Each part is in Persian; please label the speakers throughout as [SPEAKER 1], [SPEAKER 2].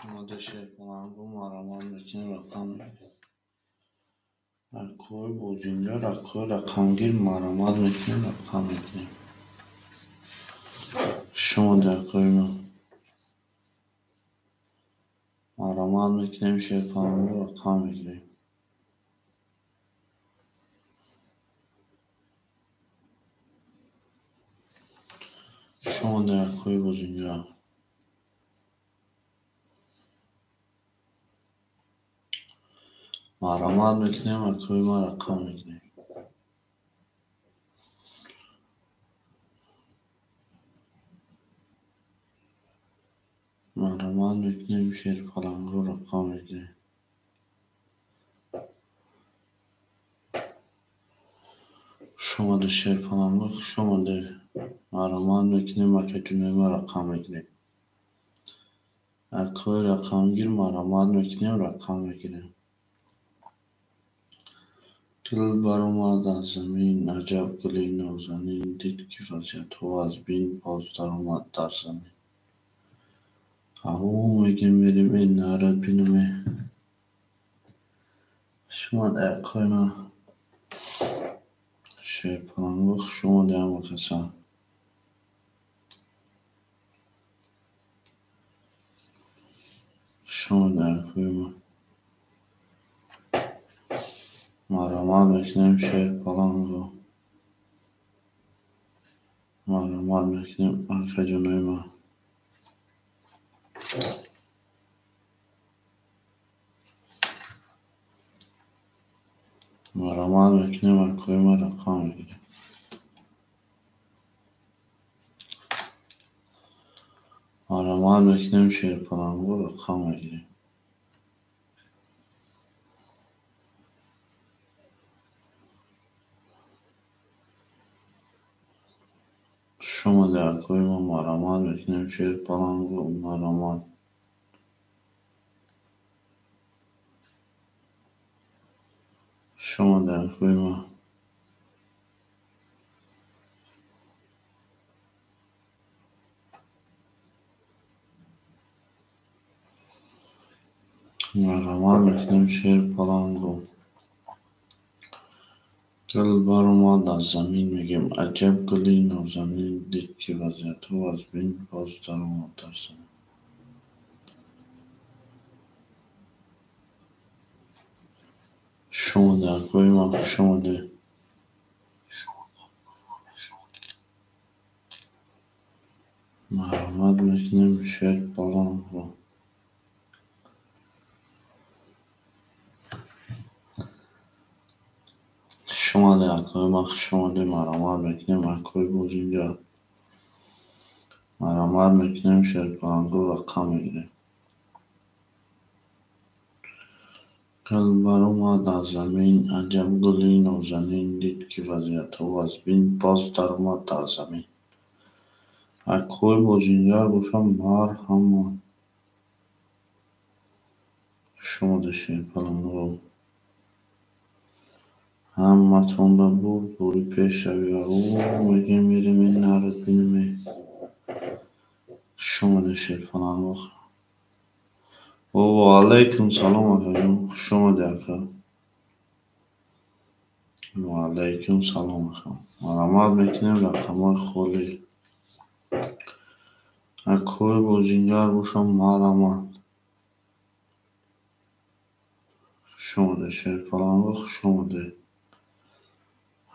[SPEAKER 1] شما شیپلانگو مارمان میکنیم رقم اکوی بوجینجا رکوی رقمگیر مارماد میکنیم رقم میکنیم شما دکوی مارماد میکنیم شیپلانگو رقم میگیریم شما دکوی بوجینجا مارماد میکنیم اکوی ما رقم میگیریم مارماد میکنیم شیپلانگو رقم میگیریم شما ده شیپلانگو شما ده مارماد میکنیم اکوی جنوی ما رقم میگیریم اکوی رقمگیر مارماد میکنیم رقم میگیریم دل برآمد از زمین عجب گلی نازنین دید که وضعیتها از بین باز در آمد در زمین اهو میگه میریم این نرد بینمه شما دکوی ما شیپلانگو شما ده کسان شما دکوی ما مارماد میکنیم شیپلانگو مارماد میکنیم اکوی جنوی ما مارماد میکنیم اکوی ما رقم میگیریم مارماد میکنیم شیپلانگو رقم میگیریم شما دکوی ما مارماد میکنیم شیپلانگو مارماد شما دکوی ما مارماد میکنیم شیپلانگو دل برآمد از زمین میگیم عجب گلی نازنین دید که وضعیتها از بین باز در آمد در زمین شما دکوی ما شما ده مارماد میکنیم شیپلانگو شما دکوی ما شما ده مارماد میکنیم اکوی بوجینجا مارماد میکنیم شیپلانگو رقم میگیریم دل برآمد از زمین عجب گلی نازنین دید که وضعیتها از بین باز در آمد در زمین اکوی بوجینجا گوشم مار همان شما ده شیپلانگو همه تونده بود بوری پیش شوی او میگه میریم این نرد بینمه شما ده شیپلانگو و علیکم سلام آقایون شما دکوی و علیکم سلام آقایون مارماد میکنیم رقمای خولی اکوی بوجینجا گوشم مارماد شما ده شیپلانگو شما ده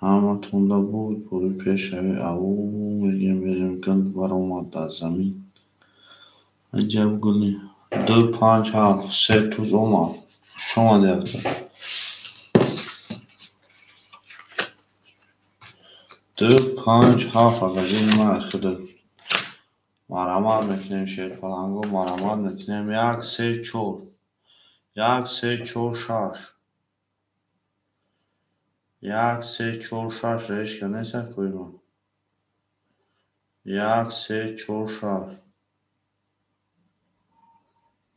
[SPEAKER 1] همه تونده بود بوری پیش شوی او میگه میریم گل برآمد از زمین عجب گلی 2 5 7 3 توز اومد شما دکوی 2 5 7 آقایون ما خدا مارماد میکنیم شیپلانگو مارماد میکنیم 1 3 4 1 3 4 6 1 3 4 6 ریش که نیست اکوی ما 1 3 4 6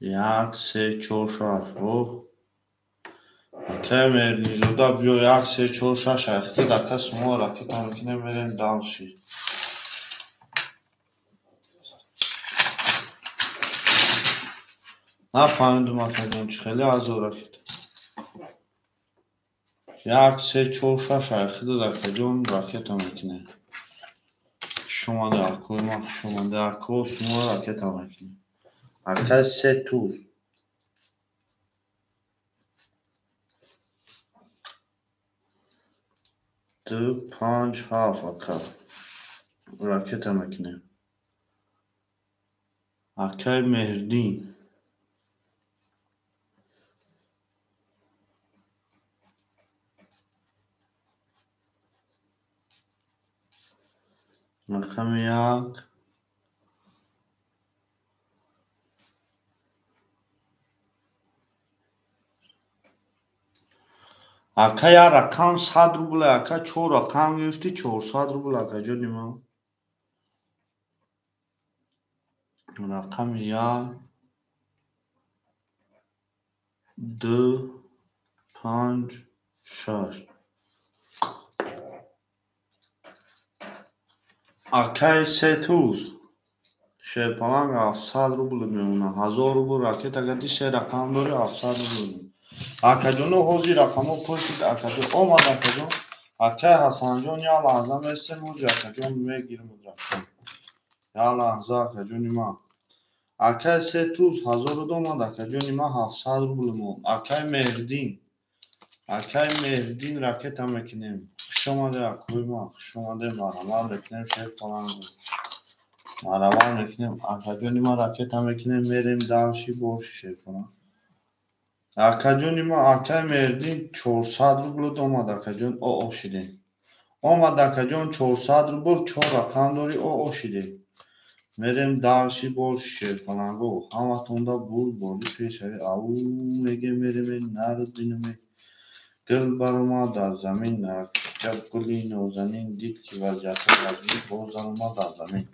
[SPEAKER 1] 1 3 4 6 اوه Kemer Nizo'da bir aksi çoğu şaşırttı da kasım olarak tanıkine veren dalşı. نفهمیدم اکا جان چی خیلی عذارکت 1 3 4 6 ayakta da اکا جان raketa makine şomada koymak şomada kosmo raketa makine اکا 3 tuz 2 5 7 اکا raketa makine اکا مهردین رقم 1 اکا یا رقم 100 روبل اکا 4 رقم گرفتی 400 روبل اکا جانی ما رقم 1 2 5 6 اکا 3 توز شیپالانگ 700 روبل میمونه 1000 روبل راکت اگه دی 3 رقم داره 700 روبل اکا جانو حوزی رقمو پرسید اکا جان اومد اکا جان اکا حسن جان یا لحظه میستن موزی اکا جان میگیرم رقم یا لحظه اکا جانی ما اکا 3 توز 1000 دومد اکا جانی ما 700 روبل مون اکا مهردین راکت هم میکنیم شماده اکوی ما شماده مرمال بکنیم شیپالانگ مرمال میکنیم اکا جانی ما راکت هم میکنیم میریم دلشی برشی شیپالانگ اکا جانی ما اکا مهردین 400 روبل دومد اکا جان او شیدیم اومد اکا جان 400 روبل 4 رقم داری او شیدیم میریم دلشی برشی شیپالانگو همتون دا بولی پیشه او میگه میریم نرد بینیم گل برما در زمین جب گلی نوزنین دید که وضعیت غزبی بازم ما در زمین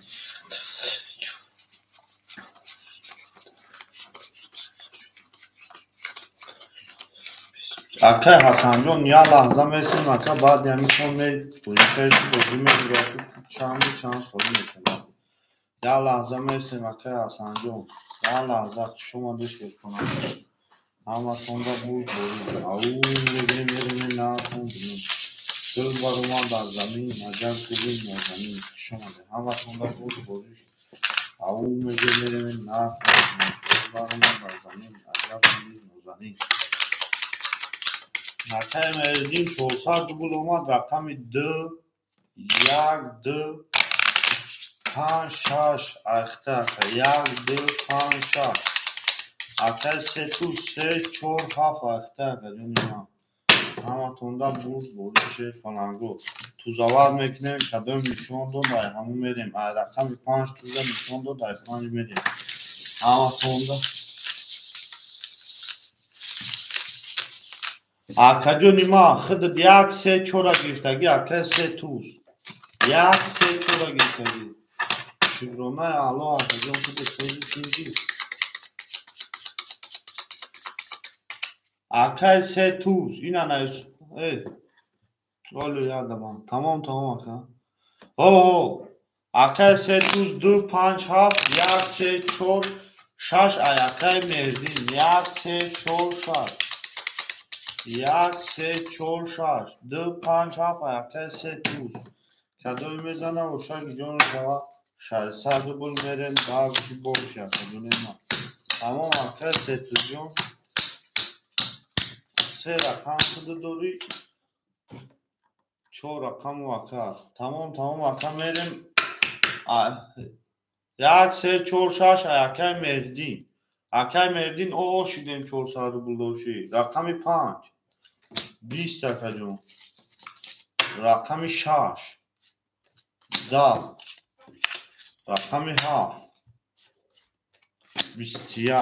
[SPEAKER 1] اکا حسن جان یا لحظه میسیم اکا بعد یمیتون پوزیشه بازی میگرد چند سالی میشن یا لحظه میسیم اکا حسن جان یا لحظه شما دشت کنم همه تونده بولی او میگه میریم ناتون بینیم گل برما در زمین عجب گلی نوزنین شماده همه تونده بولی او میگه میریم ناتون بینیم گل برما در زمین عجب گلی نوزنین اکا مهردین 400 روبل اومد رقم 2 1 2 5 6 اخته اکا 1 2 5 6 اکا 3 تو 3 4 7 اخته اکا جونی ما همه تونده بولی شیپالانگو توزاور میکنیم کدوم نشون دو دای همون میریم رقم 5 توزه نشون دو دای 5 میریم همه تونده اکا جونی ما خود 1 3 4 گرفتگی اکا 3 توز 1 3 4 گرفتگی شکرانه الو اکا جون خود سوزی چیزی اکا 3 توز اینا نیست والو یادم تمام اکا اکا 3 توز 2 5 7 1 3 4 6 اکا مهردین 1 3 4 6 1 3 4 6 2 5 7 اکا 3 توز کدوی میزنه و شاید جون شوا 600 روبل میرین دلشی برشی اکا جونی ما تمام اکا 3 توز جون 3 رقم خود داری 4 رقم و اکا تمام اکا میریم 1 3 4 6 اکا مهردین او شیدیم 400 روبل دوشی رقم 5 20 اکا جون رقم 6 10 رقم 7 21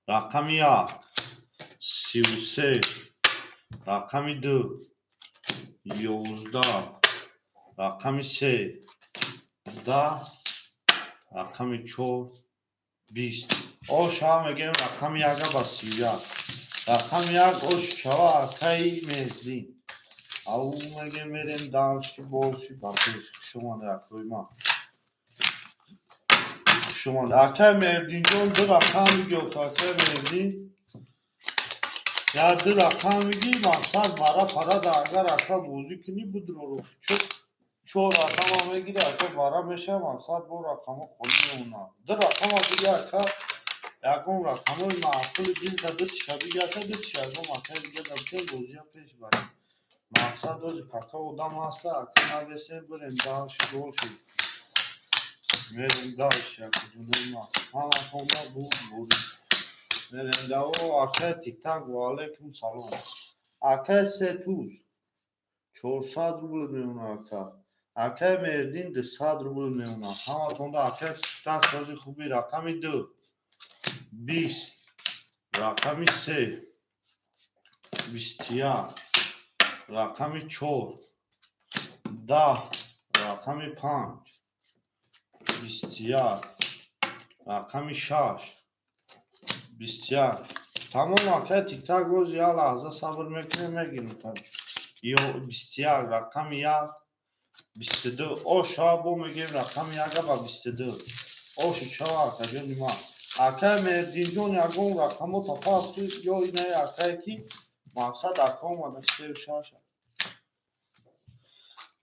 [SPEAKER 1] رقم 1 33 رقم 2 11 رقم 3 10 رقم 4 20 او شما میگیم رقم 1 با 31 رقم 1 او شوا اکای مهردین او میگه میریم دلشی برشی با پیش شما در اکوی ما شما اکه مردین جون دو رقم میگی اکه مردین یا دو رقم میگی مقصد برا فراد اگر اکه بوزی کنی بود رو چون رقم هم میگیری اکه برا میشه مقصد با رقم خونی اونا دو رقم هم بگی اکه یکم رقم های معقول دین تا دو تشبیه اکه دو تشبیه اکه دیگه دمتین بوزی هم پیش بریم مقصد روزی پکه اودم هسته اکه نویسیم بریم داشت باشی میریم داشت اکه جونه ما همه خونده بود میریم دو اکه تیک تاک و علیکم سلام اکه سه توز 400 روبل میمونه اکه مردین 200 روبل میمونه همه تونده اکه تیک سازی خوبی رقمی 2 20 رقمی 3 21 رقمی 4 10 رقمی 5 21 رقمی 6 21 تمام اکه تیک تاک روز یا لحظه صبر میکنیم میگیریم یا 21 رقمی 1 22 او شابو میگیم رقم یکه با 22 او شچا اکه جونی ما اکه مردین جون یکون رقمو تفاست یا اینه اکه کی مقصد اکه اومده 36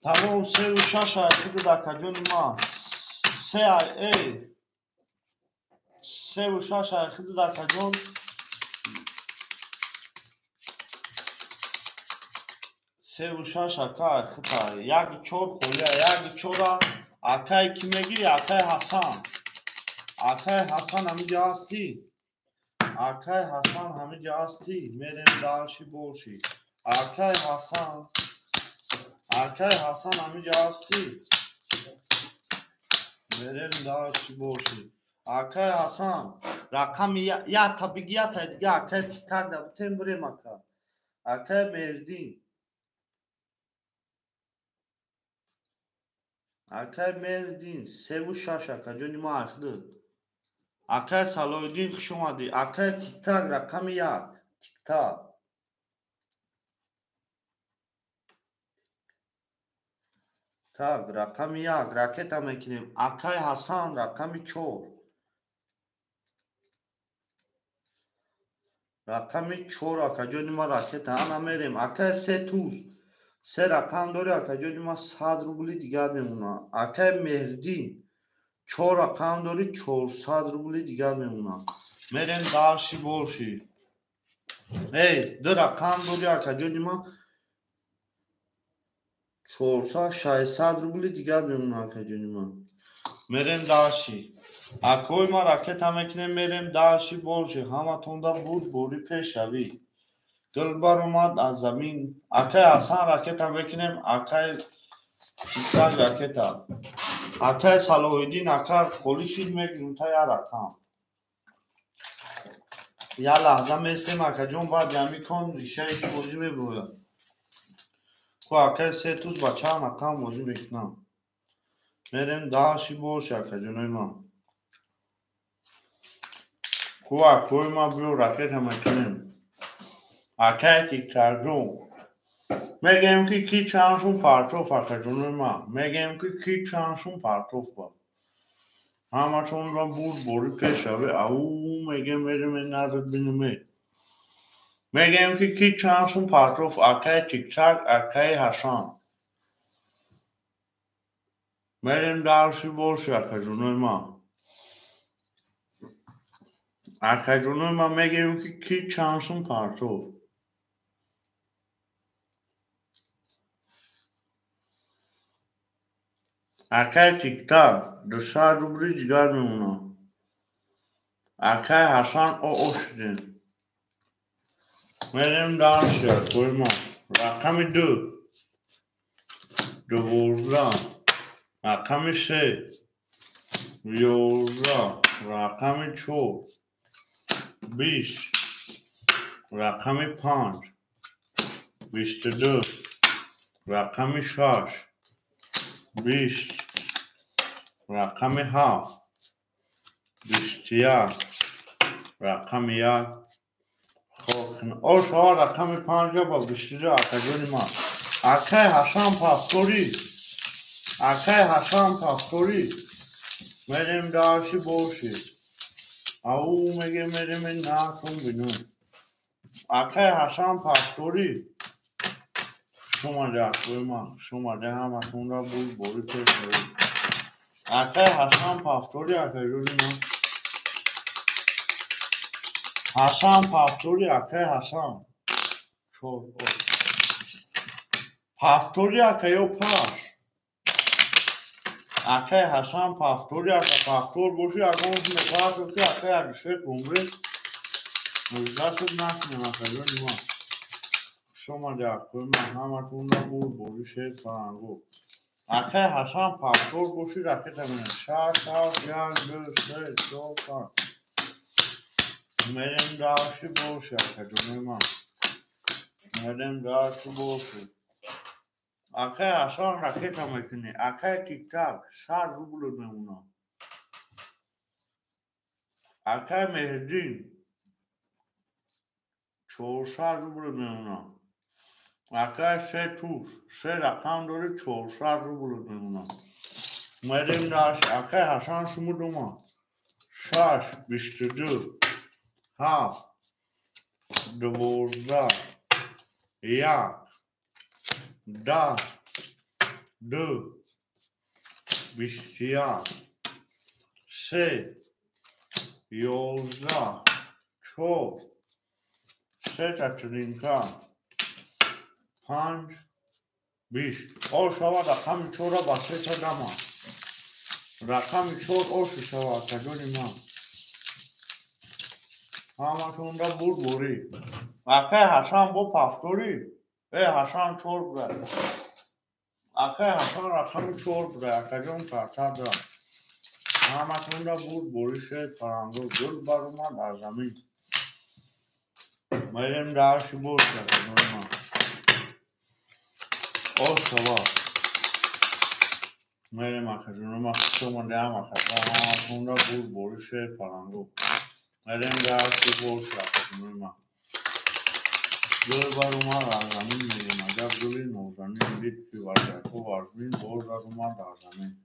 [SPEAKER 1] تمام 36 اکه اکه جونی ما 36 اکه جون سه و شش اکه خطا یک چور خویه یک چورا اکه کی میگیری اکه حسن همینجا هستی اکه حسن همینجا هستی میریم داشی باشی اکه حسن همینجا هستی میریم داشی باشی اکه حسن رقم یا تا بگی یا تا دیگه اکه تیک تک دبتیم بریم اکه مردین اکه مردین 36 اکه جونی ما اخده اکه سلایدین خوش اومدی اکه تیک تاک رقم 1 تیک تاک رقم 1 راکت هم میکنیم اکه حسن رقم 4 رقم 4 اکه جونی ما راکت هم میریم اکه سه توز سه رقم داری اکه جونی ما 100 روبلی دیگر میمونه اکه مردین 4 رقم داری 400 روبلی دیگر میمونه میریم داشی باشی دو رقم داری اکه جونی ما 400 600 روبلی دیگر میمونه اکه جونی ما میریم داشی اکوی ما راکت هم میکنیم میریم داشی باشی همه تونده بود بوری پیش شوی گل بر اومد از زمین اکه اصلا راکت هم میکنیم اکه تیک راکت هم اکه صلاحالدین اکه خولی شید میکنیم تا یا رقم یا لحظه میستیم اکه جون باید یمی کن ریشه ایش بازی میبرویم خو اکه سه توز بچه هم اکه بازی میکنم میریم داشی باشی اکه جونای ما خو اکوی ما بیو راکت هم میکنیم اکه تیک جون میگم که کی چانسون پارتوف اکه جونای ما میگم که کی چانسون پارتوف با همه چون را بود بوری پیش شوه او میگم میریم این نزد بینمی میگم که کی چانسون پارتوف اکه تیک تاک اکه حسن میریم داشی باشی اکه جونای ما اکه جونای ما میگم که کی چانسون پارتوف اکه تیک تاک 200 روبلی دیگر میمونه اکه حسن او شدیم میریم داشی اکوی ما رقم 2 12 رقم 3 11 رقم 4 20 رقم 5 22 رقم 6 20 رقم 7 21 رقم 1 خب او شما رقم 5 با 22 اکه جونی ما اکه حسن پاسپوری اکه حسن پاسپوری میریم داشی باشی او میگه میریم نکن بینون اکه حسن پاستوری شما دکوی من شما ده همتون را بود باری پیش اکه حسن پاستوری اکه جوری من حسن پاستوری اکه حسن چور پاستوری اکه یو پاس اکه حسن پاستوری اکه پاستور باشی اکه اون نکاس اکی اکه اگشه کمره دستت نکنیم اکه جوری من شما دکوی من همتون را بود باری شد فرنگو اکه حسن پاستور باشی رکت همینه شش هفت یک دو سه چهار پنج میریم داشتی باشه اکه جوری من میریم داشتی باشه اکه حسن رکت هم میکنی اکه تیک تاک 100 روبل میمونه اکه مهدی 400 روبل میمونه اکه سه توس سه رقم داری 400 روبل میمونه میریم داشتی اکه حسن شما دوما 6 22 7 12 یک 10 2 21 3 11 4 سه تا چلینکا 5 20 او شود رقم 4 را با سه تا دما رقم 4 او شود کجوری من همتون را بود بوری اکه حسن با پافتوری ای حسن 4 بره اکه حسن رقم 4 بره اکه جون پرتر دارم همتون را بود بوری شد پرنگو گل بر اومد در زمین میریم درشی بود کجوری من او شود میریم اکه جون ما شما دیم اکه همتون را بود بوری شد پرنگو میریم درشی بود کجوری من گل بر اومد در زمین میگیم عجب گلی نوزنین دید که ورده تو ورزمین بول در اومد در زمین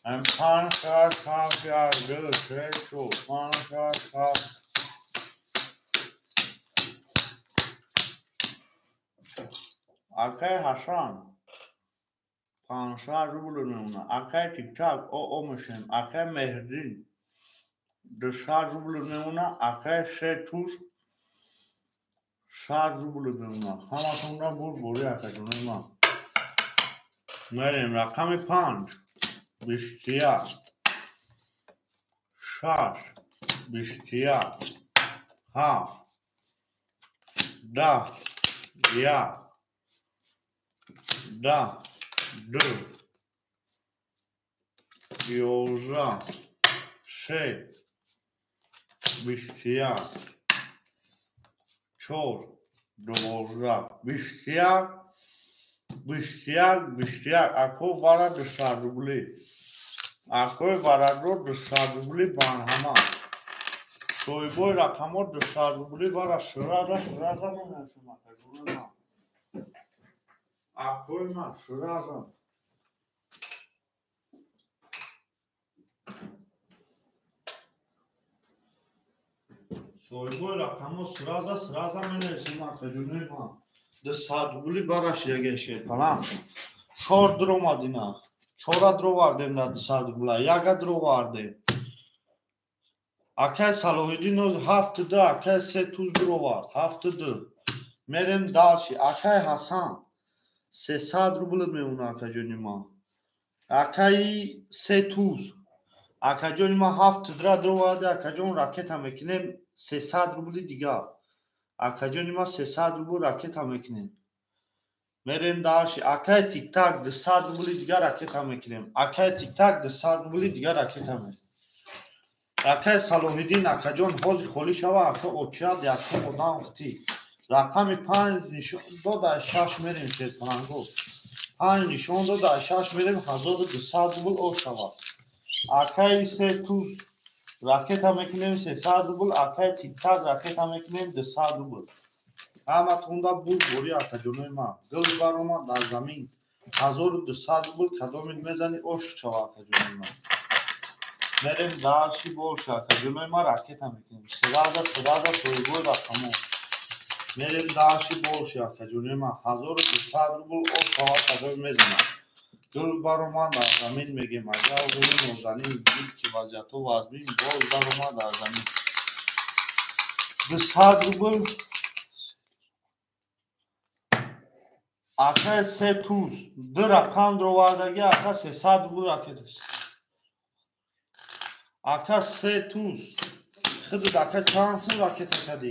[SPEAKER 1] هم 5 6 7 1 2 3 4 5 6 7 اکه حسن 500 روبل میمونه اکه تیک تاک او میشیم اکه مهدی 200 روبل میمونه اکه سه توس 100 روبل میمونه همتون را بود بوری اکه جونه ما میریم رقم 5 21 6 21 7 10 1 10 2 11 3 21 4 12 21 21 21 اکو بارا 200 روبلی اکوی بارا رو 200 روبلی بان همه سوی بوی رقم ها 200 روبلی بارا سرازه میمونسیم اکوی ما سرازه سوی بوی رقم ها سرازه میمونسیم اکه جونه ما 200 روبلی باراش یگه شد پناه 4 درو مادینا 4 درو واردیم در 200 روبلا 1 درو واردیم اکه صلاحیدین از 72 اکه 3 توز درو وارد 72 میریم دالشی اکه حسن 300 روبل میمونه اکه جونی ما اکه 3 توز اکه جونی ما 7 درو وارده اکه جون راکت هم میکنیم 300 روبل دیگه اکه جونی ما 300 روبل راکت هم میکنیم میریم دالشی اکه تیک تاک 200 روبل دیگه راکت هم میکنیم اکه تیک تاک 200 روبل دیگه راکت هم میکنیم اکه صلاحیدین اکه جون حوض خولی شوه اکه اوچیاد یکم بودن خطی رقم 5 نشون دو در 6 میریم شد پرنگو 5 نشون دو در 6 میریم 1200 روبل او شود اکه 3 توز راکت هم میکنیم 300 روبل اکه تیک تاک راکت هم میکنیم 200 روبل همه تونده بود بوری اکه جونوی ما گل بر اومد در زمین 1200 روبل کدامید میزنی اوش شود اکه جونوی ما Мерем дальше больше, академия ма ракета мекунем. Сразу сойбой ракаму. Мерем дальше больше, академия ма 1200 рубл о шава кадой мезанам. Дул барома дар замин мегем аҷал гули нозанин дид ки вазъияту вазмин боз даромад дар замин. 200 рубл акай се туз ду рақам дровардаги ака 300 рубл ракетас. Ака се туз хидид ака чансин ракета кади.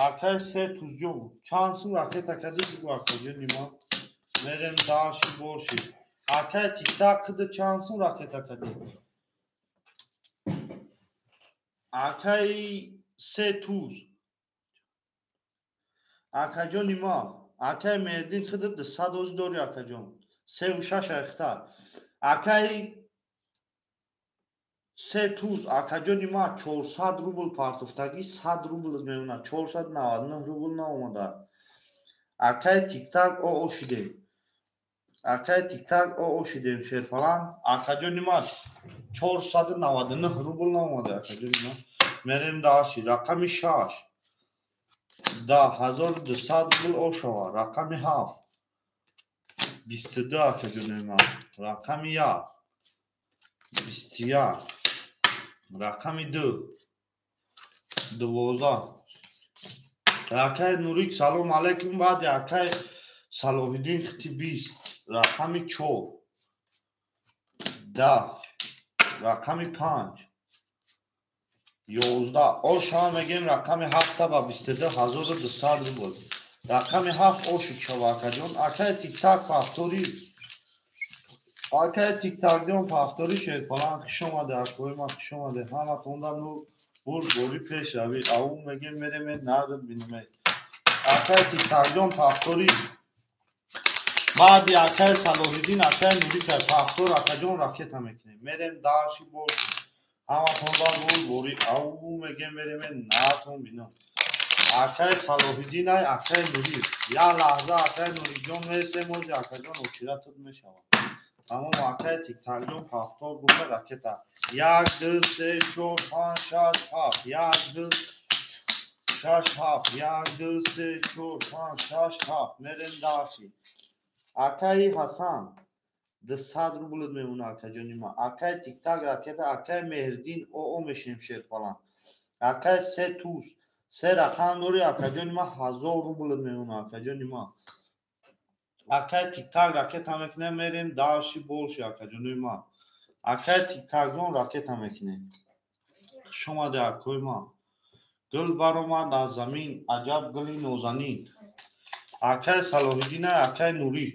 [SPEAKER 1] Ака се туз ҷон чансин ракета кади дигу ака ҷон нима. Мерем даши боши. Ака тиктак хидид чансин ракета кади. Акай се туз. Ака ҷон нима. Акай мердин хидид 200 дори ака ҷон. 36 ахта. Акай се туз ака ҷони ма 400 рубл партофтаги 100 рубл меона 499 рубл наомада. Акай тиктак оо шидем. Акай тиктак оо шидем шерфалан. Ака ҷони ма 499 рубл наомада ака ҷони ма. Мерем даши рақами 6 10200 рубл о шава. Рақами 7 22 ака ҷони ма. Рақами 1 21 рақами 2 12 акай нурик салом алейкум баъди акай салоҳиддин хити 20 рақами 4 10 рақами 5 11 ошава мегем рақами 7 ба 22200 рубл. Рақами 7 ошид шава акаҷон. Акай тиктак пафтори акай тиктакҷон пафтори шерфалан хуш омаде акои ма хуш омаде ҳаматонда нур бур бори пеш рави ав мегем меремед нағд бинемед. Акай тиктакҷон пафтори баъди акай салоҳиддин акай нурикай пафтор акаҷон ракета мекунем. Мерем дарши бош ҳаматонда нур бори ав мегем меремед нағдтон бинем. Акай салоҳиддинай акай нурик я лаҳза акай нурикҷон месем ози акаҷон очиратуд мешавад. Тамом акай тиктакҷон пафтор гуфта ракета 1 2 3 4 5 6 7 1 2 6 7 1 2 3 4 5 6 7 мерем дарши. Акай ҳасан 200 рублд мемуна акаҷони ма. Акай тиктак ракета акай меҳриддин оо мешем шерфалан. Акай се туз се рақам дори акаҷони ма 1000 рублд мемуна акаҷони ма. Акай тиктак ракета мекунем мерем дарши болши акаҷони ма. Акай тиктакҷон ракета мекунем. хуш омаде акои ма. Гул баромад аз замин аҷаб гули нозанин. Акай салоҳиддинай акай нурик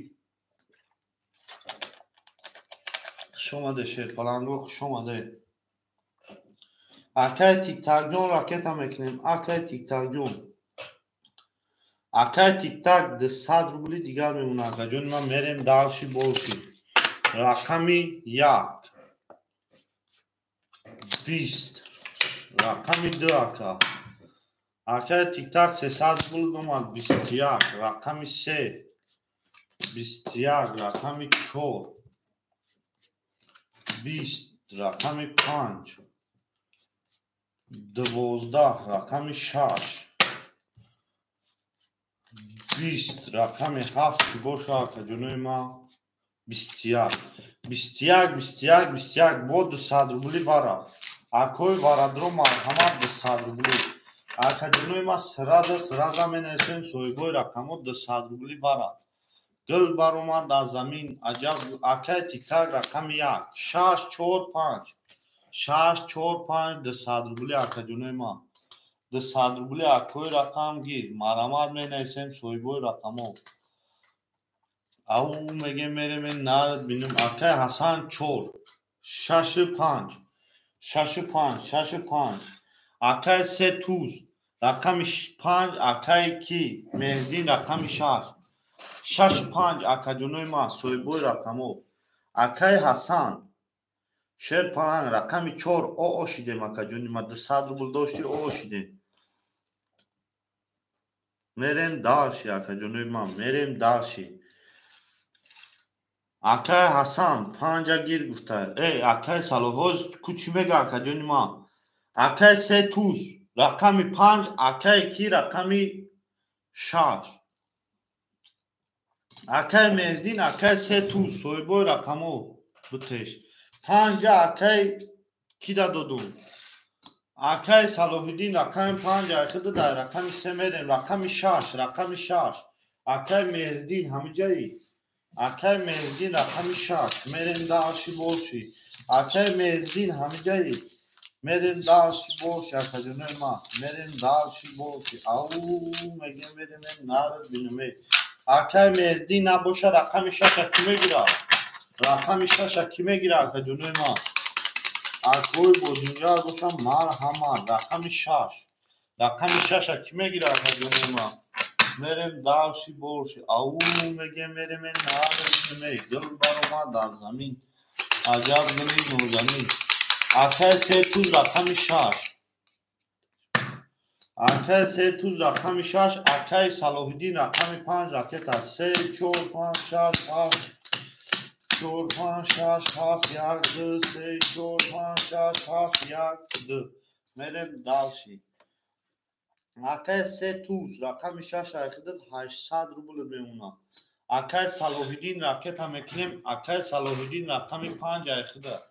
[SPEAKER 1] хуш омаде шерфаланго хуш омаде. Акай тиктакҷон ракета мекунем. Акай тиктакҷон акай тиктак 200 рубли дигар мемуна акаҷони ма. Мерем дарши болши. Рақами 1 20 рақами 2 ака. Акай тиктак 300 рубл омад 21 рақами 3 21 рақами 4 20 рақами 5 12 рақами 6 20 рақами 7 ки боша акаҷонои ма 21 бо 200 рубли бара. Акои варадро марҳамат 200 рубли. Акаҷонои ма сраза менависем соҳибои рақамот 200 рубли бара. Гул баромад аз замин аҷаб. Акай тиктак рақами 1 645 645 200 рубли акаҷонои ма. 200 рубли акои рақам гир марҳамат менависем соҳибои рақамот. ав мегем меремед нағд бинем. Акай ҳасан 4 65 65 акай се туз рақами 5 акай ки меҳдин рақами 6 65 акаҷонои ма соҳибои рақамот. Акай ҳасан шерпаланг рақами 4 оо шидем акаҷони ма. 200 рубл дошти оо шидем. мерем дарши акаҷонои ма мерем дарши. Akay Hasan 5 gir gufta. Ey Akay Salohoz kuch mega akajon ma. Akay se tuz rakami 5 Akay ki rakami 6. Akay Merdin Akay se tuz soyboy rakamo butesh. 5 Akay ki da dodum. Akay Salohuddin rakami 5 akhida da rakami 3 merem rakami 6 rakami 6. Akay Merdin hamijai Akay Merdin rakami 6 merem dashi bolshi. Akay Merdin hamijai merem dashi bolshi akajon ma merem dashi bolshi. Au megem merem nar binume. Akay Merdin nabosha rakami 6 kime gira. Rakami 6 kime gira akajon ma. Akoy bo dunya gosha mar hamar rakami 6. Rakami 6 kime gira akajon ma. Merem dashi bolshi. Au megem merem nar binume. Dil baroma dar zamin. Ajab guli no zamin. Akay se tuz rakami 6. Akay se tuz rakami 6. Akay Salohuddin rakami 5 raketa 3 4 5 6 7 4 5 6 7 1 3 4 5 6 7 1 merem dalshi. Akay se tuz rakami 6 akhidad 800 rubl meuna. Akay Salohuddin raketa meknem Akay Salohuddin rakami 5 akhidad.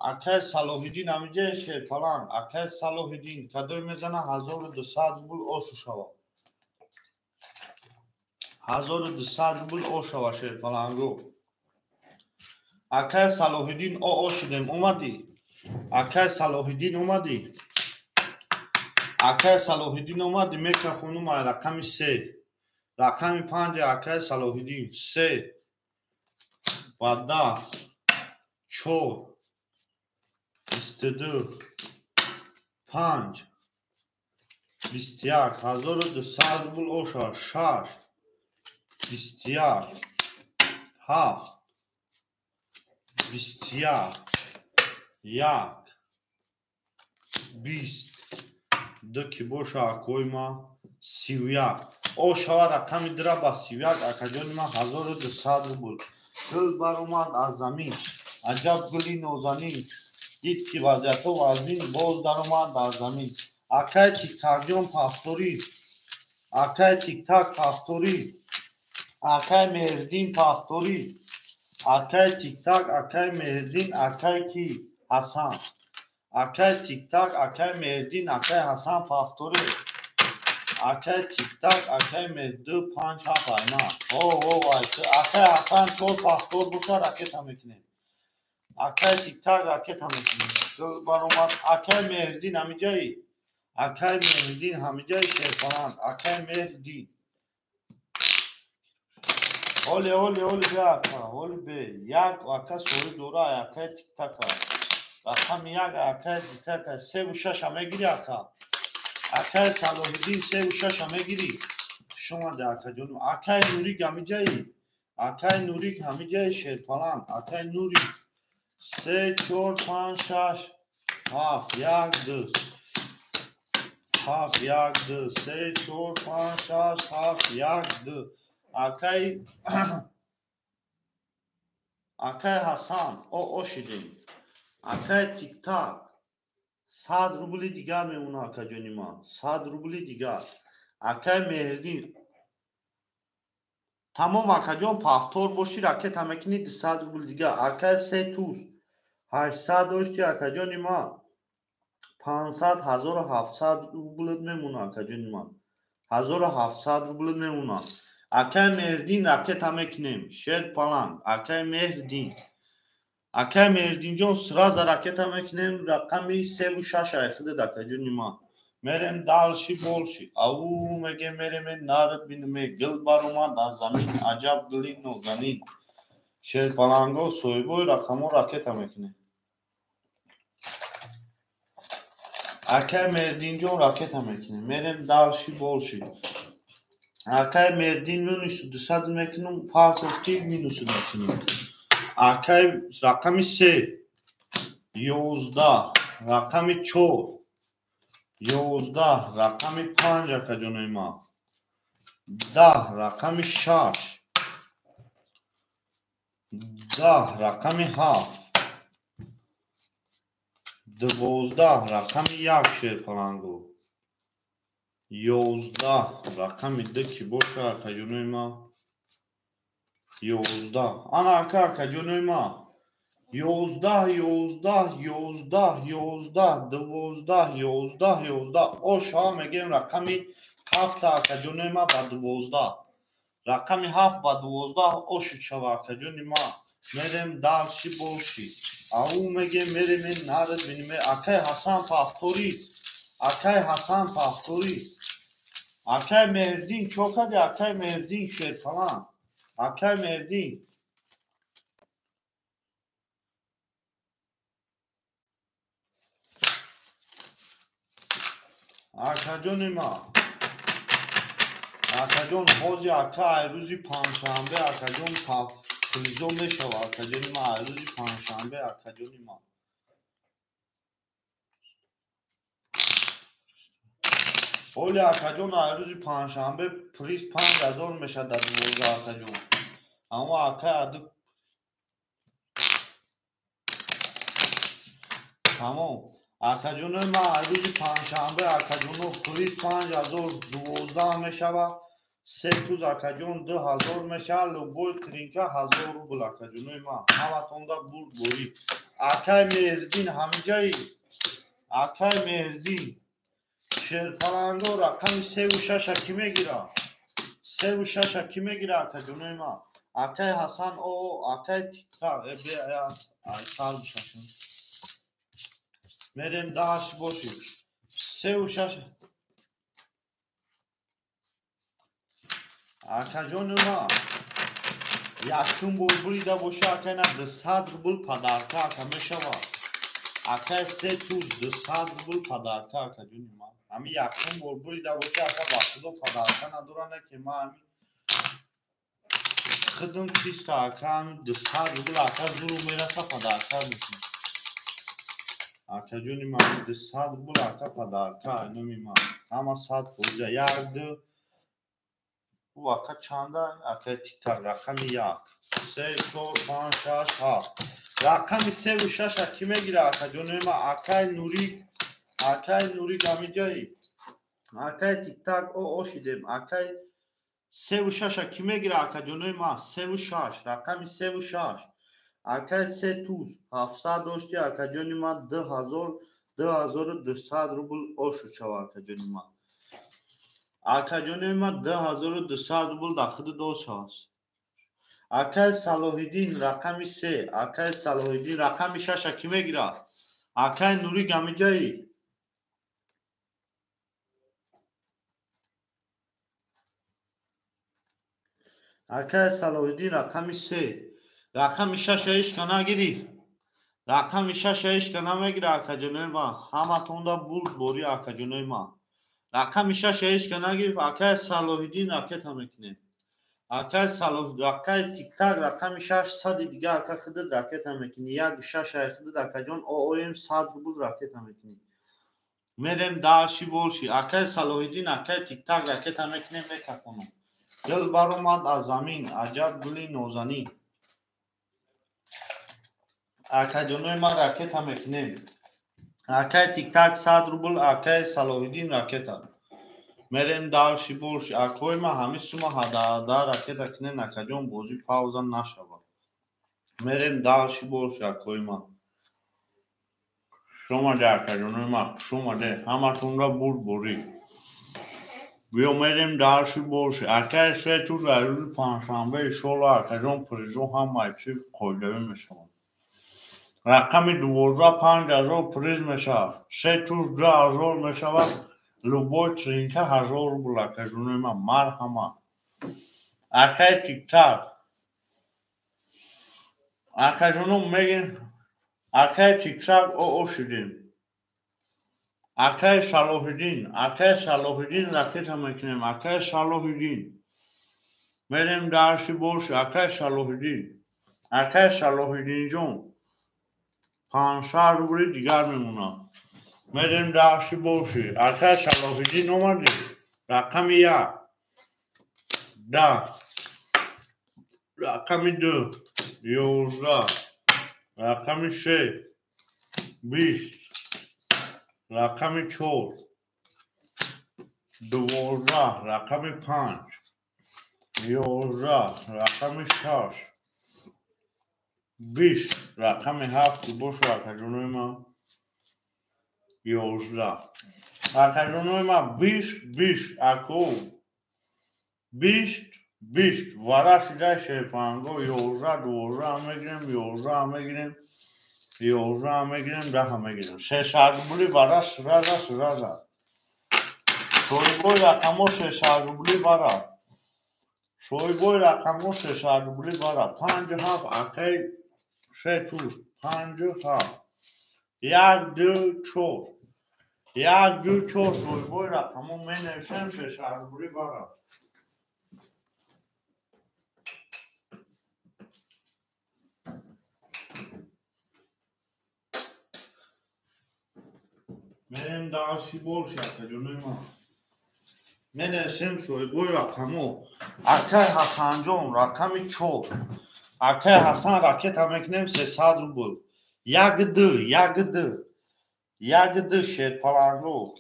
[SPEAKER 1] Akay Salohuddin amije she falan Akay Salohuddin kadoy mezana 1200 rubl oshu shava. 1200 rubl oshava she falan go. Akay Salohuddin o oshidem omadi. Akay Salohuddin omadi. Akay Salohuddin omadi meka khunum rakami 3. Rakami 5 Akay Salohuddin 3 va 10 4 22 5 21 1200 rubl osha 6 21 7 21 1 20 2 boşa koyma 31 o şava rakami draba 31 akajon ma 1200 rubl. Dil baromad az zamin. Ajab guli nozanin. Did ki vaziyat o vazmin boz daromad az zamin. Akay tiktajon paftori. Akay tiktak paftori. Akay Merdin paftori. Akay tiktak Akay Merdin Akay ki Hasan. Akay tiktak Akay Merdin Akay Hasan paftori. Akay tiktak Akay Merdin 5 hafayma. Akay Hasan çok paftor busha raket hamekne. Akay tiktak raket hamekne. Baromat Akay Merdin hamijai. Akay Merdin hamijai şerfanan. Akay Merdin. Oli be aka. Oli be. Yak aka soru dora Akay tiktaka. Rakam yak Akay tiktaka. Sev şaş hamegiri aka. Akay Salohuddin sev şaş hamegiri. Şoma de aka canım. Akay Nuri hamijai. Akay Nuri hamijai şerfanan. Akay Nuri. 3 4 5 6 haf yakdı. Haf yakdı. 3 4 5 6 haf yakdı. Akay Akay Hasan o oshidin. Akay tiktak 100 rubli digar meuna akajonima 100 rubli digar. Akay Merdin tamom akajon paftor boshi raket hamekini 100 rubli digar. Akay se tuz 800 doshti akajonima 500 1700 rubl memuna akajonima 1700 rubl memuna. Akay Merdin raket hamekinem sher palang Akay Merdin. Akay Merdinjon sraza raket hamekinem rakami 3 akhide dakajonima merem dalshi bolshi. Au mege merem nar binme gil baroma da zamin ajab gili no zanin sher palango soyboy rakamo raket hamekine. Akay Merdinjon raket hamekine merem dalshi bolshi. Akay Merdin minus 200 mekinum part of team minus mekinum. Akay rakami 3 11 rakami 4 11 rakami 5 akajonima 10 rakami 6 ده رقم 7 12 رقم 1 شیرپلنگو 11 رقم 2 کی باشه آکاجونوی ما 11 انا آکاجونوی ما 11 11 11 11 12 11 11 اوش ها میگیم رقم 7 آکاجونوی ما با 12 رقم 7 با 12 اوش شو آکاجونوی ما میریم دالشی بولشی او میگیم میریم این نارد بینیم اکای حسن پافتوری اکای حسن پافتوری اکای مردین چوکا اکای مردین شیر falan اکای مردین آکاجون ما آکاجون خوزی اکای روزی پنجشنبه آکاجون تلویزیون میشو آکاجون ما روزی پنجشنبه آکاجون ما اولی آکاجون روزی پنجشنبه پریس 5000 میشه در روز آکاجون اما آکای ادو تمام آکاجون ما روزی پنجشنبه آکاجون پریس 5012 میشه سه توز آکاجون 2000 میشه لوبوی ترینکا 1000 روبل آکاجونوی ما همتون دا بود بوری آکای مهردین همینجایی آکای مهردین شیرپلنگو رقم 3 و 6 کی میگیره 3 و 6 کی میگیره آکاجونوی ما آکای حسن او آکای تیکتا ای سال بششن میریم داشت باشیم 3 و 6 آکاجون ما یکتون بول دا باشه آکای نه 200 روبل پدرکا آکا میشوه آکای 3 توز 200 روبل پدرکا آکاجون ما همی یکتون بول دا باشه آکا بخدا پدرکا ندارنه که ما همی خدم چیز که آکا همی 200 روبل آکا زورو میرسه پدرکا میشیم آکاجون ما 200 روبل آکا پدرکا اینمی ما همه 100 فوزه یک دو او آکا چنده آکا تیک تاک رقم 1 3 4 5 6 7 رقم 3 و 6 کی میگیره آکاجون ما آکای نوری گامی جایی آکای تیک تاک او شیدیم آکای 3 و 6 کی میگیره آکاجون ما 3 و 6 رقم 3 و 6 آکای 3 توز 700 داشتی آکاجون ما 2200 روبل اوشو شو آکاجون ما آکاجون ما 2200 روبل داخل دوست هست آکای صلاح‌الدین رقم 3 آکای صلاح‌الدین رقم 6 کی میگیره آکای نوری گامی جایی آکای صلاح‌الدین رقم 3 رقم 6 ایش کنه گیری رقم 6 ایش کنه میگیره آکاجون ما همه تونده بود بوری آکاجون ما رقم 6 ایش کنه گیری آکای صلاح‌الدین راکت هم میکنه آکای آکای تیک تاک رقم 600 دیگه آکا خودت راکت هم میکنی یک 6 خودت آکاجون او ایم 100 روبل راکت هم میکنی میریم داشی بولشی آکای صلاح‌الدین آکای تیک تاک راکت هم میکنیم میکفونم دل بر اومد از زمین عجب گلی نازنین آکاجونوی ما راکت هم میکنیم آکای تیک تاک 100 روبل آکای صلاح‌الدین راکت هم میریم دالشی بولشی آکوی ما همی سوما هدا راکت اکنین آکاجون بوزی پاوزن نشوه میریم دالشی بولشی آکوی ما شما ده آکاجونوی ما شما ده همه تون را بوری بیا میریم دالشی بولشی آکای سه تو روز پنجشنبه شلو آکاجون پریزو هم مایچی کویدوی میشون رقم 12 5000 پریز میشه سه توز 2000 میشه لوبوی ترینکه 1000 روبل آکاجونوی ما مرحمت آکای تیک تاک آکاجونو میگین آکای تیک تاک او شدیم آکای صلاح‌الدین راکت هم میکنیم آکای صلاح‌الدین میریم داشتی بولشی آکای صلاح‌الدین جون 500 روبل دیگر میمونه میریم داشتی بولشی آکای صلاح‌الدین اومدی رقم 1 10 رقم 2 11 رقم 3 20 رقم 4 12 رقم 5 11 رقم 6 20 رقم 7 باشه آکاجونوی ما 11 آکاجونوی ما 20 اکو 20 وراش داشه پانگو 11 12 هم میگیریم 11 هم میگیریم 11 هم میگیریم 10 هم میگیریم 300 روبلی وراش رازا شوی رقمو 300 روبلی ورا شوی رقمو 300 روبلی ورا 5 اکی 3 توش 5 یک دو چور شوی رقمو می نوشتم 300 روبلی ورا میریم داشتی بول شد جونوی ما می نوشتم شوی رقمو اکی حسن جون رقمی 4 اکی حسن راکت هم میکنیم 300 روبل یک دو شیر پلانگو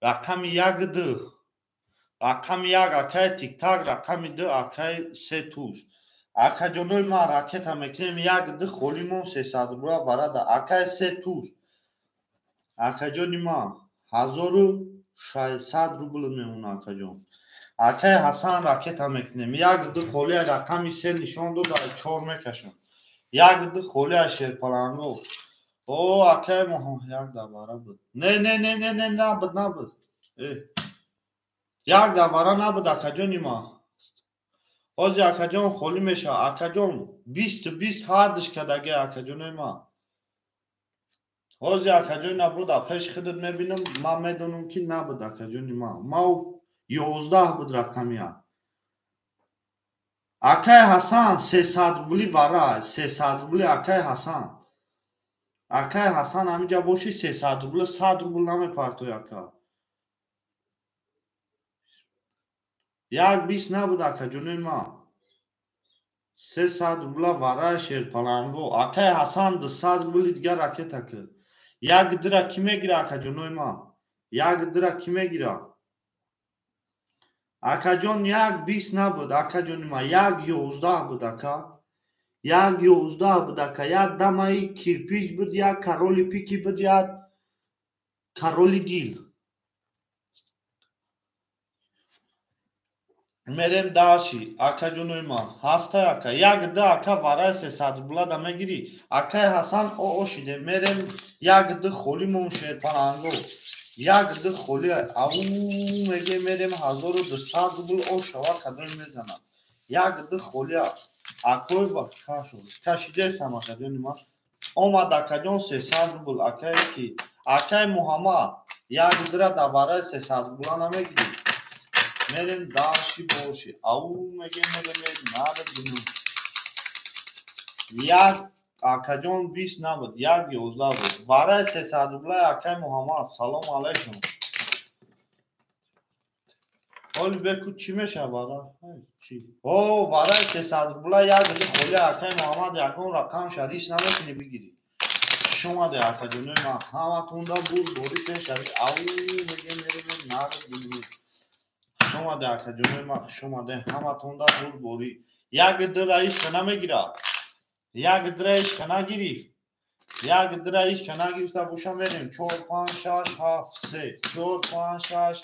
[SPEAKER 1] رقم یک دو رقم یک اکی تیک تاک رقم دو اکی 3 توش اکا جونوی ما راکت هم میکنیم یک دو خولیمون 300 روبل برده اکی 3 توش اکا جونی ما 1600 روبل میمونه اکا جون اکی حسن راکت هم میکنیم یک دو خولی رقمی 3 نشان دو در 4 میکشم یک دو خولی شیر پلانگو او اکی محمد یک دوباره بود نه نبود یک دوباره نبود اکا جونی ما حاجی اکا جون خولی میشه اکا جون 20 هردش کدگی اکا جونی ما حاجی اکا جون نبود پیش خودت میبینم من میدونم که نبود اکا جونی ما 11 بود رقمی اکی حسن 300 روبلی ورا 300 روبلی اکی حسن همینجا باشی 300 روبل 100 روبل نمیپرتوی اکا یک 20 نبود اکا جونوی ما 300 روبل ورای شیر پلنگو اکی حسن 200 روبل دیگر راکت اکا یک درا کی میگیره اکا جونوی ما یک درا کی میگیره اکا جون یک 20 نبود اکا جونوی ما یک 11 بود اکا یک 11 بود اکا یک دمایی کیرپیچ بود یک کرولی پیکی بود یک کرولی دیل میریم داشی اکا جونوی ما هسته اکا یک ده اکا ورای 300 روبل دا میگیری اکا حسن او شده میریم یک ده خولی مون شیر پلنگو یک ده خولی او میگه میریم 1200 روبل او شوا کدوی میزنم یک ده خولی اکوی با کشیده سم اکا جونوی ما اومد اکا جون 300 روبل اکای کی اکای محمد یک دره دا ورای 300 روبل نمیگیری میریم داشی باشی او میگه نره بینو یک اکا جون 20 نبود یک 11 بود برای 300 روبل اکای محمد سلام علیکم حالی بکو چی میشه برای چی او برای 300 روبل یک دیگه خولی اکای محمد یکون رقم شریش نمیتونی بگیری شما ده اکا جونوی ما همه تونده بود بوری که شریش او میگه نره بینو شما ده اکا جونوی ما شما ده همه تونده بود بوری یک در ایش که نمیگیره یک درایش که نگیری یک درایش که نگیری تا بوشم بریم 4 5 6 7 3 4 5 6 7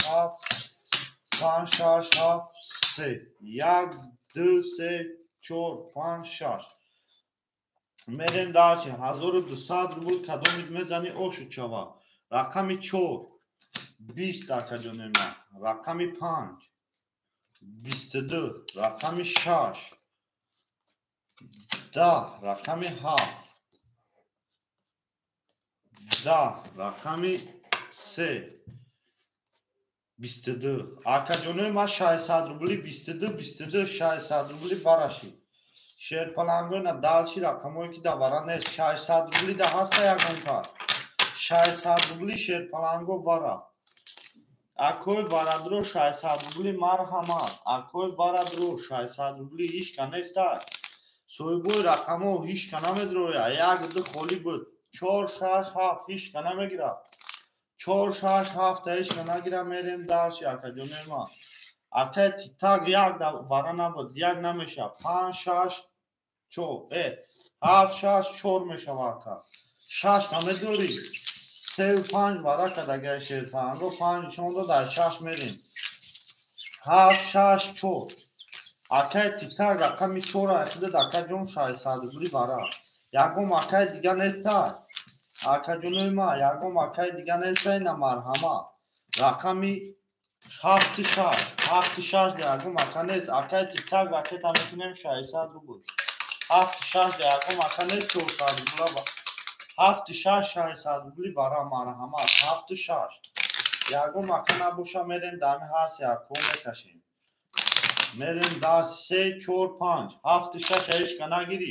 [SPEAKER 1] 5 6 7 3 یک 2 3 4 5 6 میریم داشتی 1200 روبل کدومید میزنی اوشو چوا رقمی 4 20 اکا جونوی ما رقمی 5 22 رقمی 6 10 رقمی 7 10 رقمی 3 22 اکا جونوی ما 600 روبلی 22 600 روبلی براشی شیر پلنگوی نا دالشی رقموی که دا برا نیست 600 روبلی دا هست یکم کار 600 روبلی شیر پلنگو برا اکوی برادرو 600 روبلی مرحمت اکوی برادرو 600 روبلی هیچ که نیست Soyboy raqamo hiç kanamedro ya. Yak dı xoli bud. 4-6-7 hiç kanamegirab. 4-6-7 hiç kanagira merim darshi akajonema. Aka tik-tak yak da varanabud. Yak namesha. 5-6-4. 7-6-4 meshava aka. 6 kamedori. 3-5 varaka da gerşer tango 5 şonda da 6 merim. 7-6-4. Akay tik-tak rakami 4 axida da akajon şaysaduguri vara. Yagom akay diga nesta. Akajonema yagom akay diga nesta ina marhama. Rakami 7-6 yagom akanes akay tik-tak raketa metinem şaysaduguri. 7-6 yagom akanes 4 sadugula. 7-6 şaysaduguli vara marhama. 7-6. Yagom akana boşa merim dami harsi akome kaşim. Merim da 3-4-5. 7-6 hiç kana giri.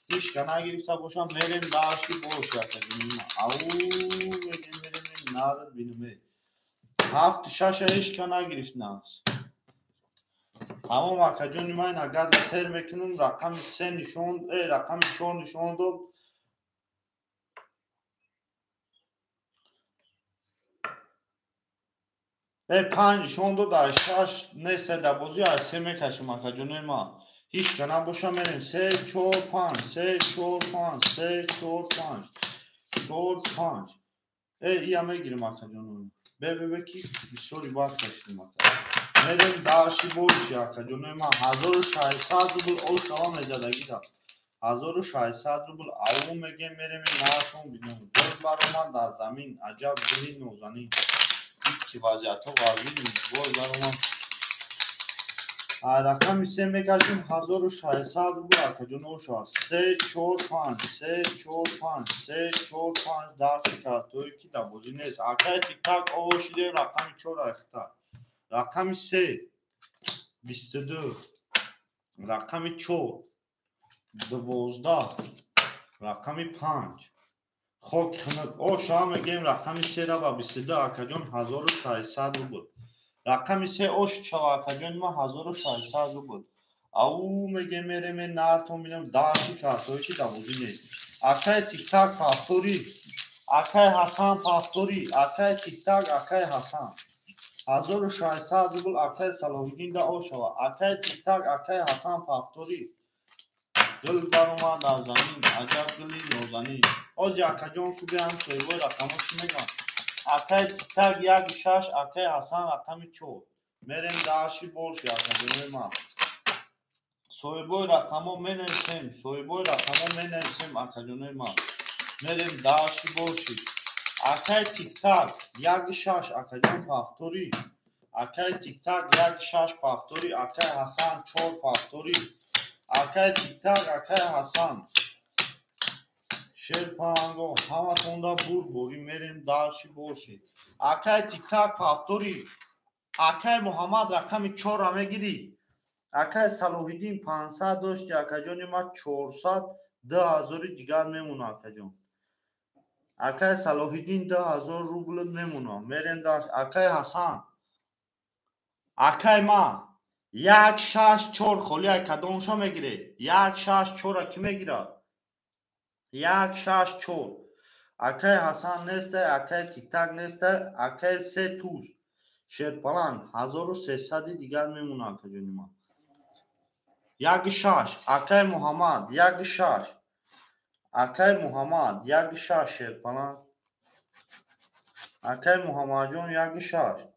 [SPEAKER 1] Hiç kana giripsa boşa merim da aşı boş yakacım. Au merim narad binime. 7-6 hiç kana giripsnas. Tamam akacım imayın agad ser mekinum rakam 3 nişon rakam 4 nişon do. Panj şonda da 6 neste da bozi ay seme kaşım akacım ima. Hiç kana boşa merim 3-4-5. 3-4-5. 3-4-5. 4-5. İyame girim akacım. Bebeki bir soru var kaşım akacım. Merim daşı boş ya akacım ima. 1600 rubl o şavam ezadagi da. 1600 rubl avum mege merim naşon binum. Dört baroma da zamin acab dilin nozanin. Ki vaziyata vaziyim. Boy baroma. Rakam isteme kaçım 1600 rubl akacım o şav. 3-4-5. 3-4-5. 3-4-5 darşı kartoy ki da bozines. Akay tik-tak o şide rakam 4 axta. Rakam 22. Rakam 4. 12. Rakam 5. خب او شما میگیم رقم 3 را با 22 آکاجون 1600 رو بود. رقم 3 اوش چوا آکاجون ما 1600 رو بود. او میگیم میریم نارتون بینم داشی کارتوی چی دابوزی نیست. آکای تیک تاک پافتوری. آکای حسان پافتوری. آکای تیک تاک آکای حسان. 1600 رو بود آکای صلاح‌الدین دا او شوا. آکای تیک تاک آکای حسان پافتوری. Gıl baroma da zamin, acab gıli nozanin. Ozi akajon kubi ham soyboy rakamo şimegan. Akay tik-tak yak 6, akay Hasan rakami 4. Merem dashi bolş akajonema. Soyboy rakamo menevsem, soyboy rakamo menevsem akajonema. Merem dashi bolşi. Akay tik-tak yak 6, akajon paftori. Akay tik-tak yak 6 paftori, akay Hasan 4 paftori. Akay tik-tak akay Hasan. Şerpango hamatunda bur merim darshi boşi. Akay tik-tak paftori. Akay Muhammad rakami 4 amegiri. Akay Salahuddin 500 doshti akajon ma 400 2000 digar memuna akajon. Akay Salahuddin 2000 rubl memuna. Merim darsh akay Hasan. Akay ma 1-6-4 خالی کدومشو میگیره 1-6-4 کی میگیره 1-6-4 اکای حسن نیسته اکای تیک-تاک نیسته اکای 3 توز شرپلان 1300 دیگر میمونه اکاجونی ما 1-6 اکای محمد 1-6 اکای محمد 1-6 شرپلان اکای محمد جون 1-6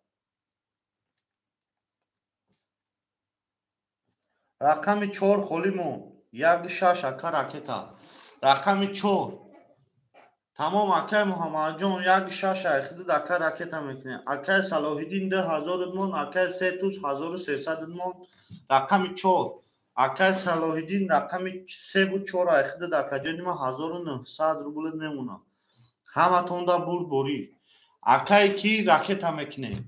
[SPEAKER 1] رقم 4 خالیمون 1-6 اکا راکتا رقم 4 تمام اکای محمد جون 1-6 اخیده اکا راکتا میکنه اکای صلاح‌الدین 2000 ادمون اکای 3 توز 1300 ادمون رقم 4 اکای صلاح‌الدین رقم 3 و 4 اخیده اکا جونیم 1900 روبل میمونه همه توندا بوری اکای کی راکتا میکنه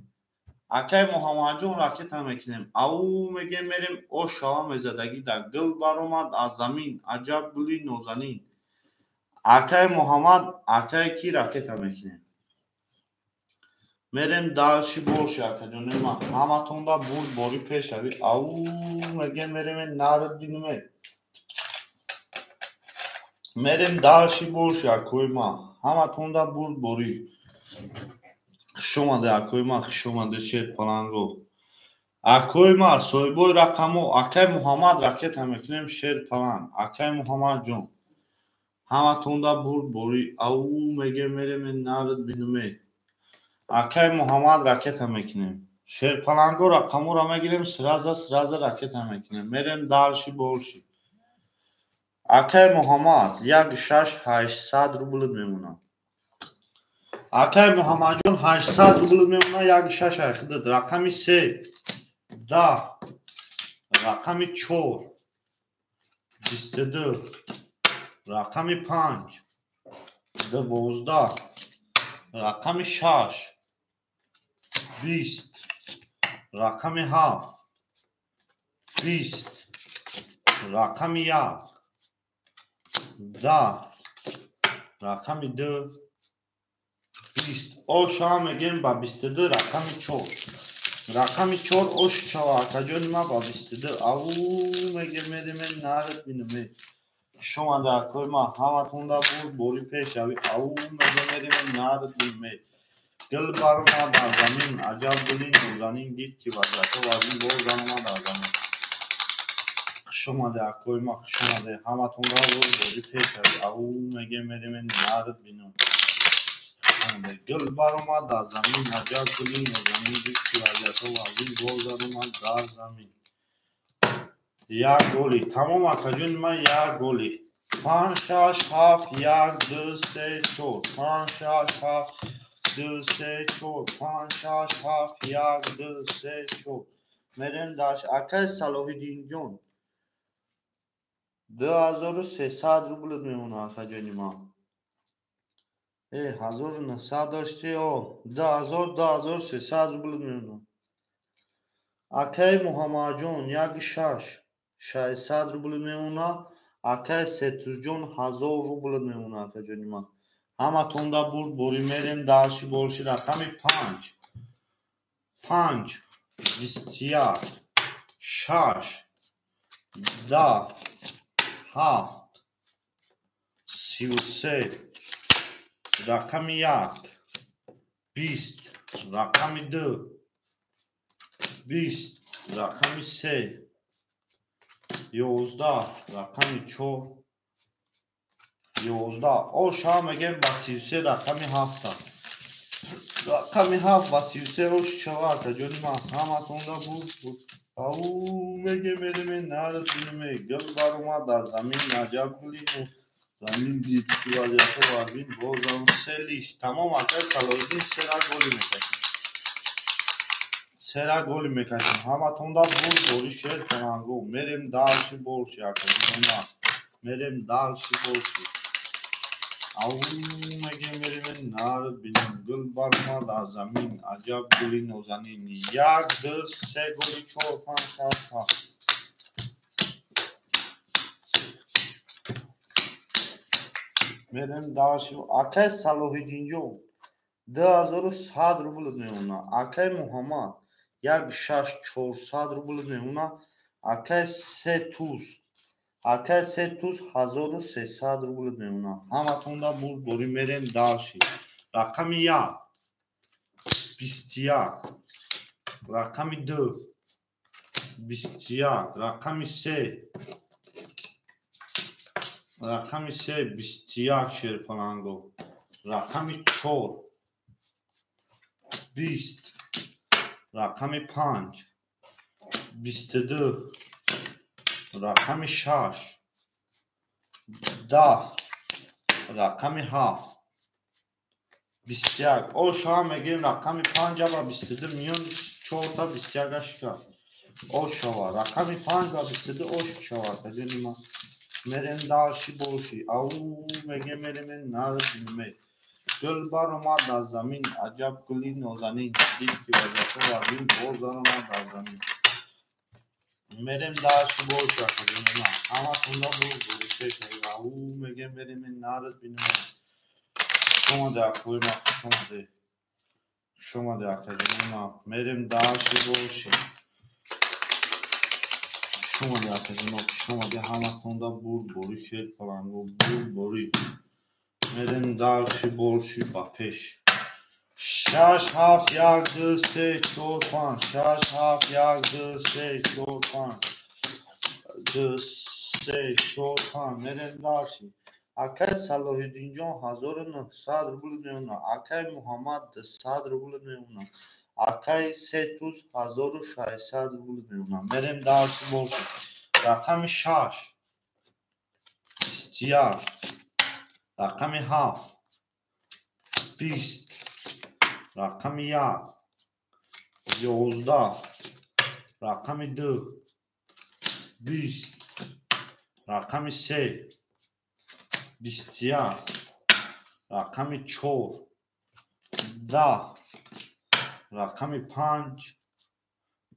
[SPEAKER 1] اکای محمد جون راکتا میکنیم او میگه میریم او شام زدگی در گل برآمد از زمین عجب گلی نازنین اکای محمد اکای کی راکتا میکنیم میریم دالشی برش اکا جونیم همه توندا بوری پیش شوی او میگه میریم نارد بینیم Мерем дарши борши акои ма. Ҳаматонда бурд борӣ. Хушомаде акои ма, хушомаде шерпаланго. Акои ма, соҳибои рақамо, акай Муҳаммад ракета мекунем шерпаланг. Акай Муҳаммадҷон. Ҳаматонда бурд борӣ. Ау мегем мерем нард бинуме. Акай Муҳаммад ракета мекунем. Шерпаланго рақаморо мегирем сраза ракета мекунем. Мерем дарши борши. Акай Муҳаммад 1,600 рубль мемонад. Акай Муҳаммадҷон 800 рубль мемонад 1,6 худод. Рақами 3, 10, рақами 4, 22, рақами 5, 12, рақами 6, 20, рақами 7, 20, рақами 1, 10, рақами 2, 20. Оша мегем ба 22 рақами 4. Рақами 4 ош шава акаҷони ма ба 22. Ау мегем мерем нард бинуме. Шомада акои ма ҳаматонда бурд бори пешави. Ау мегем мерем нард бинуме. Гил баромад дар замин аҷаб гули нозанин дид ки вазъато вазин боз омад дар замин. Хушомаде акои ма хушомаде ҳаматонда бурд бори пешави. Ау мегем мерем нард бинум. Гил баромад дар замин аҷаб гули нозанин дид ки вазъато вазин боз омад дар замин. Як голи тамом акаҷони ман як голи. 5 6 7 1 2 3 4 5 6 7 2 3 4 5 6 7 1 2 3 4 мерем даш акай Салоҳиддинҷон 2300 рубль мемонад акаҷони ман. 1900 дошти 2300 рубль мемонад. Акай Муҳаммадҷон 1,600 рубль мемонад. Акай Сетузҷон 1000 рубль мемонад акаҷони ман. Ҳаматонда бурд бори мерем дарши борши. Рақами 5, 5, 21, 6, 10, 7, 33, рақами 1, 20, рақами 2, 20, рақами 3, 11, рақами 4, 11. Оша мегем ба 33 рақами 7. Рақами 7 ба 33 ош шава акаҷони ман. Ҳаматонда бурд буд. Ау мегем мерем нард бинуме. Гил баромад дар замин аҷаб гули замин дид ки вазъато вазин боз омад. Се лист тамом акай Салоҳиддин сера голи мекашем. Сера голи мекашем. Ҳаматонда бурд бори шерпаланго. Мерем дарши борши акаҷони ман. Мерем дарши борши. Ау мегем мерем нард бинум. Гил баромад дар замин аҷаб гули нозанин. 1 2 3 голи 4 5 6 7. мерем дарши акай Салоҳиддинҷон 2100 рубль мемонад. Акай Муҳаммад 1,400 рубль мемонад. Акай Сетуз 1300 рубль мемонад. Ҳаматонда бурд бори мерем дарши. Рақами 1, 21, рақами 2, 21, рақами 3, рақами 3 21 шерпаланго. рақами 4 20, рақами 5 22, рақами 6 10, рақами 7 21. оша мегем рақами 5 ба 22 миён 4 та 21 шикар. ошава рақами 5 ба 22 ош шава акаҷони ман. мерем дарши борши. Ау мегем мерем нард бинуме. гил баромад дар замин аҷаб гули нозанин дид ки вазъато вазин боз омад дар замин. мерем дарши борши акаҷони ман. ҳаматонда бурд бори пешави. Ау мегем мерем нард бинуме. хушомаде акои ма хушомаде. Хушомаде акаҷони ман. мерем дарши борши. شماده آتجنوب شماده همتوندا بود بوری شیر پلنگو بود بوری مرم دارشی برشی با پیش شش هفت یک دو سه چهار پنج شش هفت یک دو سه چهار پنج دو سه چهار پنج مرم دارشی اکای صلاح الدین جان 1900 روبل میونه اکای محمد 100 روبل میونه اکای ستوز 1600 روبل میونه مرم دارشی برشی رقم 6 استیار رقم 7 20 رقم 1 11 رقم 2 20 رقم 3 21 رقم 4 10 رقم 5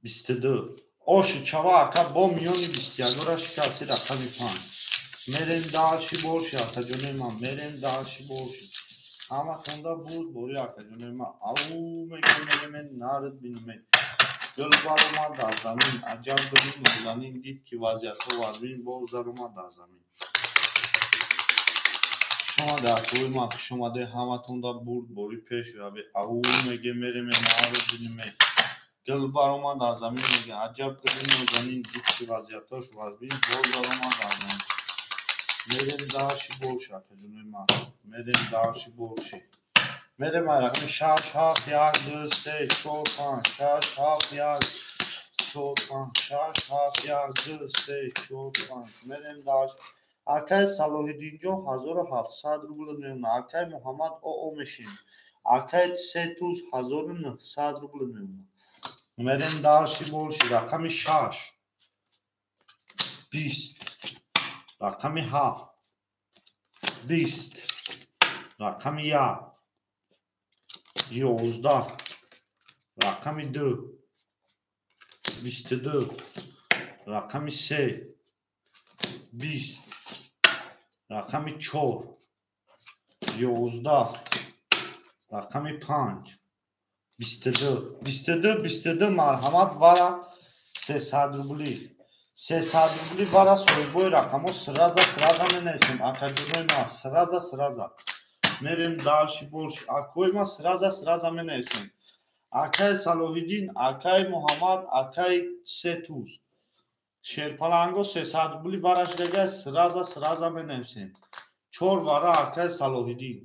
[SPEAKER 1] 22 اوش چوا اکا با میونی 21 را شکستی رقم 5 مرم دارشی برشی اکا جونه من مرم دارشی برشی اما توندا بود بوری اکا جونه من او میگه من نارد بینیم گل بار اومد در زمین عجب بدین نازنین دید که وضعیت و وضعین بغز در اومد در زمین شما در توی ما شما ده همه توندا بود بوری پیش را به او میگه میریم نارد بینیم گل بار اومد در زمین میگه عجب بدین نازنین دید که وضعیتش وضعین بغز در اومد در زمین میریم دارشی برشی اکا جونوی ما میریم دارشی برشی میریم رقم 6 7 1 2 3 4 5 6 7 1 4 5 6 7 1 2 3 4 5 میریم داشت اکای صلاح الدین جان 1700 روبل میونه اکای محمد او میشین اکای ستوز 1900 روبل میونه میریم داشتی برشی رقم 6 20 رقم 7 20 رقم 1 11 رقم 2 22 رقم 3 20 رقم 4 11 رقم 5 22 مرحمت вара 300 рубли 300 рубли вара соҳибои рақамҳо сраза менависем акаҷонои ма сраза мерем далши борши акои ма сраза менависем акаи салоҳиддин акаи муҳаммад акаи сетуз шерпаланго 300 рубли вараш дега сраза менависем 4 вара акаи салоҳиддин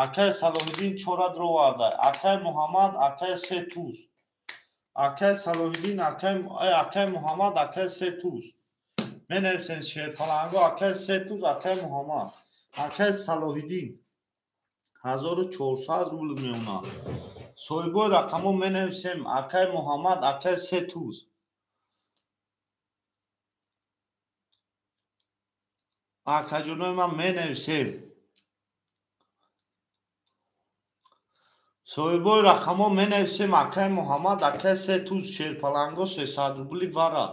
[SPEAKER 1] акаи салоҳиддин 4 дроварда акаи муҳаммад акаи сетуз акаи салоҳиддин акаи муҳаммад акаи сетуз менависем шерпаланго акаи сетуз акаи муҳаммад акаи салоҳиддин 1400 рубл меонад соҳибои рақамҳо менависем акаи муҳаммад акаи сетуз акаҷонои ман менависем соҳибои рақамҳо менависем акаи муҳаммад акаи сетуз шерпаланго 300 рубли вара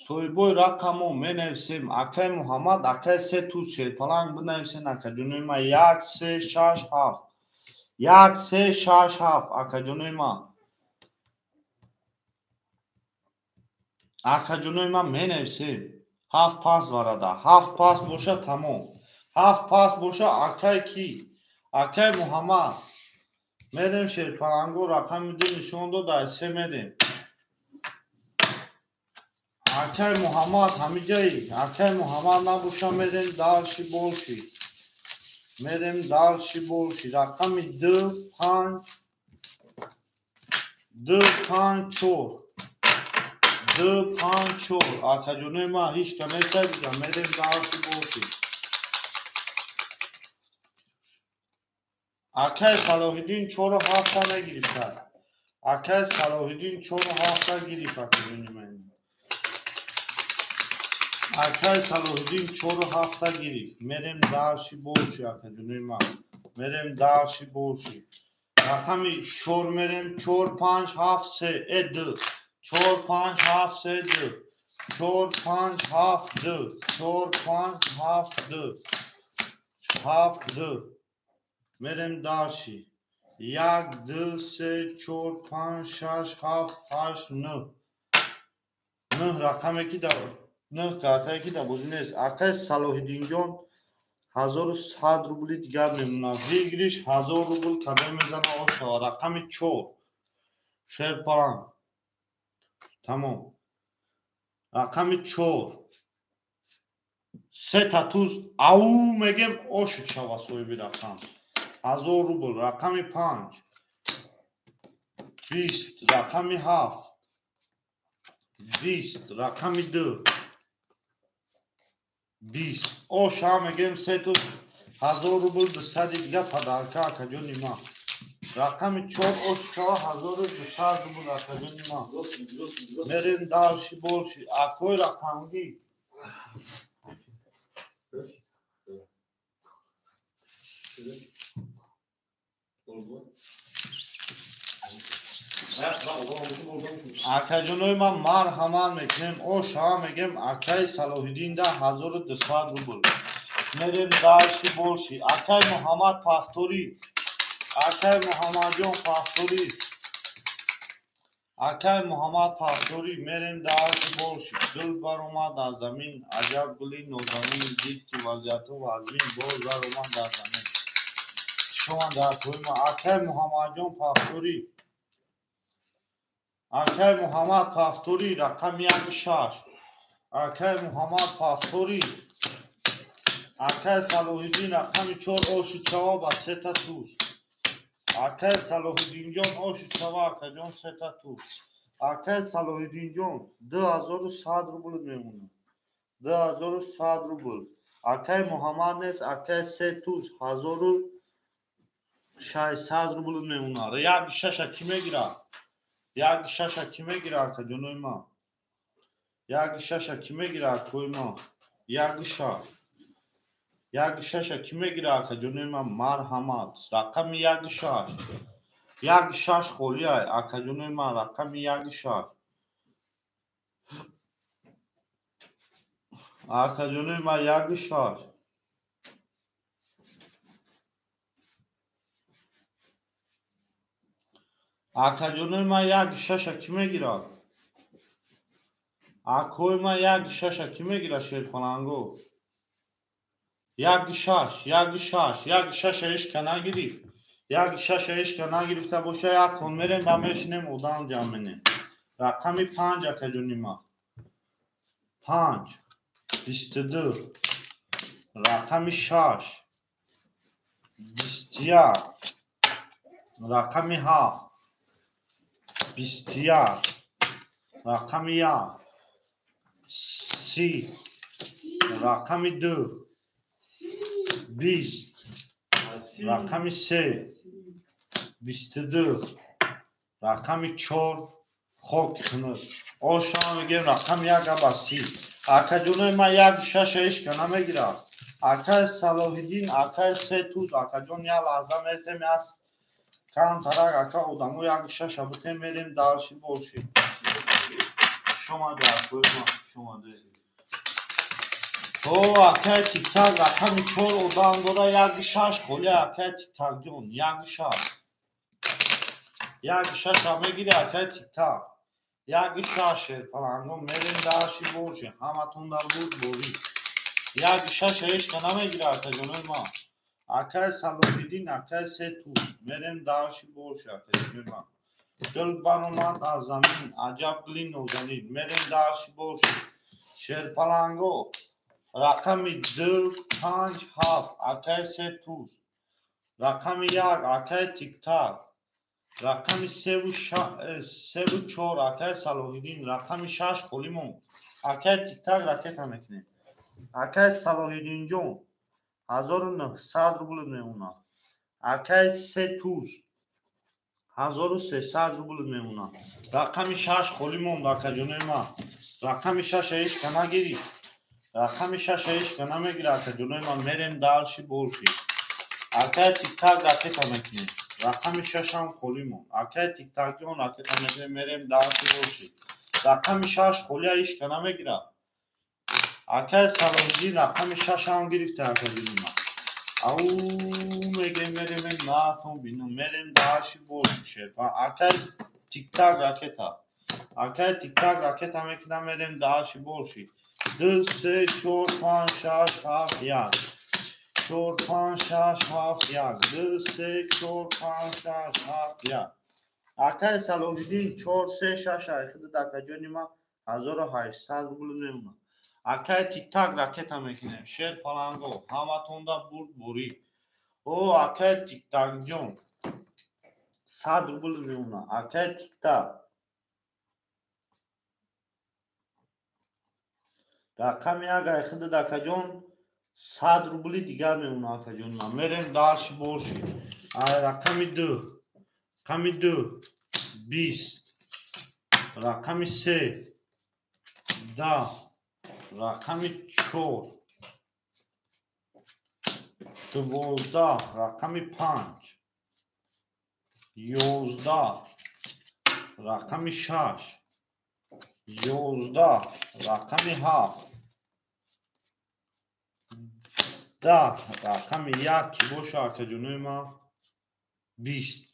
[SPEAKER 1] соҳибои рақамҳо менависем акаи муҳаммад акаи сетуз шерпаланг бинависен акаҷонои ман 1367 1367 акаҷонои ман акаҷонои ман менависем 7 паст варада 7 паст боша тамом 7 паст боша акаи ки акаи муҳаммад мерем шерпаланго рақам мидем нишон дода се медем акаи муҳаммад ҳамиҷаи акаи муҳаммад набоша мерем далши борши рақами 254 акаҷонои ман ҳеҷ камеса дида мерем далши борши акаи салоҳиддин 4 мегирифта акаи салоҳиддин 4 гирифт акаҷонои ман акаи салоҳиддин 4 гирифт мерем далши борши акаҷонои ман мерем далши борши рақами 4 мерем 4573 4572 4572 мерем далши 1 2 3 4 5 6 7 8 9 نه رقم کی دا نه کارت کی دا بودی نیست آقای صلاح الدین جان 1100 روبل دیگر میمونه بگیریش 1000 روبل کده میزنه آشا رقم 4 شیر پران تمام رقم 4 سه تا توز او میگم آشو شوا سوی بی رقم 1000 روبل رقم 5 20 رقم 7 20 رقم 2 20 آشا میگم سه توز 1000 روبل دسته دیگه پدرکه اکجا نیما رقم 4 آشو شوا 1200 روبل اکجا نیما میریم دارشی بولشی اکوی رقم گی اکجانوی من مرحمت میکنیم او شما میگم اکای صلاح الدین ده 1200 روبل میریم دارشی بولشی اکای محمد پافتوری اکای محمد جان پافتوری اکای محمد پافتوری میریم دارشی بولشی گل بر اومد از زمین عجب گلی نوزمین دید که وضعیت و عظیم باز بر اومد در زمین شما در توی ما اکای محمد جان پافتوری اکای محمد پافتوری رقم 16 اکای محمد پافتوری اکای صلاح الدین رقم 4 آشو چوا با 3 تا توز اکای صلاح الدین جان آشو چوا اکا جان 3 تا توز اکای صلاح الدین جان 2100 روبل میمونه 2100 روبل اکای محمد نیست اکای 3 توز 1600 روبل میمونه یک شش کی میگیره یک شش کی میگیره اکا جانوی ما یک شش کی میگیره اکوی ما یک شش کی میگیره اکا جانوی ما مرحمت رقم یک شش خولی های اکا جانوی ما رقم یک شش اکا جانوی ما یک شش اکا جانوی ما یک شش کی میگیره اکوی ما یک شش کی میگیره شیر پلنگو یک شش ایش که نگیریف یک شش ایش که نگیرفته باشه یک کن میریم با میشنیم ادام جمعینه رقم 5 اکا جونی ما 5 22 رقم 6 21 رقم 7 21 رقم 1 30 رقم 2 20 رقم 3 22 رقم 4 خاک خنود آشان میگیم رقم 1 با 30 اکا جونوی ما یک شش ایش که نمیگیره اکا صلاح الدین اکا 3 توز اکا جون یا لحظه میسیم از کام ترک اکا ادامو یک شش بودیم میریم دارشی بولشی شما در کوی ما شما در او اکای تیک تاک رقم 4 ادام داره یک شش خولی اکای تیک تاک جون یک شش هم میگیره اکای تیک تاک یک شش پلنگو میریم دارشی بولشی همه تون در بود بولی یک شش ایش که نمیگیره اکا جونوی ما اکای صلاح الدین اکای 3 توز میریم دارشی بولشی اکا جونوی ما گل بر اومد از زمین عجب گلی نوزنید میریم دارشی بولشی شیر پلنگو رقم 2 5 7 اکای 3 توز رقم 1 اکای تیک تاک رقم 3 و 4 اکای صلاح الدین رقم 6 خولیمون اکای تیک تاک رکت هم میکنیم اکای صلاح الدین جون 1900 روبل میمونه اکای 3 توز 1300 روبل میمونه رقم 6 خولیمون اکا جونوی ما رقم 6 ایش که نگیری رقم 6 ایش که نمیگیره اکا جونوی ما میریم دارشی بولشی اکای تیک تاک رکت هم میکنیم رقم 6 هم خولیمون اکای تیک تاک جون رکت هم میکنیم میریم دارشی بولشی رقم 6 خولی ایش که نمیگیره اکای صلاح الدین رقم 6 هم گرفته اکا جونوی ما او میگیم میریم ماتون بینو میریم دارشی بولشی و اکای تیک تاک رکت هم Akay tik tak raket hamekidan merim darshi bolshi 2 3 4 5 6 7 8 4 5 6 7 2 3 4 5 6 7 8 Akay Salohiddin 4 3 6 ayxidi dakajonima 1800 rubl meuna. Akay tik tak raket hamekinem sher palango hamatonda burd buri. O akay tik tak jon 100 rubl meuna. Akay tik tak Rakami aga ayxidi dakajon 100 rubli digar meuna akajonima. Merem darshi bolshi. Rakami 2 Rakami 2 20 Rakami 3 10 Rakami 4 12 Rakami 5 11 Rakami 6 11 Rakami 7 10 Rakami 1 ki boşa akajonima 20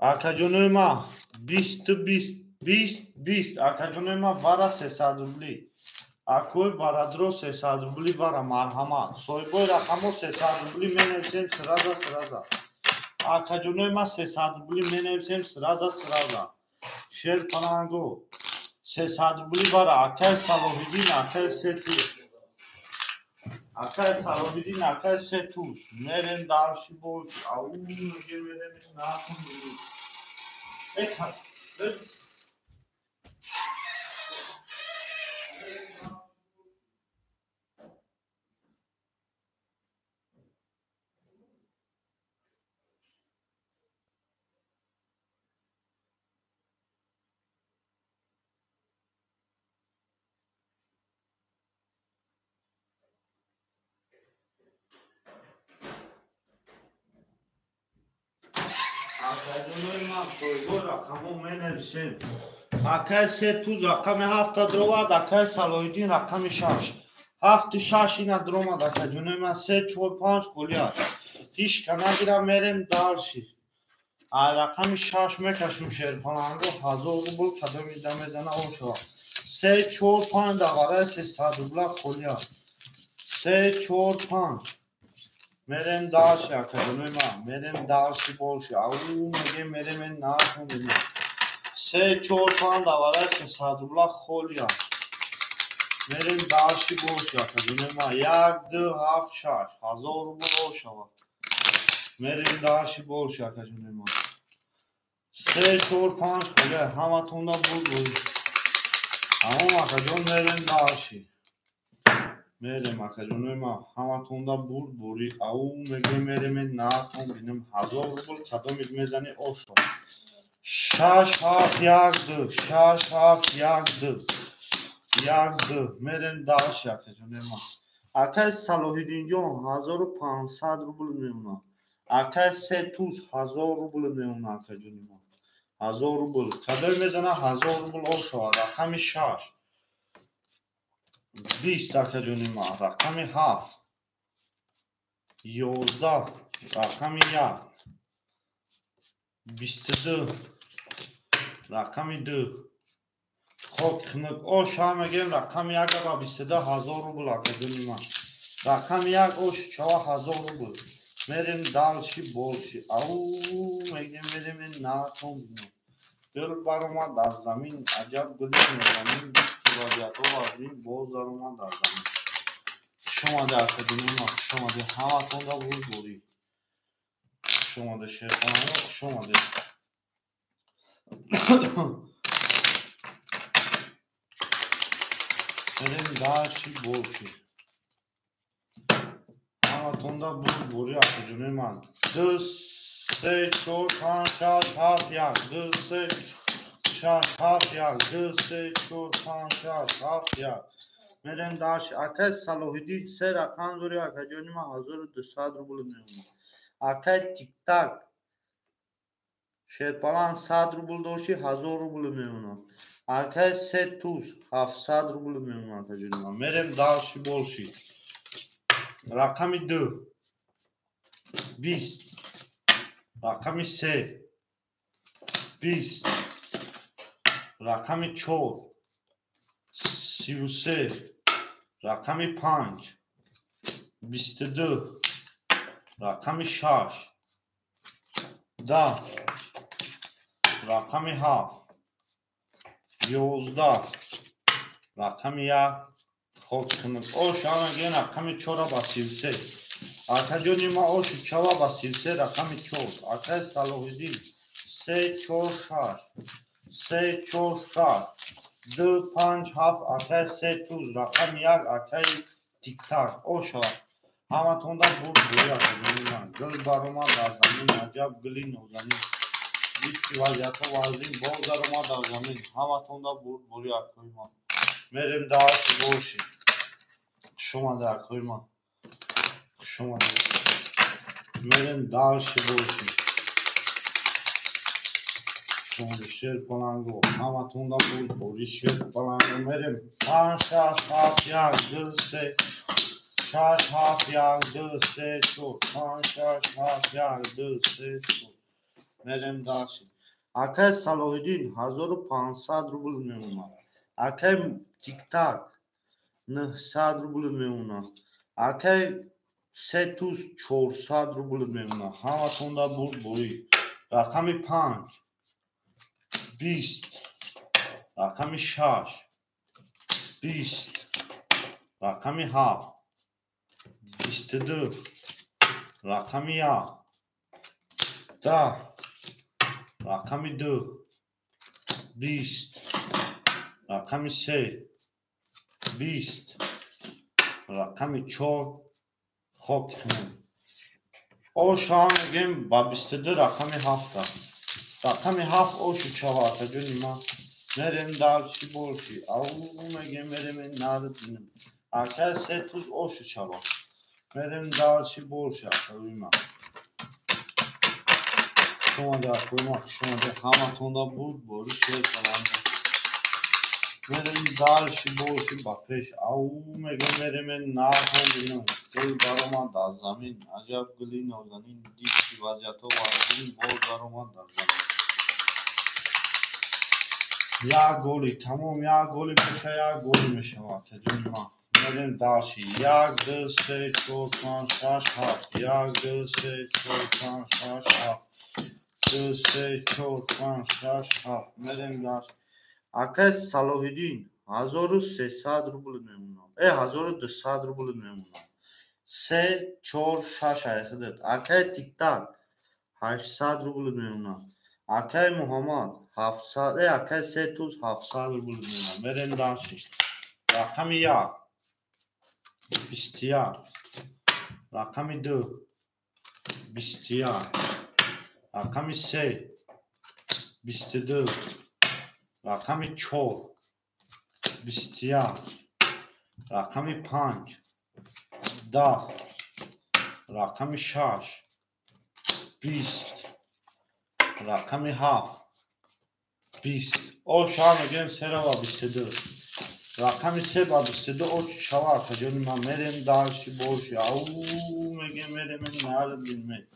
[SPEAKER 1] akajonima 20 20 20 akajonima vara 300 rubli. Akoy varadro 300 rubli vara marhamat. Soyboy rakamo 300 rubli menevsem sraza. Akajonima 300 rubli menevsem sraza. Sher palango 300 rubli vara Akay Salohiddin Akay Setu. Akay Salohiddin Akay Setus. Merem darshi bolshi. Au merem nakum. Ekhat. Akajonima soyboy rakamo menevsem. Akay Setus rakami 70 var. Akay Salohiddin rakami 6. 7 ina droma dakajonima 3 4 5 qolyar. Ish kanagira merem darshi. Rakami 6 mekashum sher palango 1000 rubl kadami damedana osho. 3 4 5 davara 300 rubla qolyar. 3 4 5 Merem darshi akajonima merem darshi bolshi. Au mege merem nakum bini. 3 4 5 davara 300 rubla qolyar. Merem darshi bolshi akajonima 1 2 7 6 1000 rubl osho. Merem darshi bolshi akajonima 3 4 5 qole hamatonda burd. Hamon akajon merem darshi. Merem akajonima hamatonda burd buri. Au mege merem nakum binim 1000 rubl kadom mezani osho. 6 7 1 2 merem darshi akajonima. Akay Salohiddin jon 1500 rubl meuna. Akay Setus 1000 rubl meuna akajonima. 1000 rubl. Kadom mezana 1000 rubl osho. Rakami 6 20 akajonima. Rakami 7 11 Rakami 1 22 Rakami 2 Khok khnak osh hamegem rakami 1 aba 22 1000 rubl akajonima. Rakami 1 osh 4000 rubl. Merem dalshi bolshi. Au megem merem nakum bino. Dil baromad az zamin ajab guli mezamin vaziyatho azin boz daromad az zamin. Shomade akajonima shomade hamatonda burd buri. Shomade sher palango shomade. Merem darshi bolshi. Hamatonda burd buri akajonima 2 3 4 5 6 7 2 3 4 2 3 4 5 7 Merem darshi. Akay Salohiddin se rakam dori akajonima 1200 rubl meuna. Akay tik tak sherpalan 100 rubl dorshi 1000 rubl meuna. Akay Setus 700 rubl meuna akajonima. Merem darshi bolshi. Rakami 2 20 Rakami 3 20 رقم 4 33 رقم 5 22 رقم 6 10 رقم 7 11 رقم 1 خود کنید اوشان اگه رقم 4 با 33 آقا جونی ما اوش چوا با 33 رقم 4 آقا صلاح‌الدین 3 4 6 3 4 6 2 5 7 آقا 3 توز رقم 1 آقا تیک تاک اوشا همه تونده بود بویا جونی من گل باروما در زمین عجب گلی نوزنی بیچی وضعیت وزین باز در اومد در زمین همه تونده بود بویا کوی ما میریم داشت باشی شما در کوی ما شما میریم داشت باشی شما شیر پلنگو همه تونده بود بوری شیر پلنگو میریم 5 6 7 1 2 3 6 7 1 2 3 4 5 6 7 1 2 3 4 میریم داشت آقای صلاح‌الدین 1500 روبل میمونه آقای تیک تاک 900 روبل میمونه آقای 3400 روبل میمونه همه تونده بود بوری رقم 5 20 رقم 6 20 رقم 7 22 رقم 1 10 رقم 2 20 رقم 3 20 رقم 4 خوب کنیم اوشان میگیم با 22 رقم 7 رقم 7 اوشو چواتا جونی ما میریم دارچی بولشی او میگیم میریم نارد بینیم آقا 3 توز اوشو چوا میریم دارچی بولشی اصابی ما شما در کوی ما شما در همه تونده بود بوری شیر کنم میریم دارچی بولشی با پیش او میگیم میریم نارد بینیم گل باروما در زمین عجب گلی نوزنین دیشی وضعیت و وزین بول باروما در زمین یا گلی تمام یا گلی بشه یا گلی میشه که جون ما میریم داشتی 1 2 3 4 5 6 7 1 2 3 4 5 6 7 2 3 4 5 6 7 میریم داشت آقای صلاح‌الدین 1300 روبل میمونه 1200 روبل میمونه 3 4 6 ایخدت آقای تیک تاک 800 روبل میمونه آقای محمد 700 آقای 3 توز 700 روبل میمونه میریم داشتی رقم 1 21 رقم 2 21 رقم 3 22 رقم 4 21 رقم 5 10 رقم 6 20 رقم 7 20 او شما میگیم 3 با 22 رقم 3 با 22 او شما کجونی ما میریم داشتی باشی او میگیم میریم نار بینیم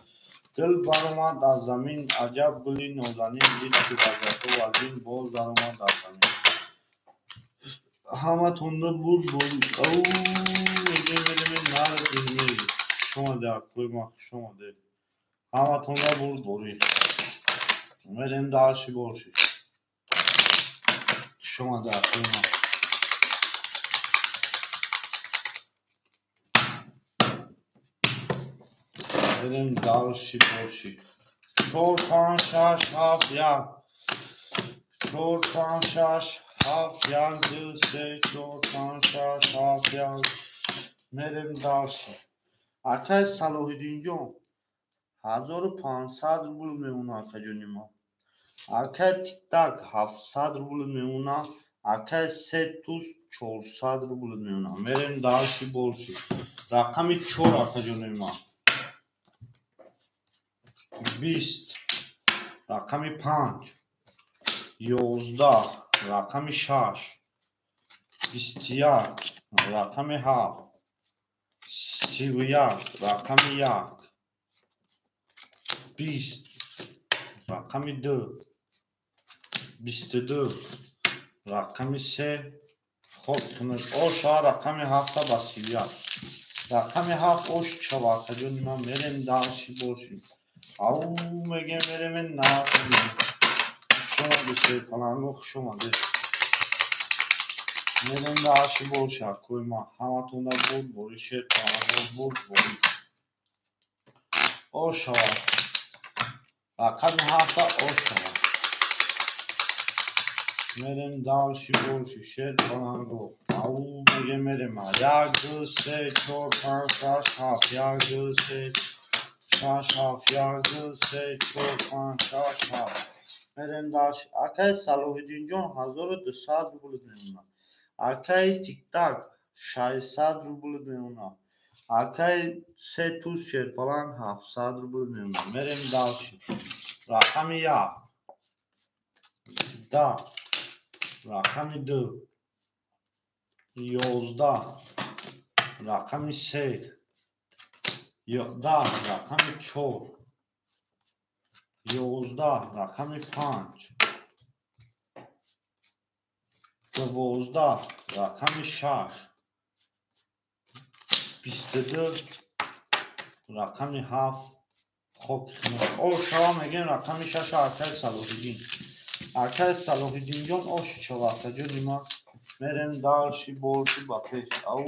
[SPEAKER 1] دل باروما در زمین عجب گلی نوزنین دید که وضعیت و وزین باز باروما در زمین همه تونده بود بوری او میگیم میریم نار بینیم شما در کوی ما شما در همه تونده بود بوری میریم داشتی باشی شما در کوی ما میریم داشتی باشی 4 5 6 7 1 4 5 6 7 1 2 3 4 5 6 7 1 میریم داشتی آقای صلاح‌الدین جون 1500 روبل میمونه آقا جونی ما آقای تیک تاک 700 روبل میمونه آقای 3 توز 400 روبل میمونه میریم داشتی باشی رقم 4 آقا جونی ما 20 رقم 5 11 رقم 6 21 رقم 7 31 رقم 1 20 رقم 2 22 رقم 3 خب اوشا رقم 7 بسیار رقم 7 اوش چوا کجون ما میریم داشی باشیم او میگه میریم نه شما بشه پلنگو شما ده میریم داشی باشه کوی ما همه تون دا بود بوری شد پلنگو بود بوری اوشا رقم 7 اوشا میریم داشی باشی شد پلنگو او میگه میریم یک دو سه چهار پنج شش هفت یک دو سه شش هفت یک دو سه چهار پنج شش هفت میریم داشت اکای صلاح الدین جان 1200 روبل میمونه اکای تیک تاک 600 روبل میمونه اکای سه توز شیرپلنگ 700 روبل میمونه میریم داشت رقم 1 10 رقم 2 11 رقم 3 10 رقم 4 11 رقم 5 12 رقم 6 22 رقم 7 خب او شما میگیم رقم 6 ارکای صلاح الدین ارکای صلاح الدین جان اوش چواسته جونی ما میریم داشی بردی با پیش او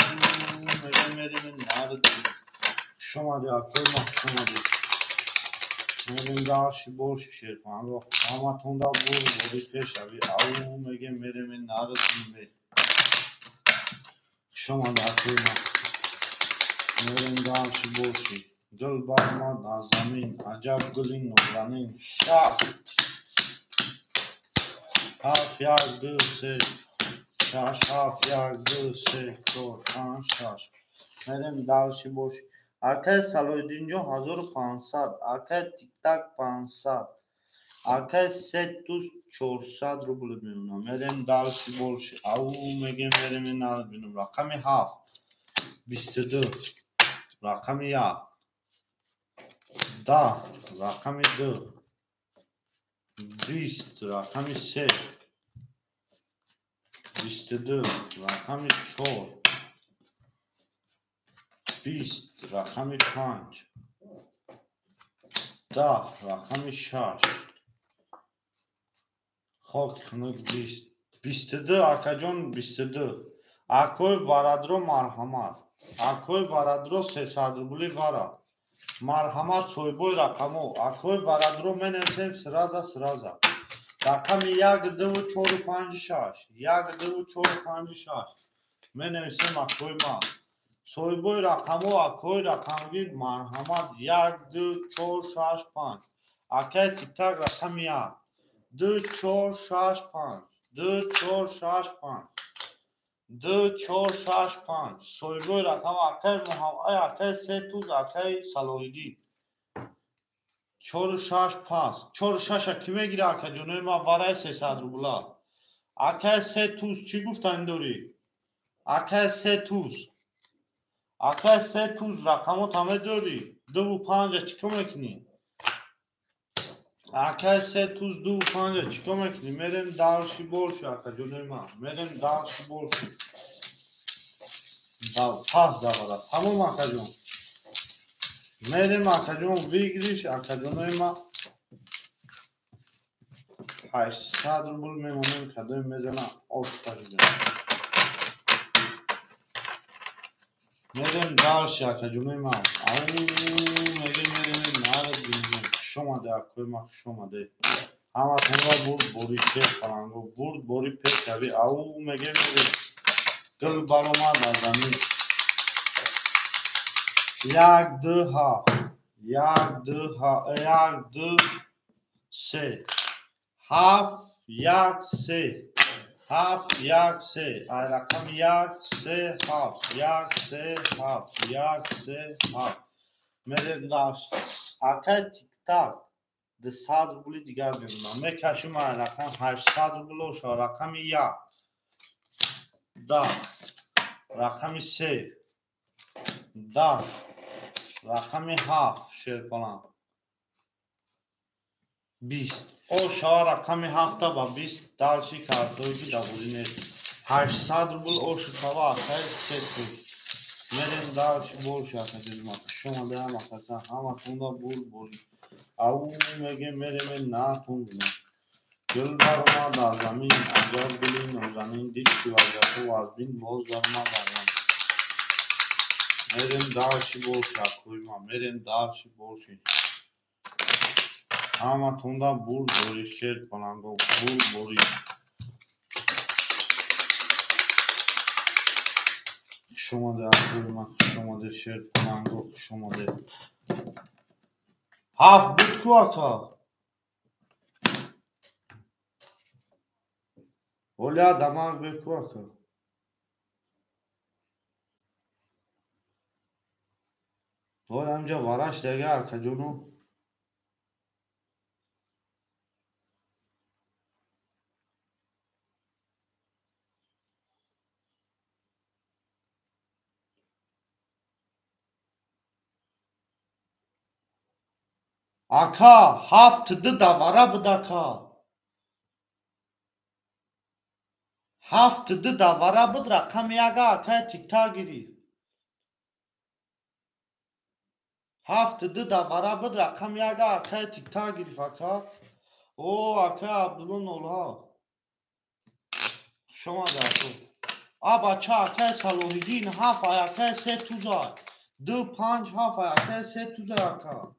[SPEAKER 1] میریم نردی شما دی اکوی ما شما دی میریم داشی برشی شیرپان همه تون دا بردی پیش او میریم نردی شما دی اکوی ما میریم داشی برشی گل برماد از زمین عجب گلی نورانین شست هفت یک دو سه شش هفت یک دو سه چهار پنج شش میریم داشی برشی اکای صلاح الدین جان 1500 اکای تیک تاک 500 اکای سه توز 400 روبل میمونه میریم داشی برشی او میگیم میریم نرد بینم رقم 7 22 رقم 1 10 رقم 2 20 رقم 3 22 رقم 4 20 رقم 5 10 رقم 6 خاک خنک 20 22 اکاجان 22 اکوی وارادرو مرحمت اکوی وارادرو 300 روبلی وارا مرحمت سویبوی رقمو اکوی وارادرو منویسیم سرازا رقم 1 2 4 5 6 1 2 4 5 6 منویسیم اکوی ما سویبوی رقمو اکوی رقمگیر مرحمت 1 2 4 6 5 اکای تیک تاک رقم 1 2 4 6 5 2 4 6 5 2 4 6 5 سویبوی رقم اکای محمد اکای سه توز اکای صلاح الدین 4 6 5 4 6 کی میگیره اکا جونوی ما برای 300 روبلا اکای سه توز چی گفتن دوری اکای سه توز رقمو تمه داری 2 و 5 چیکار میکنی اکای سه توز 2 و 5 چیکار میکنی میریم دارشی برشی اکا جونوی ما میریم دارشی برشی پاس دارد تمام اکا جون میریم اکا جون بگیریش اکا جونوی ما 800 روبل میمونیم کدوی میزنه آشپاش جون میریم دارشی اکا جونوی ما او میریم نارد بینیم شما ده اکوی ما شما ده همه تون را برد بوری که پلنگو برد بوری پیش شوی او میریم گل برامد از زمین 1 2 7 1 2 7 1 2 3 7 1 3 7 1 3 رقم 1 3 7 1 3 7 1 3 7 میریم داشت اکای تیک تاک 200 روبلی دیگر میمونم میکشیم رقم 800 روبل شو رقم 1 10 رقم 3 10 رقم 7 شیر کنم 20. او شا رقم 7 با 20 دالچی کارتویی دابولینه 800 روبل او شکاوا آخر 3 توش مریم دالچی بول شاکه دیدم شما دیدم آخر همه توندا بول او میگه مریم ناتون دیدم گل برما در زمین عجب گلی نوزمین دید که وزرده وزبین باز برما در زمین مریم دالچی بول شاکوی ما مریم دالچی بول شی همه توندا بول بوری شیر کنندو بول بوری شما ده aklıma şoma de şer mango şoma de haf bitku aka ola damag bitku aka ola amca varaş dege aka cunu aka haftıdı da vara bıdaka haftıdı da vara bıdra kamiyaga aka tikta giri haftıdı da vara bıdra kamiyaga aka tikta giri aka o aka Abdullah olha şoma da akı Abaça aka Salohiddin haf aka se tuzar 2-5 haf aka se tuzar aka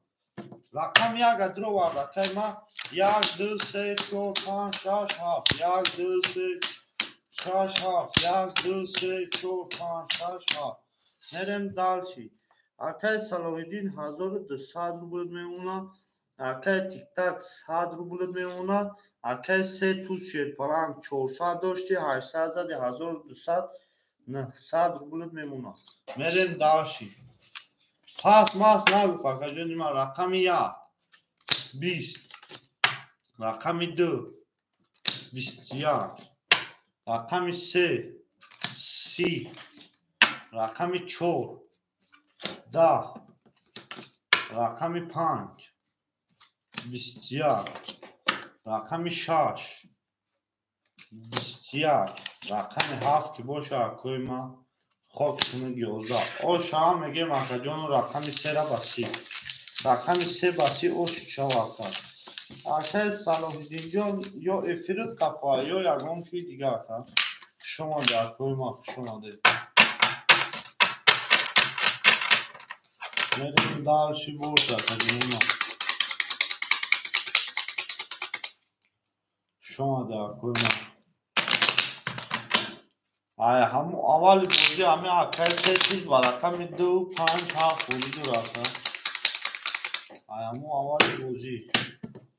[SPEAKER 1] rakam ya gadro var aka ma ya 2-3-4-5-6 haf ya 2-3-6 haf ya 2-3-4-5-6 haf nerem dalçi aka Salohiddin 1200 ruble meuna aka tiktak 100 ruble meuna aka se tuz şer falan 400 داشتی 800 زدی 1200 نه 100 روبل میمونه مریم داشتی پس ماست نگو فقط جونی ما رقم 20 رقم 2 21 رقم 3 30 رقم 4 10 رقم 5 21 رقم 6 21 رقم 7 که باشه اکوی ما خاکتونه 11 او شما میگه مکجان رقم 3 را بسی رقم 3 بسی او شیشه وقت اکه صلاح‌الدین جان یا افراد کفا یا یکم شوی دیگه اکه شما در کوی ما شما ده میریم دارشی بورش اکه ما شما در کوی ما آیا هم اولی بودی همه اکه سه چیز با رقم 2-5-7 بودی دو رقم آیا هم اولی بودی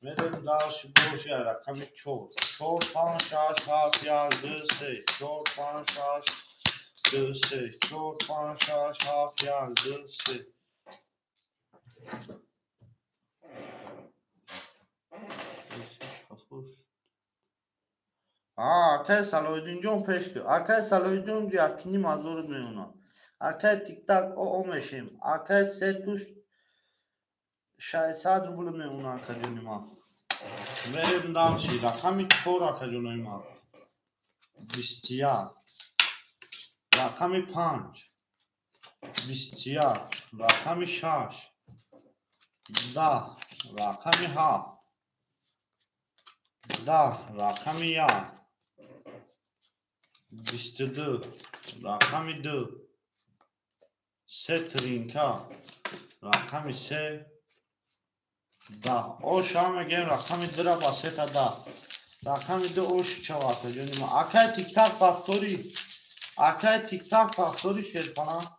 [SPEAKER 1] میریم دارشی بورش رقم 4 4-5-6-7 2-3 4-5-6 2-3 4-5-6-7 2-3 اکه صلاح‌الدین جان پیش که اکه صلاح‌الدین جان یکنی مزورد میونا اکه تیک تاک او میشیم اکه سه توش 600 روبل میونا اکه جونی ما میریم دارشی رقم 4 اکه جونی ما 21 رقم 5 21 رقم 6 10 رقم 7 10 رقم 1 22 رقم 2 3 ترینکا رقم 3 10 او شام گیم رقم 2 را با 3 تا 10 رقم 2 اوش چواتا جونی ما اکای تیک تاک پافتوری اکای تیک تاک پافتوری شیر کنم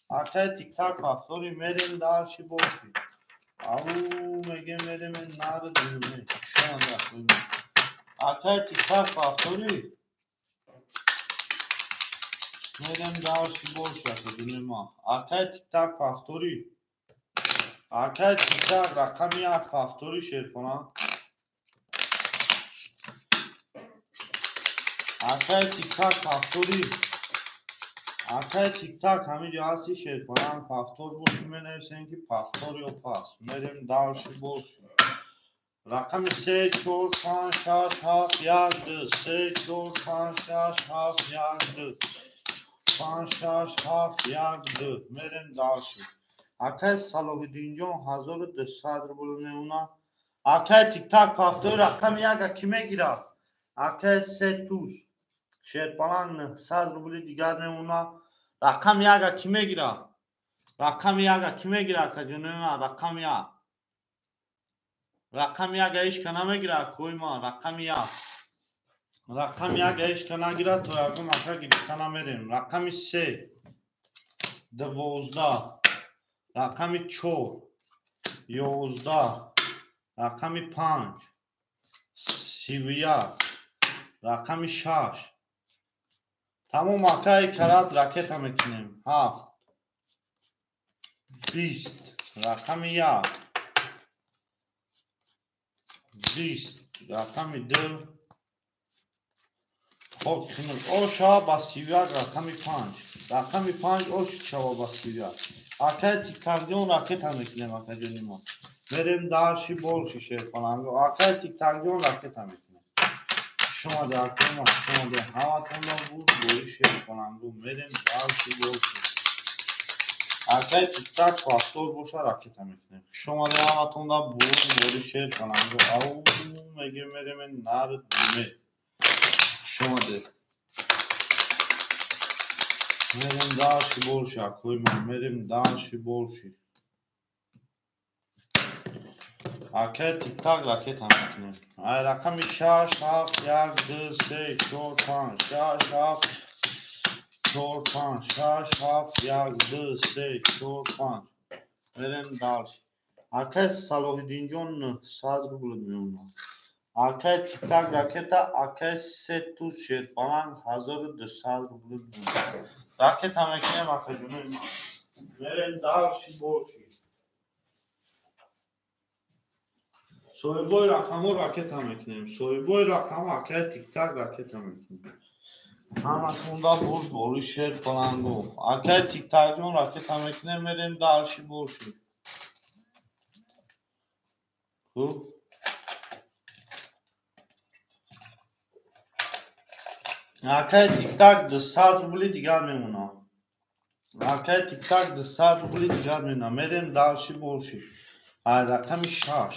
[SPEAKER 1] اکای تیک تاک پافتوری میریم دارشی باشی او میگه میریم نار دونی شما دارشی اکای تیک تاک پافتوری میریم دارشی باشی دونی ما اکای تیک تاک پافتوری اکای تیک تاک رقم 1 پافتوری شیر کنم اکای تیک تاک پافتوری اکای تیک تاک همین جهازی شیر کنم پافتور باشی می نویسیم که پافتور یا پاس میریم دارشی باشی رقم 3 4 5 6 7 1 2 3 4 5 6 7 1 2 5 6 7 1 2 میریم داشت. اکای صلاح‌الدین جان 1200 روبل میونه. اکای تیک تاک پافتو رقم یک کی میگیره؟ اکای 3 توز شیرپالان 900 روبل دیگر میونه. رقم یک کی میگیره؟ رقم یک کی میگیره که جنوب رقم یک. رقم یک ایش که نمیگیره کوی ما رقم یک. رقم یک ایش که نگیره تو یکم اکا گرفته نمیریم. رقم 3 12 رقم 4 11 رقم 5 31 رقم 6 تمام اکای کرات راکت هم میکنیم. 7 20 رقم 1 20 رقم 2 خب کنیم اوشا با 31 رقم 5 رقم 5 اوش شوا با 31 اکای تیک تاک جون راکت هم میکنیم اکا جونی ما بریم دارشی بولشی شیر پلانگو اکای تیک تاک جون راکت هم میکنیم. شما ده اکای ما شما ده همتون را بود بوری شیر پلانگو میریم دارشی بولشی اکای تیک تاک پاستور بوشا راکت هم میکنیم. شما ده همتون را بود بوری شیر پلانگو او میگه میریم نار دیمه شما ده میریم دارشی بولشی اکوی ما میریم دارشی بولشی اکای تیک تاک راکت هم میکنیم. رقم 6 7 1 2 3 4 5 6 7 4 5 6 7 1 2 3 4 5 بریم دارش. اکای صلاح‌الدین جان 900 روبل میونه. اکای تیک تاک راکت اکای 3 توز شیرپالنگ 1200 روبل میونه. راکت هم میکنیم اکا جونوی ما بریم دارشی بولشی soyboy rakamı raket ham ekledim. Soyboy rakamı akay tik tak raket ham ekledim. Hamatunda bol bol şer falan go. Akay tik takjon raket ham ekledim. Merim darşi bolşi. Bu akay tik tak 200 rubli digar memuna. akay tik tak 200 rubli digar memuna. Merim darşi bolşi. Ay rakam 6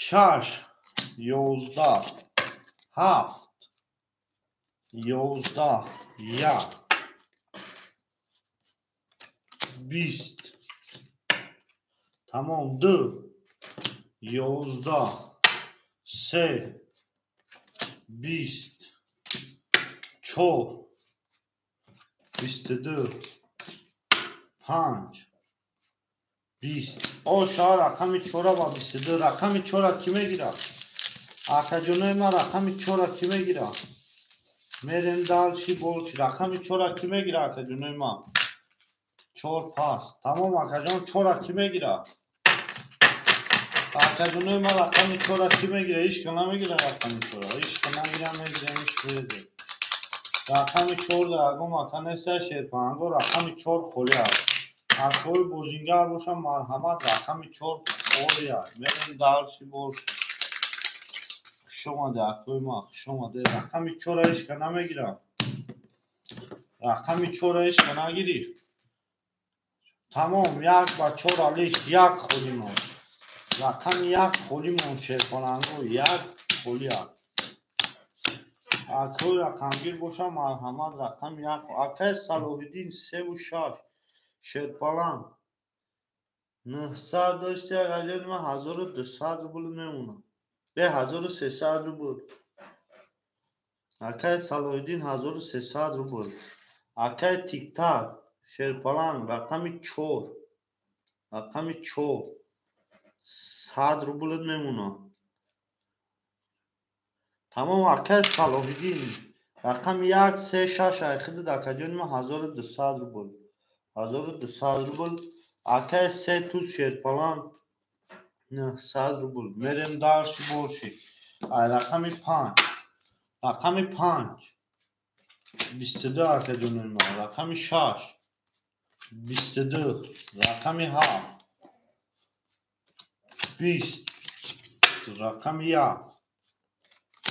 [SPEAKER 1] 6 11 7 11 1 20 tamam 2 11 3 20 4 22 5 20 اوشا رقم 4 با 22 رقم 4 کی میگیره؟ اکا جونای ما رقم 4 کی میگیره؟ میریم دالشی بولشی رقم 4 کی میگیره اکا جونای ما 4 پاس تمام اکا جون 4 کی میگیره؟ اکا جونای ما رقم 4 کی میگیره؟ ایش که نمیگیره رقم 4 ایش که نمیگیره میگیره ایش بریده رقم 4 ده اگم اکا نیسته شیرپانگو رقم 4 خولی هست اکوی بوزینگر باشم مرحمت رقم 4 خولی هست میریم دالشی بولشی شما ده اکوی ما شما ده رقم 4 ایش که نمیگیره رقم 4 ایش که نگیری تمام 1 با 4 علیش 1 خولی ما رقم 1 خولی ما شیرپانگو 1 خولی هست اکوی رقمگیر باشم مرحمت رقم 1 اکای صلاح‌الدین 3 و 6 شیرپالنگ 900 داشته اگر من 1200 روبل میمونه به 1300 روبل اکای صلاح‌الدین 1300 روبل اکای تیک تاک شیرپالنگ رقم 4 رقم 4 100 روبل میمونه تمام اکای صلاح‌الدین رقم 1 3 6 اخید دکا جون من 1200 روبل 1200 روبل اکای 3 توز شیرپالنگ 900 روبل میریم دارشی بولشی رقم 5 رقم 5 22 اکا جونوی ما رقم 6 22 رقم 7 20 رقم 1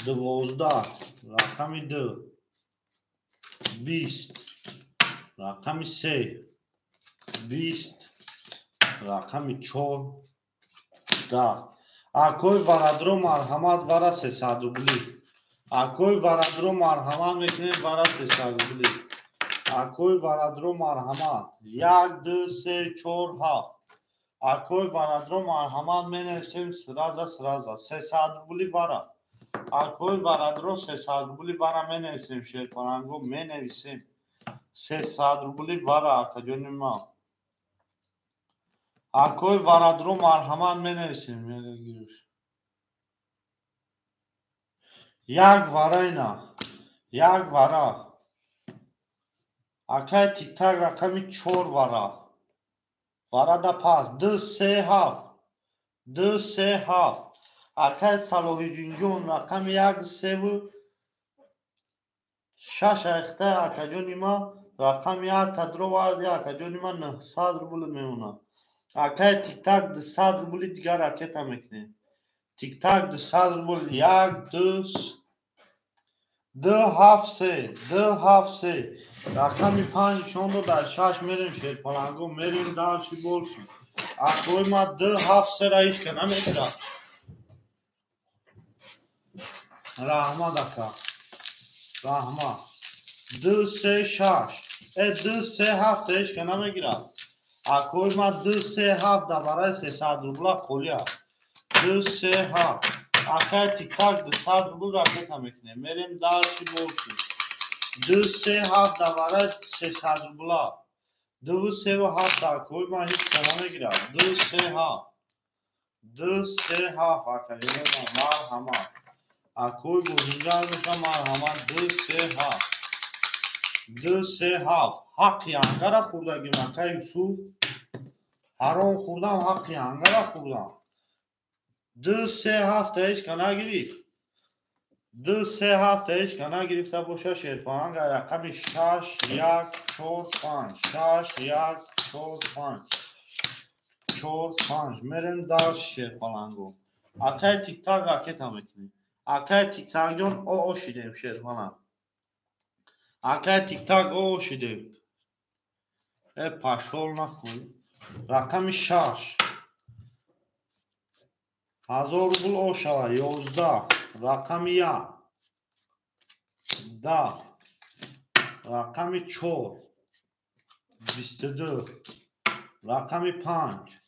[SPEAKER 1] 12 رقم 2 20 رقم 3 20 رقم 4 10 акои варадро марҳамат вара 300 рубли акои варадро марҳамат мекунем вара 300 рубли акои варадро марҳамат 1 2 3 4 7 акои варадро марҳамат менависем сраза 300 рубли вара акои варадро 300 рубли вара менависем шерпаланго менависем 300 рубли вара акаҷони ман акои варадро марҳамат менависем як вара ина як вара акай тиктак рақами 4 вара варада паст 2 3 7 2 3 7 акай салоҳиддинҷон рақами 1 3 6 ахта акаҷони ман рақами 1 тадро варди акаҷони ман 900 рубли меона акай тиктак 200 рубли дигар ракета мекунем тиктак 200 рубли 1 2 2 7 3 2 7 3 рақами 5 нишон дода 6 мерем шерпаланго мерем дарши болши акои ма 2 7 3 ра ҳичка намегирад раҳмат ака раҳмат 2 3 6 2 3 7 ҳичка намегирад акои ма 2 3 7 да барои 300 рубла холӣ аст 2 3 7 акай тиктак 200 рубл ракета мекунем мерем дарши болши 2 3 7 да барои 300 рубла 2 3 7 акои ма ҳичка намегирад 2 3 7 2 3 7 акаҷони ман марҳамат акои бозинҷар меша марҳамат 2 3 7 2 3 7 ҳаққи ангара хӯрдагим акай Юсуф ҳаром хӯрдам ҳаққи ангара хӯрдам 2 3 7 ҳечка нагирифт 2 3 7 ҳечка нагирифта боша шерпаланга рақами 6 1 4 5 6 1 4 5 4 5 мерем дарш шерпаланго акай тиктак ракета мекунем акай тиктакҷон ошидем шерпаланг акай тиктак ошидем пашол нахӯй рақами 6 1000 рубл ошава 11 рақами 1 10 рақами 4 22 рақами 5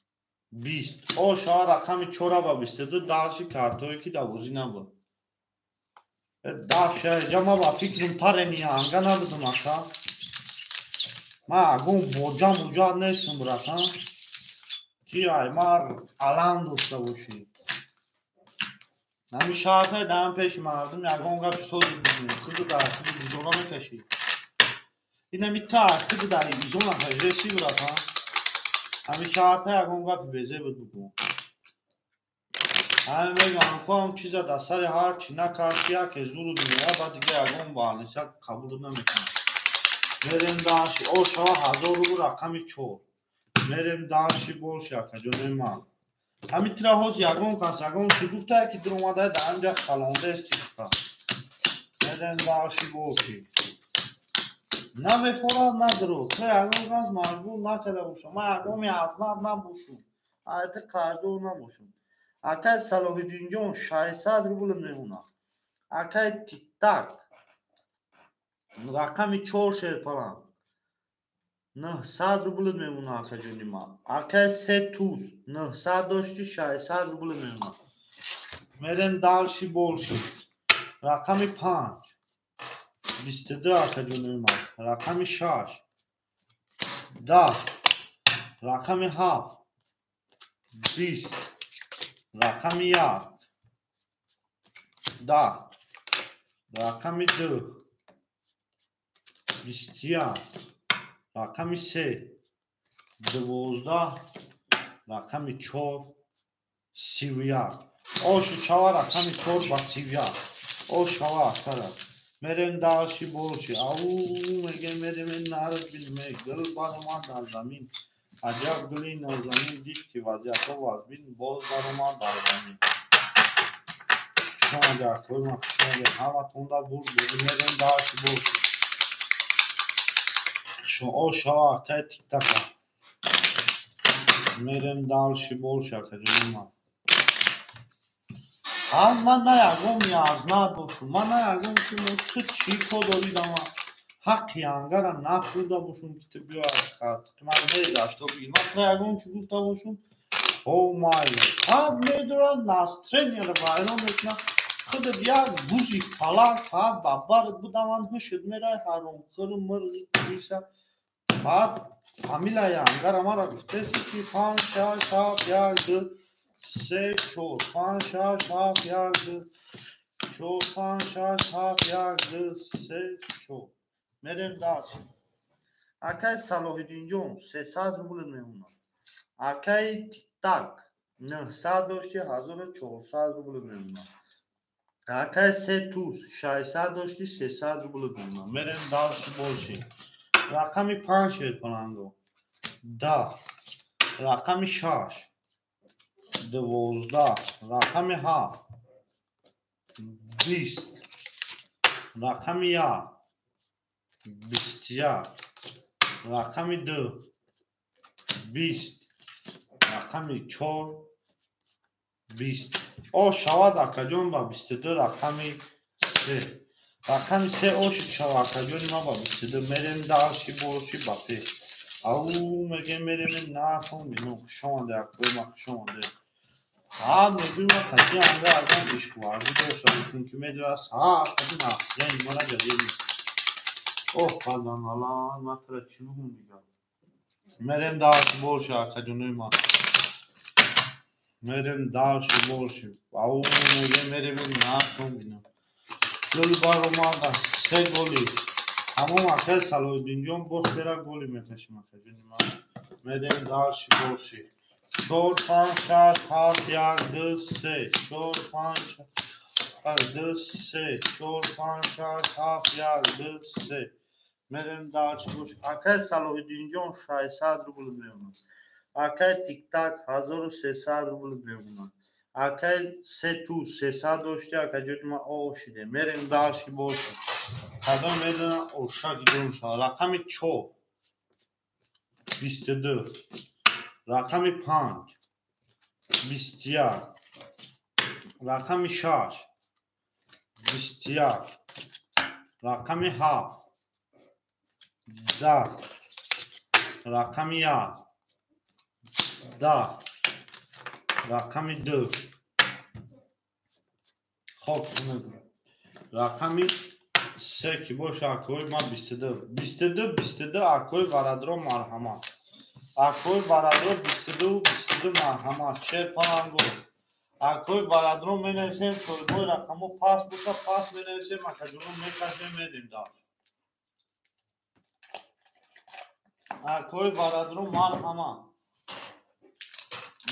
[SPEAKER 1] 20 ошава рақами 4 ба 22 дарши картое ки давози наба дафшаҷама ба фикрам парени анга набудам ака ма агон боҷа муҷад нестам братан ки ай мар алам дошта бошӣ ҳамин шартҳои даҳан пеши мардум ягон гапи сози худу дар худу бизона мекашӣ инами та худу дар бизона кажеси братан ҳамин шартҳо ягон гапи безебуд букун ҳамин мегӯям ком чиза дар сари ҳарчи накаши яке зуруд меа ба дига ягон барниса қабул намекунам мерем дарши ошава 1000 рубл рақами 4 мерем дарши болши акаҷони ман ҳамин тира ҳоз ягон кас ягон чӣ гуфтае ки dur омадаи дар ҳамҷа халондаести мерем дарши болши намефорад надро то ягон кас маҷбур накарда бошам ман ягони азнат набошум айти қарздор набошум акай салоҳиддинҷон 600 рубл мемонад акай тиктак рақами 4 шерпаланг 900 рубл мемонад акаҷони ман акай 3 туз 900 дошти 600 рубл мемонад мерем дарши болши рақами 5 22 акаҷони ман рақами 6 10 рақами 7 20 рақами 1 10 рақами 2 21 рақами 3 12 рақами 4 31 оши чава рақами 4 ба 31 ошава акара мерем дарши болши ау мегем мерем нард бин гул баромад дар замин аҷаб гули нозанин дид ки вазиятҳо вазбин боз баромад дар замин شما در کوی ما شما همه تونده بود میریم داشت بود شما شما که تیک تکا میریم دالشی بولشه که جونی ما من نیاگم نیاز نداشتم من نیاگم که چه چی که داریدم حقی انگره نخورده باشم که تو بیای خط تو من نیداشته بگیر من نیاگم که گفته باشم او مای میدونن نسترین رو بایران میکنن خود بیا بوزی فلک ببرد بودم من هشد میره هرون خرم مرغی کلیسه فامیلای انگره مرا گفته سی 5 6 7 1 2 3 4 5 6 7 1 2 4 5 6 7 1 2 3 4 میریم داشت اکای صلاح جون 300 روبل میمونه اکای تیک تاک 900 داشتی 1400 روبل میمونه اکای سه توس 600 داشتی 300 روبل میمونه میریم داشت باشی رقمی 5 شیر کنندو 10 رقمی 6 12 رقمی 7 20 رقمی 1 21 رقمی 2 20 رقمی 4 20 او شود اکجون با 22 رقمی 3 رقمی 3 او شود اکجون ما با 22 میریم داشتی باشی با پیش او میگه میریم نرفون بینو شونده اکوی ما شونده میگوی ما خطی انگه ارگان اشکواردی داشته باشون که میدو از کدی نفسیه ایمانا جدید نیست خدان الله ما تره چی بگون دیگه میریم داشتی باشی اکجونوی ما میریم داشتی باشی او میگه میریم نرفون بینو گل بار اومده 3 گلی همون اکل صلاح جون با 3 گلی میکشیم اکجونی ما میریم داشتی باشی 4 5 6 7 1 2 3 4 5 2 3 4 5 6 7 1 2 3 میریم داشتی باشی اکل صلاح جون 600 روبل میمونه اکل تیک تاک 1300 روبل میمونه اکل سه تو 300 داشتی اکل جوت ما آشیده میریم داشتی باشی قدم میدونم اوشاکی جون شد رقمی 4 22 رقمی 5 21 رقمی 6 21 رقمی 7 10 رقمی 1 10 رقمی 2 خب رقمی 3 که باشه اکوی ما 22 اکوی برادرو مرحمت اکوی برادرو 22 مرحمت شیر پانگو اکوی برادرو می نویسیم توی رقمو پاس بوده پاس می نویسیم اکجونو می کشیم میدیم دار اکوی برادرو مرحمت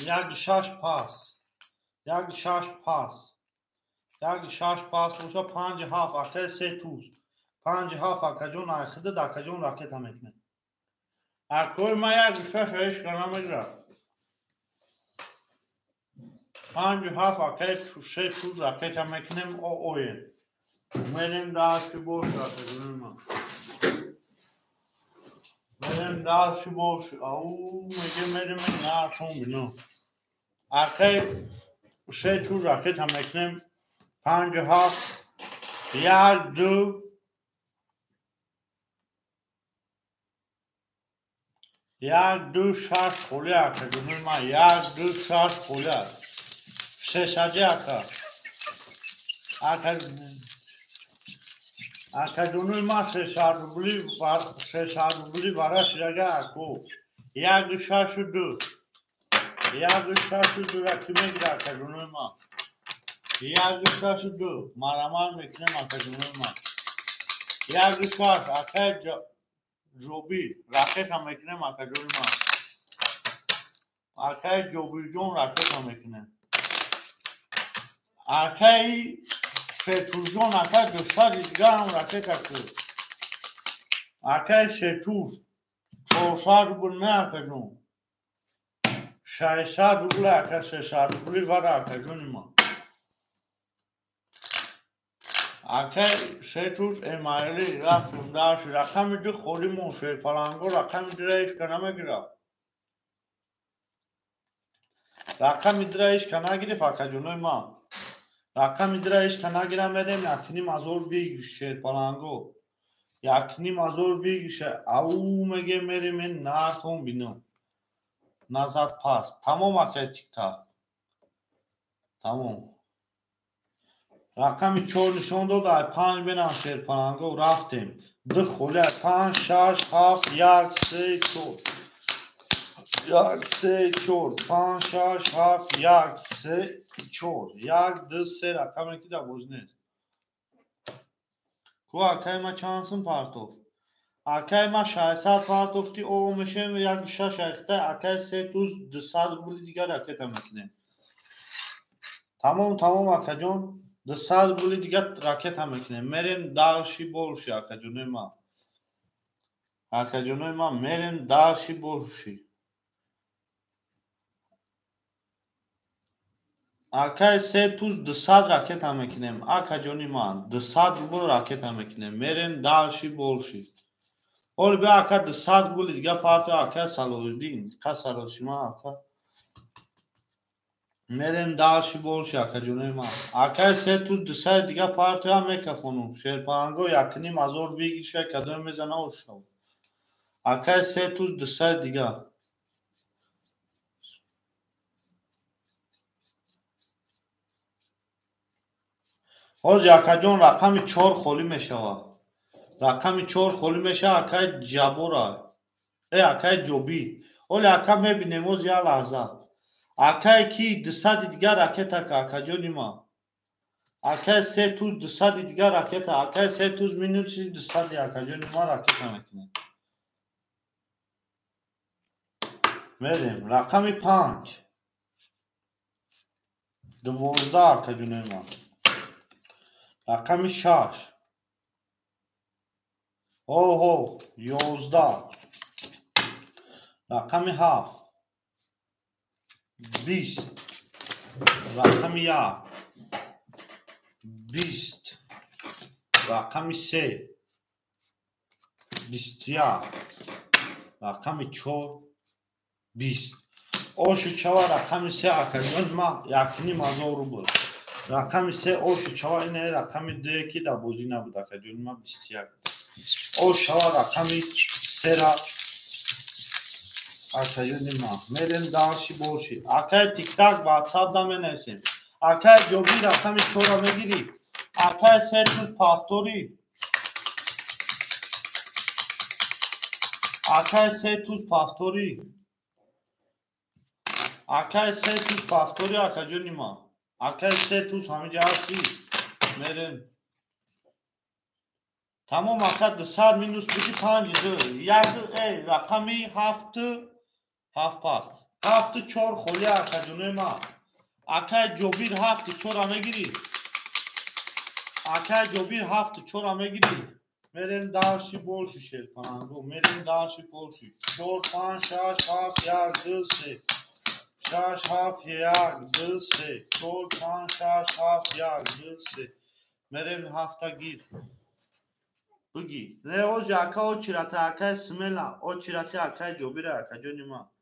[SPEAKER 1] 1 6 پاس 1 6 پاس 1 6 پاس بوشه 5 7 اکل 3 توز 5 7 اکجون اخده دکجون راکت هم میکنه اکوی ما 1 6 ایش کنم میگره 5 7 اکل 3 توز راکت هم میکنیم اوین میریم داشتی باشه اکجون ما میریم داشتی باشه او میگه میریم نرسون بینو اکل 3 توز راکت هم میکنیم 5 7 1 2 1 2 6 خولی اکجون ما 1 2 6 خولی 300 اکجونوی ما 300 روبلی براش یگه اکو 1 6 2 1 6 2 رکی میگیره اکجونوی ما 1 6 2 مرمان میکنیم اکجونوی ما 1 6 اکه جوبی رکت هم میکنیم اکجونوی ما اکه جوبی جون رکت هم میکنیم اکه فتوزون اکه دوستا دیگه هم رکت اکو اکه ستوز 400 روبل نه اکجون 600 روبل اکه 300 روبلی وره اکجونی ما اکه سه روز امایلی رفتیم داشت رقم دی خودمون شیر پلنگو رقم دیرایش کنه میگیره رقم دیرایش کنه گیری فکر جونوی ما رقم دیرایش کنه گیره میریم یکنی مزور ویگ شیر پلنگو یکنی مزور ویگ شه او میگه میریم این نرتون بینم نزد پس تمام اکه تیک تا تمام رقم 4 نشون داد در 5 بینم شیر پلنگو رفتیم ده خوله 5 6 7 1 3 4 1 3 4 5 6 7 1 3 4 1 2 3 رقم کی در بزنه کو اکای ما چانسın پارتوف اکای ما 600 پارتوفتی او میشه یک شش اخته اکای 300 بولی دیگه راکت میکنه تمام اکا جون 200 بولی دیگه راکت میکنه میریم داشی بولشی اکا جونوی ما میریم داشی بولشی اکای 200 راکت میکنیم اکا جونی ما 200 بول راکت میکنیم میریم داشی بولشی اول بیا اکا 200 بولی دیگه پارتو اکا سالوزدین قصالوشی ما اکا میریم داشی بولشی اکا جونوی ما اکای 200 دیگه پارتو هم میکفونم شیر پانگو یکنی مزور ویگیشه کدوم میزنه و شو اکای 200 دیگه اوز اکا جون رقم 4 خولی میشه رقم 4 خولی میشه اکای جابورا اکای جوبی اولی اکا میبینیم اوز یا لحظه اکای کی 200 دیگه راکت اکا جونی ما اکای 200 دیگه راکت اکای 300 مینوتی 200 اکا جونی ما راکت میکنه میریم رقم 5 12 اکا جونی ما رقم 6 اوه 11 رقم 7 20 رقم 1 20 رقم 3 21 رقم 4 20 اوشو چوا رقم 3 اکجان ما یکنی مزارو بود رقم 3 اوشو چوا اینه رقم 2 کی در بازی نبود اکجان ما 21 اوشو رقم 3 را اکجان ما میریم داشی باشی اکای تیک تاک واتساپ دا منویسیم اکای جوبی رقم 4 را میگیری اکای 300 پافتوری اکای 300 پافتوری اکای 300 پافتوری اکجان ما اکای 300 همه جا هستی میریم تمام اکا 200 مینوس بودی 5 یک رقمی 7 پاس 7 4 خولی اکجان ما اکای جوبیر 7 4 همه گیری اکای جوبیر 7 4 همه گیری میریم داشی بولشی شیر پانگو میریم داشی بولشی 4 5 6 7 1 2 3 6 7 1 2 3 4 5 6 7 1 2 3 میریم هفته گیر بگی نه او جاکا او چیراتا اکای سمیلا او چیراتا اکای جوبیره اکا جونی ما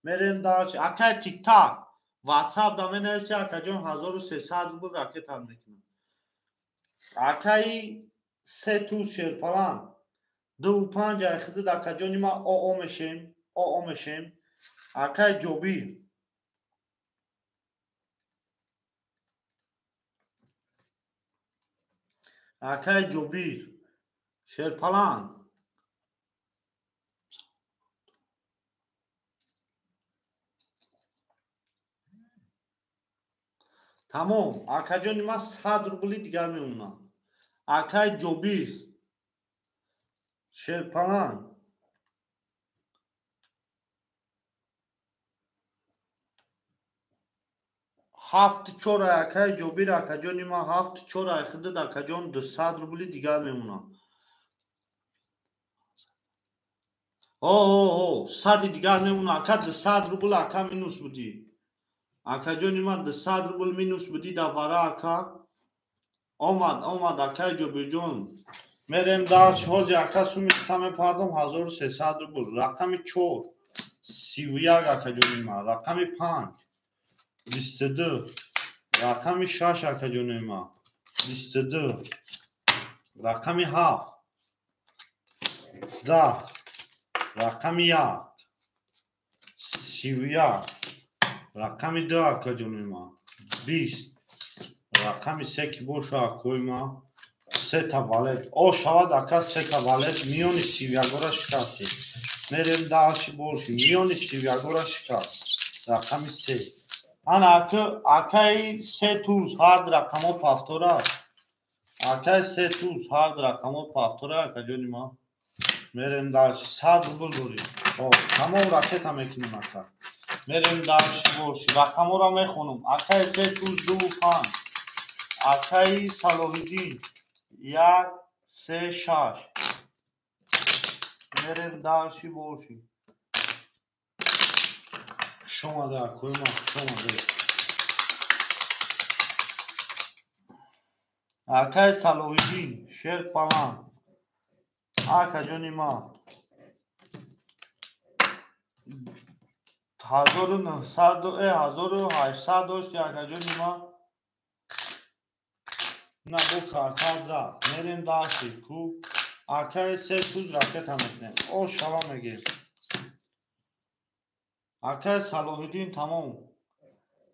[SPEAKER 1] میریم داشت اکای تیک تاک واتساپ دامه نویسی اکا جون 1300 بود راکت هم میکنم اکای 300 شیر پلان 2 5 اخده اکا جونی ما او میشیم اکای جوبی اکای جوبی شیر پلان تمام اکا جونی ما 100 روبلی دیگر میمونم اکای جوبی شیر پلان 7 4 اکای جوبیر اکا جونی ما 7 4 اخده دا اکا جون 200 روبلی دیگر میمونم اوه 100 دیگر میمونم اکا 200 روبل اکا مینوس بودی اکا جونی ما 200 روبل مینوس بودی دا بارا اکا اومد اکای جوبی جون میریم درش حاجی اکا سومی تمه پردم 1300 روبل رقم 4 31 اکا جونی ما رقم 5 22 رقم 6 اکا جونی ما 22 رقم 7 10 رقم 1 31 رقم 2 اکا جونی ما 20 رقم 3 کی بوشو اکوی ما سه تا والت او شود اکا سه تا والت میونی 31 را شکستی میریم داشی بولشی میونی 31 را شکست رقم 3 انا اکای سه توز هر رقمات پافتورا اکای سه توز هر رقمات پافتورا اکا جونی ما میریم داشی 100 روبل دوری او تمام راکت هم میکنیم اکا میریم داشی بولشی رقم را میخونم اکای سه توز 2 5 اکای صلاح‌الدین 1 3 6 میریم داشی بولشی شما ده کوی ما شما ده اکای صلاح‌الدین شیر پلان اکا جونی ما 1800 داشتی اکا جونی ما نه بو کارتال زد میریم داشتی کو اکای سه توز راکت هم میکنیم او شما میگیم اکای صلاح‌الدین تمام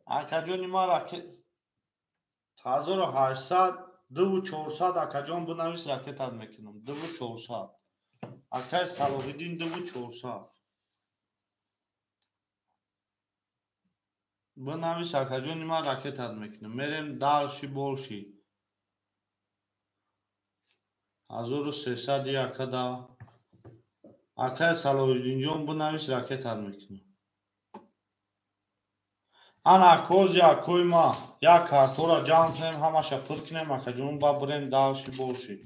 [SPEAKER 1] اکا جونی ما راکت 1800 2400 اکا جون بنویس راکت هم میکنم 2400 اکای صلاح‌الدین 2400 بنویس اکا جونی ما راکت هم میکنم میریم دالشی بولشی 1300 اکا دا اکای صلاح‌الدین جون بنویس راکت هم میکنم انا کوزی اکوی ما یک کارتورا جام کنیم همش پر کنیم اکا جون با بریم دالشی بولشی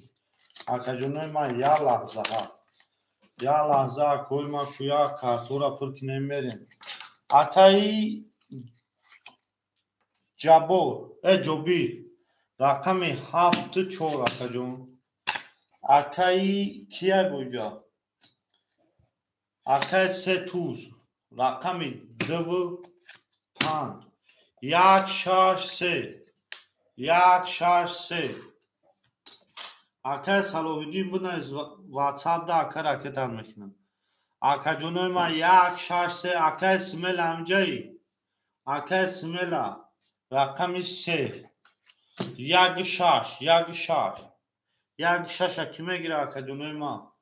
[SPEAKER 1] اکا جونی ما یا لحظه اکوی ما که یک کارتورا پر کنیم میریم اکای جوبی رقم 74 اکا جون اکای کیه بوجا اکای سه توز رقم 2 5 1 6 3 1 6 3 اکای صلاح‌الدین بنویس واتساپ ده اکا راکت هم میکنم اکا جونوی ما 1 6 3 اکای سمیل همجایی اکای سمیل رقم 3 1 6 1 6 1 6 کی میگیره اکا جونوی ما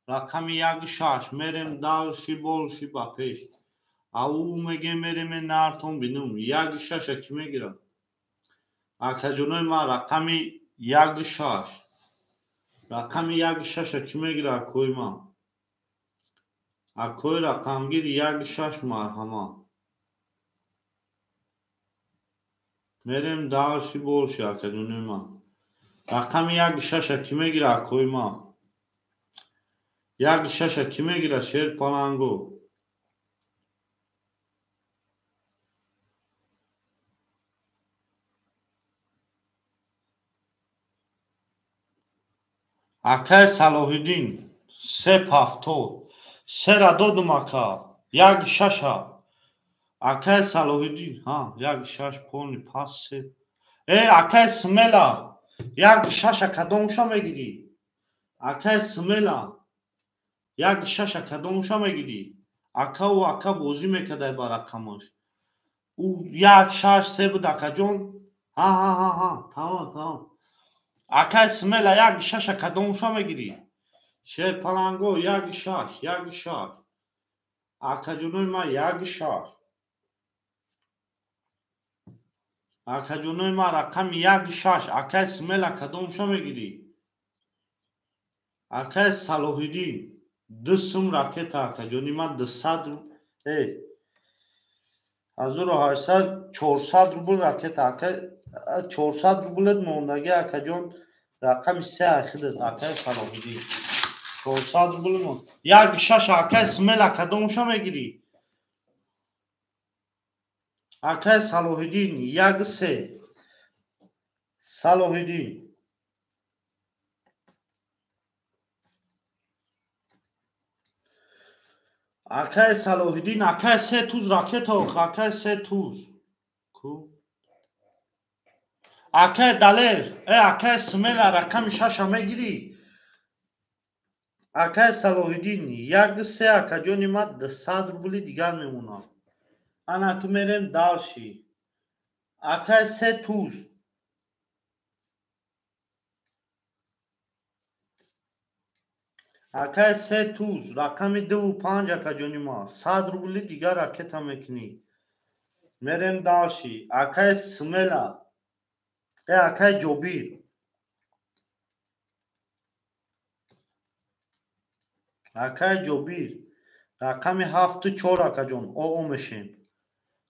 [SPEAKER 1] رقم 1 6 میریم دالشی بولشی با پیش او میگه میریم نارتون بینم 1 6 کی میگیره اکا جونوی ما رقم 1 6 رقم 1 6 کی میگیره اکوی ما اکوی رقمگیر 1 6 مرحمه میریم دالشی بولشی اکا جونوی ما رقم 1 6 کی میگیره اکوی ما 1 6 کی میگیره شیر پالانگو اکای صلاح‌الدین سه پافتور سه را دادم اکا 1 6 اکای صلاح‌الدین ها 1 6 پونی پاس اکای سمیلا 1 6 کدومشو میگیری اکای سمیلا 1 6 کدومشو میگیری اکا و اکا بازی میکرده با رقمش او 1 6 3 بود اکا جون ها تمام اکای سمیلا 1 6 کدومشو میگیری شیر پلنگو 1 6 1 6 اکا جونوی ما 1 6 اکا جونوی ما رقم 1 6 اکای سمیلا کدومشو میگیری اکای صلاح‌الدین 2 سوم راکت اکا جونی ما 200 1800 400 روبل راکت اکا 400 روبلت موندگی اکا جون رقم 3 اخیدت اکای صلاح‌الدین 400 روبل مون 1 6 اکای سمیلا کدومشو میگیری اکای صلاح‌الدین 1 3 صلاح‌الدین акай Салоҳиддин акай се туз ракета ох акай се туз ку акай далер акай смела рақами 6 мегирӣ акай Салоҳиддин 1-3 акаҷони ма 200 рубли дигар мемонад ана ки мерем далши акай се туз акай се туз рақами 2-5 акаҷони ма 100 рубли дигар ракета мекунӣ мерем далши акай смела акай ҷобир акай ҷобир рақами 7-4 акаҷон оо мешем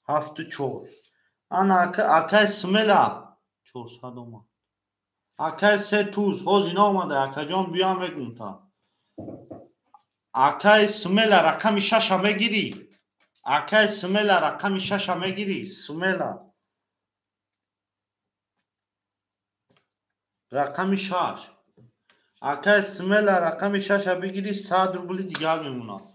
[SPEAKER 1] 7-4 ана акай смела 400 омад акай се туз ҳоз ина омада акаҷон биям мегунта акай смела рақами 6 мегирӣ акай смела рақами 6 мегирӣ смела рақами 6 акай смела рақами 6 бигирӣ 100 рубли дигар мемонад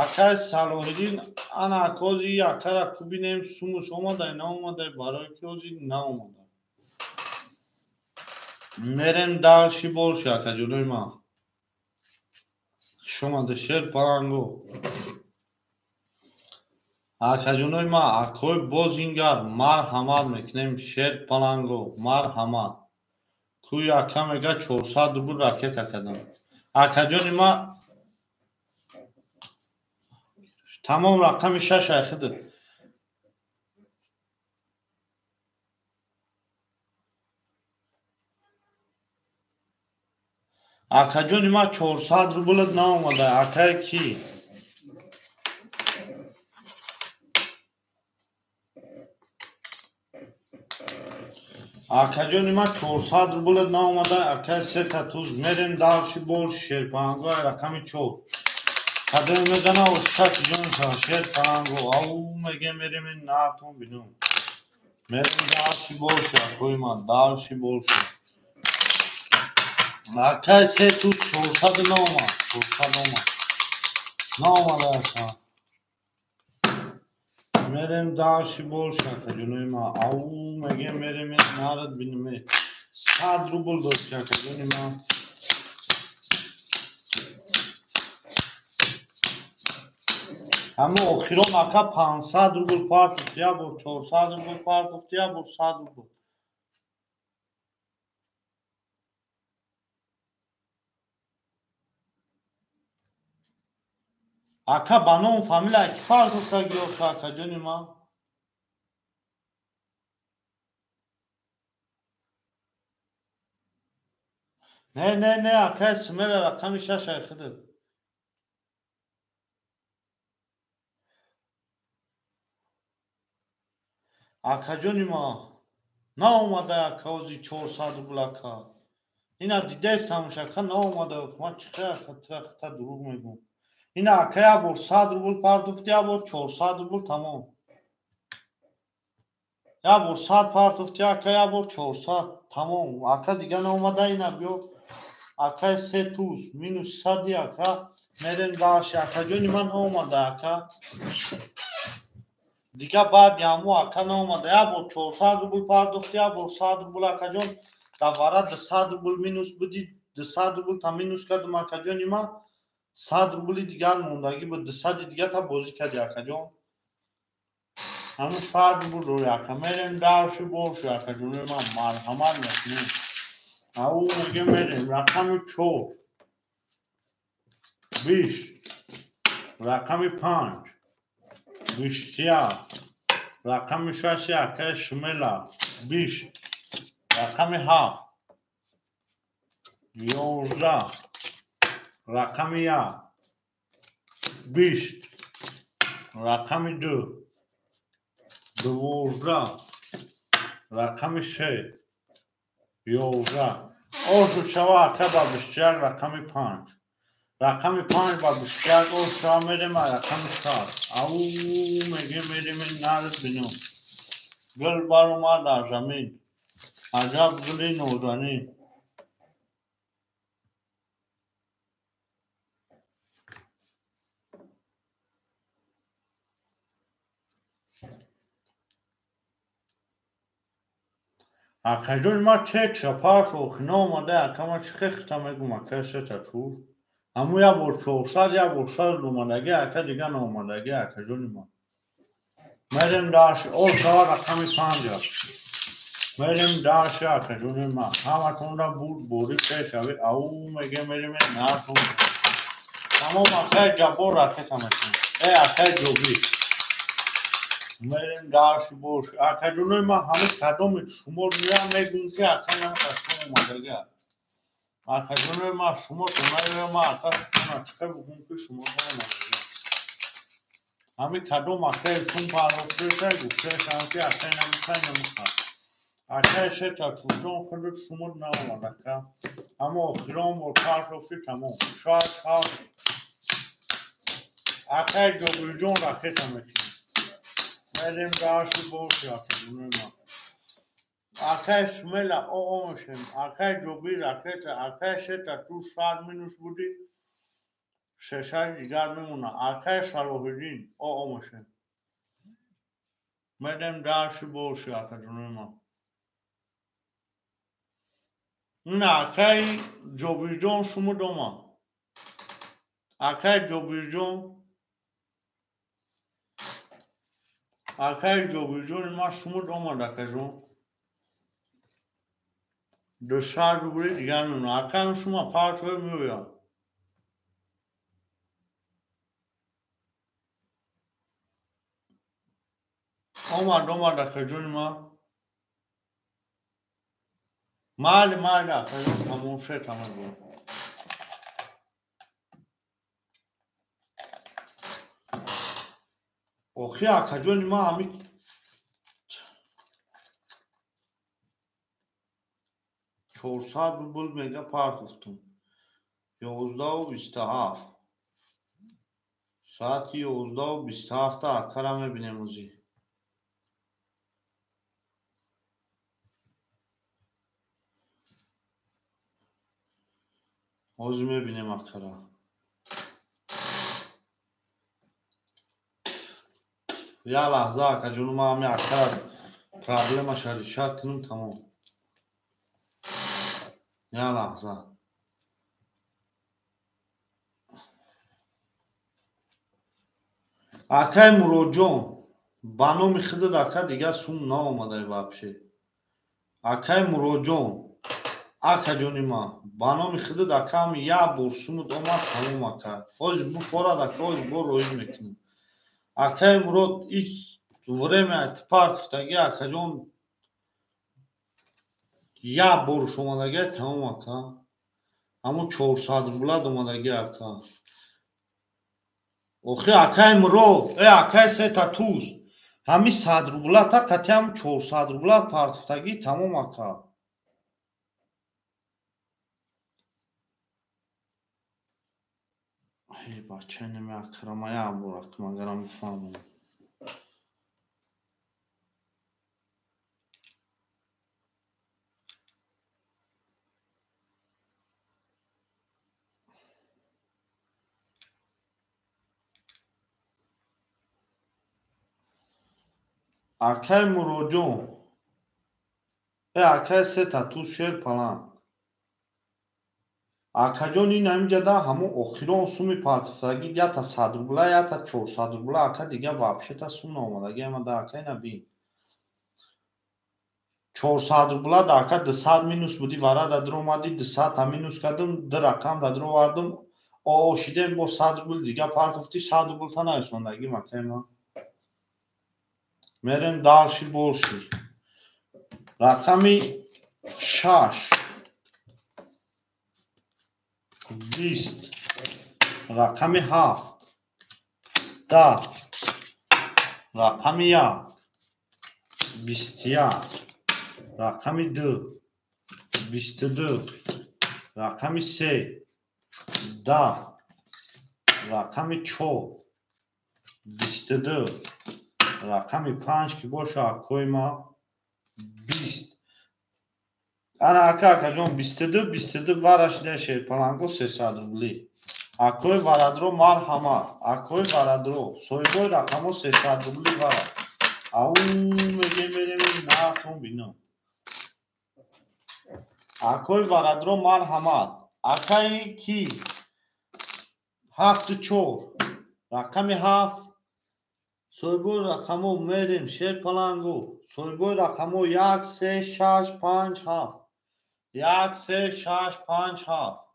[SPEAKER 1] акай Салоҳиддин ана ҳози акара ку бинем сумуш омадай наомадай барои ки ҳози наомада мерем далши болши акаҷонои ма шомада шер паранго акаҷонои ма акҳои бозингар марҳамат мекунем шер паланго марҳамат ку яка мега 400 рубл ракета кардам акаҷони ма тамом рақами 6 айхидад акаҷони ма 400 рублат наомада акай ки акаҷони ма 400 рублат наомада акай сета туз мерем далши болши шерпаранго рақами 4 кадем мезана ошаки ҷонша шерпаранго ау меге мерем нартон бинум мерем далши болши акои ма далши болши акай се туз 400 наомад 400 омад наомада ака мерем далши болши акаҷонои ма ау меге мерем нарад бинуме 100 рубл дошти акаҷони ма ҳама охирон ака 500 рубл партофт я бор 400 рубл партофт я бор 100 рубл ака ба ном фамилия ки партофта гиёфта акаҷони ма не акай смела рақами 6 айхидад акаҷони ма наомада ака ҳози 400 рубл ака ина дидаест тамошака наомада ма чихта дурӯғ мегӯм ина ака я бор 100 рубл партофт я бор 400 рубл тамом я бор 100 партофт ака я бор 400 тамом ака дига наомада ина биё акай се туз минус 100 ака мерем далши акаҷони ман наомада ака дига баъд яму ака наомада я бор 400 рубл партофт я бор 100 рубл акаҷон давара 200 рубл минус буди 200 рубл та минус кардам акаҷони ма 100 рубли дигар мондаги ба 200 дига та бозӣ карди акаҷон ҳамун 100 рубл дори ака мерем далши болши акаҷонои ма марҳамат мекунем ау меге мерем рақами 4 20 рақами 5 21 рақами 6 акай шмела 20 рақами 7 11 рақами 1 20 рақами 2 12 рақами 3 11 ошу шава ака ба 21 рақами 5 рақами 5 ба 21 ош шава мерем рақами 100 ау меге мерем нард бинум гул баромад дар замин عجب گلی نورانی. Akajul ma tetra parto gnoma da kama çıkıkta meguma keseta tu. Amu ya borsal numadagi aka diga numadagi akajul ma. Merim daş o sağ rakami panja. Merim daş akajul ma. Hama tunda buri peşavi au mege merim natum. Tamam akay jabor raket amesin. Akay jogi. Merim daş boş. Akajul ma hami kadom sumor ya megun ki akana kasum madagi. Akajul ma sumor tunay ma akana çıkar bugün ki sumor madagi. Hami kadom akay sum paro presa gufte sanki akay namukha. Akay seta tuzon khudut sumor na madaka. Ama oxiron bo parto fi tamam. Şart akay jogujon raket amesin. Merim daşı boş akajul ma. Akay smela o olmuşum. Akay jogi raket akay seta tu saat minus budi. Şeşay digar memuna. Akay salohidin o olmuşum. Merim daşı boş akajul ma. Na akay jogijon sumu doma. Akay jogijon ma sumu doma da kajun. Dışarı buri digar memuna. Akay suma parto muya. Doma da kajun ma. Mali akajun tamam şey tamam bu. Oxi akajun ma hami 400 rubl mega part uftum. 11:27. Saat 11:27 akara mebinem uzi. Ozi mebinem akara. Ya lahza akajun ma hami akara problema şarişat kınım tamam. Ya lahza. Akay murojon. Bano mikhide daka diga sum na omaday vapshe. Akay murojon. Akajun ma. Bano mikhide daka hami ya borsumu doma tamam akar. Oz bu fora daka oz bo roiz mekini. Akay murod ilk время партиядagi akajun ya borush omadagi tamam akar. Amu 400 rubla omadagi akar. Oxi akay muro, akay seta tuz. Hami 100 rubla ta qat'an 400 rubla partidagi tamom aka. Ey bachcha nemiakramaya burak magaram mifahmam. Akay murojon. Akay seta tuz sher palan. Akajun in amjada hamu oxiron sumi partidagi ya ta 100 rubla ya ta 400 rubla aka diga vapshe ta sum omadagi ama da akay nabi. 400 rubla da aka 200 minus budi vara da dromadi 200 ta minus kadım da rakam da dro vardım. O şiden bo 100 rubl diga partofti 100 rubl ta naysondagi makema. Merim darshi borshi. Rakami 6 20 rakami 7 10 rakami 1 21 rakami 2 22 rakami 3 10 rakami 4 22 rakami 5 ki boşa koyma 20 Ana aka jon 22 варашида шерпаланго 300 рубли. Акои варадро марҳама. Акои варадро. Соҳибои рақамо 300 рубли вара. Ау мегем берем наҳтон бино. Акои варадро марҳамат. Акаи ки 74. Рақами 7. Соҳибои рақамо мерем шерпаланго. Соҳибои рақамо 1 3 6 5 7. 1 3 6 5 7.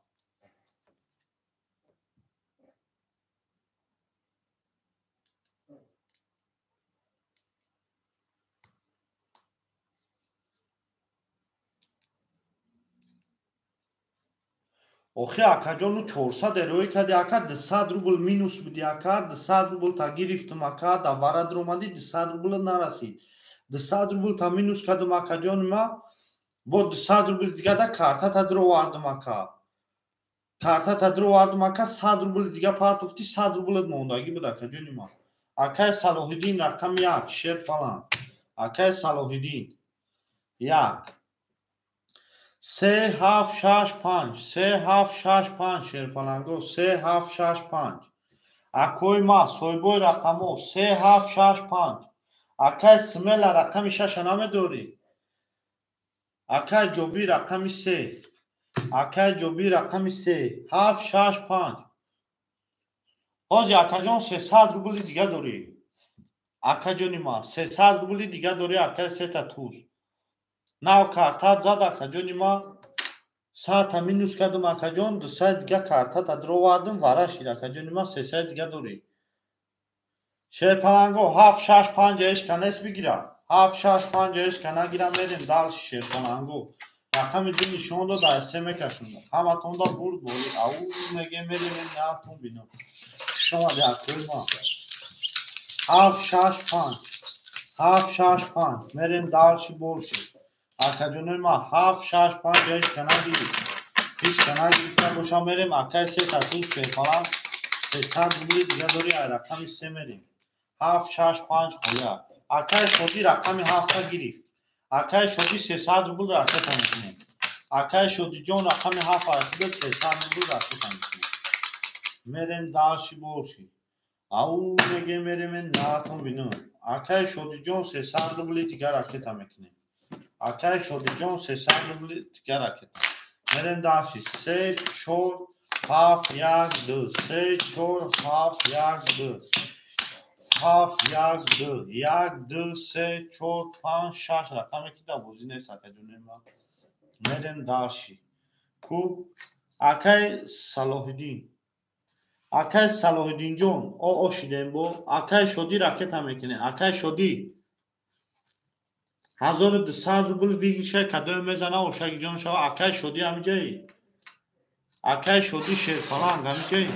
[SPEAKER 1] охи акаҷону 400 эроӣ кади ака 200 рубл минус буди ака 200 рубл та гирифтам ака да варадро омади 200 рубл нарасид 200 рубл та минус кадам акаҷони ма бо 200 рубл дига да картата дро вардам ака картата дро вардам ака 100 рубл дига партофти 100 рублат мондагӣ буд акаҷони ма акаи Салоҳиддин рақами 1 шерпалан акаи Салоҳиддин 1 3 7 6 5 3 7 6 5 шерпаланго 3 7 6 5 акои ма соҳибои рақамо 3 7 6 5 акаи Смела рақами 6 намедорӣ акаи Ҷобир рақами 3 акаи Ҷобир рақами 3 7 6 5 ҳози акаҷон 300 рубли дига дорӣ акаҷони ма 300 рубли дига дорӣ акаи сета туз нав картат зад акаҷони ма сата минус кадам акаҷон 200 дига картата дро вардам вара шид акаҷони ма 300 дига дорӣ шерпаланго 7 6 5 эшка нест бигира 7 6 5 эшка нагира мерем далши шерпаланго рақами ду нишон дода эсе мекашонда ҳаматонда бурд боли ау мегем мерем наҳтон бино шомади акои ма 7 6 5 7 6 5 мерем далши борши акаҷонои ма 7 6 5 эшка нагирифт эшка нагирифта бошам мерем акаи сета туз шерпалан 300 рубли дига дорӣ ай рақами 3 мерем 7 6 5 хоя акаи шодӣ рақами 7 гирифт акаи шодӣ 300 рубл рақета мекунем акаи шодиҷон рақами 7 ашуда 300 рубл рақета мекунем мерем далши борши ау мегем мерем наҳтон бино акаи шодиҷон 300 рубли дига рақета мекунем акаи шодиҷон 300 рубли дига рақета мерем далши 3 4 7 1 2 3 4 7 1 2 7 1 2 1 2 3 4 5 6 рақаме ки да бозӣ нест акаҷони ма мерем далши ку акаи Салоҳиддин акаи Салоҳиддинҷон ошидем бо акаи шодӣ рақета мекунем акаи шодӣ 1200 рубл вигиша кадои мезана ошагиҷон шава акаи шодӣ ҳамиҷаи акаи шодӣ шерпаланг ҳамиҷаи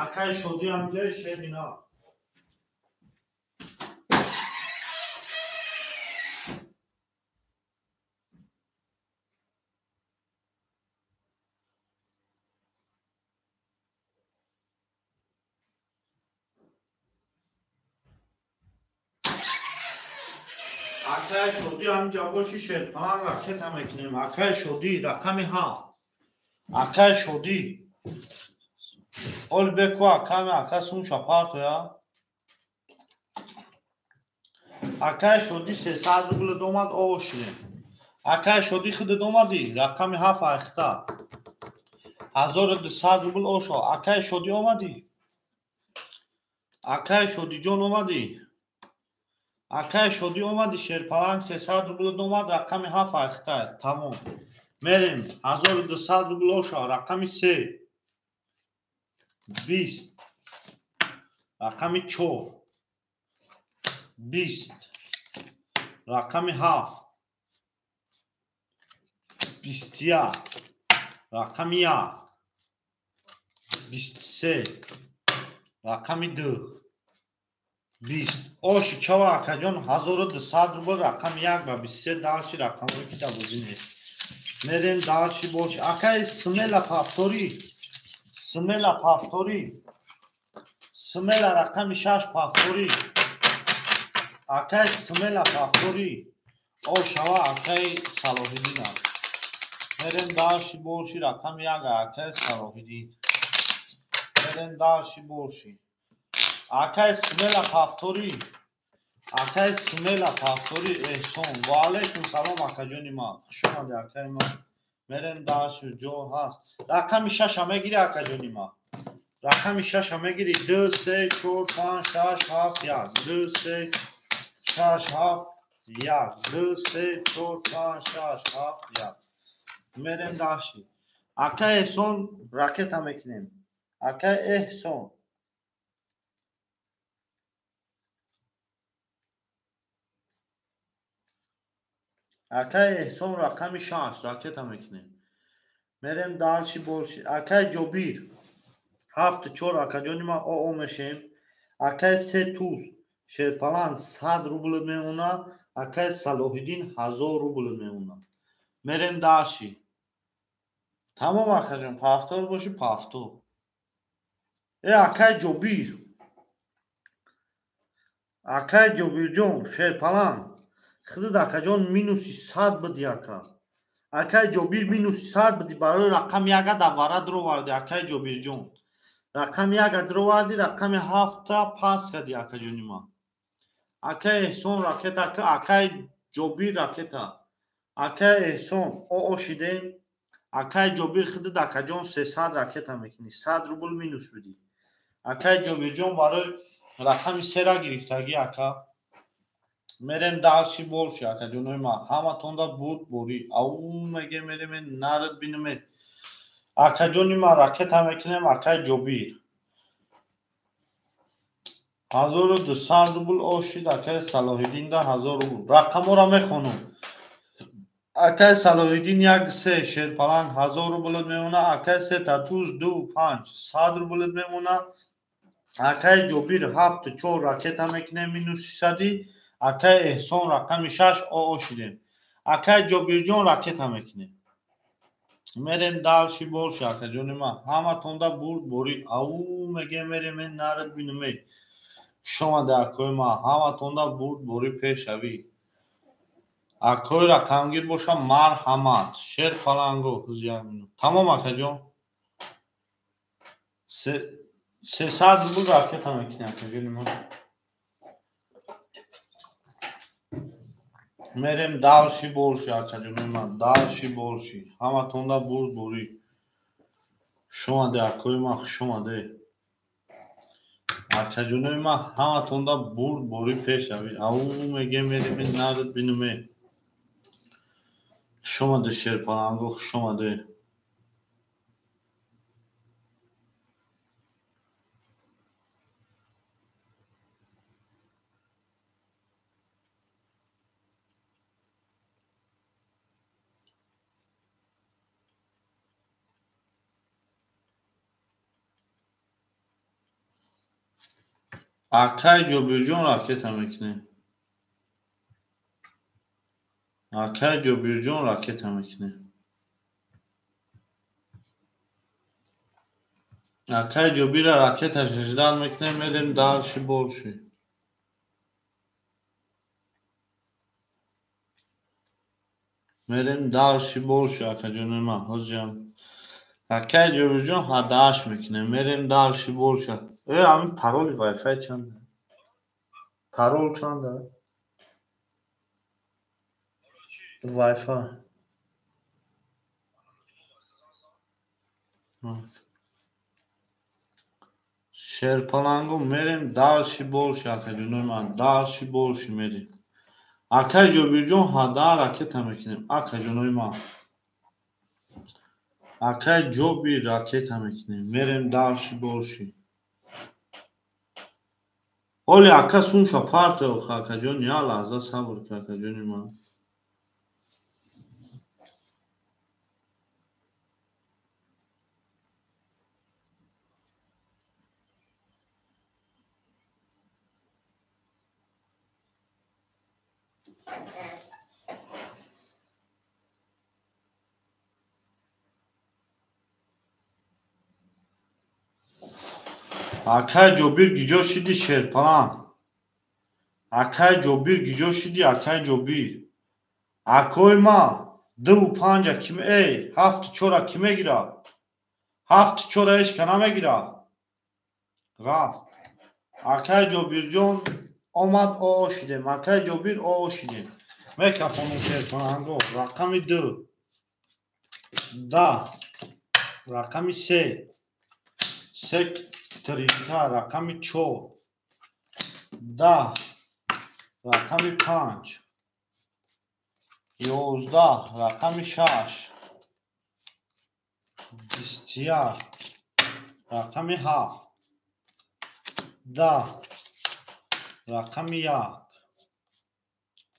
[SPEAKER 1] акаи шодӣ ҳамиҷаи шерина акаи шодӣ ҳамиҷа боши шерпаланг рақета мекунем акаи шодӣ рақами 7 акаи шодӣ оли беку аками ака сум шапартоя акаи шодӣ 300 рубл домад ошидем акаи шодӣ худат омадӣ рақами 7 ахта 1200 рубл ошо акаи шодӣ омадӣ акаи шодиҷон омадӣ акаи шодӣ омади шерпаланг 300 рубл домад рақами 7 ахта тамом мерем 1200 рубл ошо рақами 3 20 рақами 4 20 рақами 7 21 рақами 1 23 рақами 2 20 оши чава акаҷон 1200 рубл рақами 1 ба 23 далши рақамҳое ки табозӣ нест мерем далши боши акаи Смела пафторӣ Смела пафторӣ Смела рақами 6 пафторӣ акаи Смела пафторӣ о шава акаи Салоҳиддин аст. Мерем дарши борши рақами як акаи Салоҳиддин. Мерем дарши борши акаи Смела Пафтори. акаи Смела Пафтори Эҳсон. Ва алайкум салом акаҷони ман. Хуш омадед акаи ман. Мерем дарши ҷо ҳаст. Рақами 6 мегирӣ акаҷони ман. рақами 6 мегирӣ 2 3 4 5 6 7 1 2 3 6 7 1 2 3 4 5 6 7 1 мерем дарши акаи Эҳсон ракета мекунем. акаи Эҳсон акаи Эҳсон рақами 6 ракета мекунем. мерем дарши борши акаи Ҷобир 7 4 акаҷони ман оо мешем. акаи се туз шерпаланг 100 рубл мемонад. акаи Салоҳиддин 1000 рубл мемонад. мерем дарши тамом акаҷон пафтор боши пафтор. акаи Ҷобир акаи Ҷобирҷон шерпаланг худуд акаҷон минуси 100 буди ака. акаи Ҷобир минуси 100 буди барои рақами яга давара дуроварди акаи Ҷобирҷон. рақами яга дуроварди рақами 7-та пас кади акаҷони ман. акаи Эҳсон ракета акаи Ҷобир ракета. акаи Эҳсон оо шидем. акаи Ҷобир худуд акаҷон 300 ракета мекунӣ. 100 рубл минус будӣ. акаи Ҷобирҷон барои рақами сера гирифтагӣ ака. мерем дарши борши акаҷонои ман. ҳаматонда бурд борӣ. ау мегем мерем нард бинуме. акаҷони ман ракета мекунем акаи Ҷобир. 1200 рубл ошид акаи Салоҳиддин 1000 рубл. рақамҳоро мехонам. акаи Салоҳиддин 1 3 шерпаланг 1000 рубл мемонад. акаи се татуз 2 5 100 рубл мемонад. акаи Ҷобир 7 4 ракета мекунем минуси 100. акаи Эҳсон рақами 6 оо шидем. акаи Ҷобирҷон ракета мекунем. мерем дарши борши акаҷони ман. ҳаматонда бурд борӣ. ау мегем мерем нард бинуме. шомаде акои ман. ҳаматонда бурд борӣ пешавӣ. акои рақамгир боша марҳамат. шерпаланго тамом акаҷон. 300 рубл ракета мекунем акаҷони ман. мерем дарши борши акаҷонои ман. дарши борши ҳаматонда бурд борӣ. шомаде акои ман. хуш омаде акаҷонои ман. ҳаматонда бурд борӣ пешавӣ. ау мегем мерем нард бинуме. хуш омаде шерпаланго. хуш омаде. акаи Ҷобирҷон ракета мекунем. акаи Ҷобирҷон ракета мекунем. акаи Ҷобира ракета 18 мекунем. мерем дарши борши. мерем дарши борши акаҷонои ман. ҳоҷам акаи Ҷобирҷон 18 мекунем. мерем дарши борша. ҳамин пароли вайфай чанда? парол чанда? вайфай шерпаланго. мерем дарши борши акаҷонои ман. дарши борши мерем. акаи Ҷобирҷон 18 ракета мекунем акаҷонои ман. акаи Ҷобир ракета мекунем. мерем дарши борши. оли ака сунша парте оха акаҷон. як лаҳза сабр кӣ акаҷони ман. акаи Ҷобир гиҷо шиди шерпаланг. акаи Ҷобир гиҷо шиди акаи Ҷобир. акои ма 2 5 ким эй 7 4 ки мегира 7 4 ешка намегира рафт акай ҷобирҷон омад оо шидем акай ҷобир оо шидем мекафонум шерфананго рақами 2 10 рақами 3 тринка рақами 4 10 рақами 5 11 рақами 6 21 рақами 7 10 рақами 1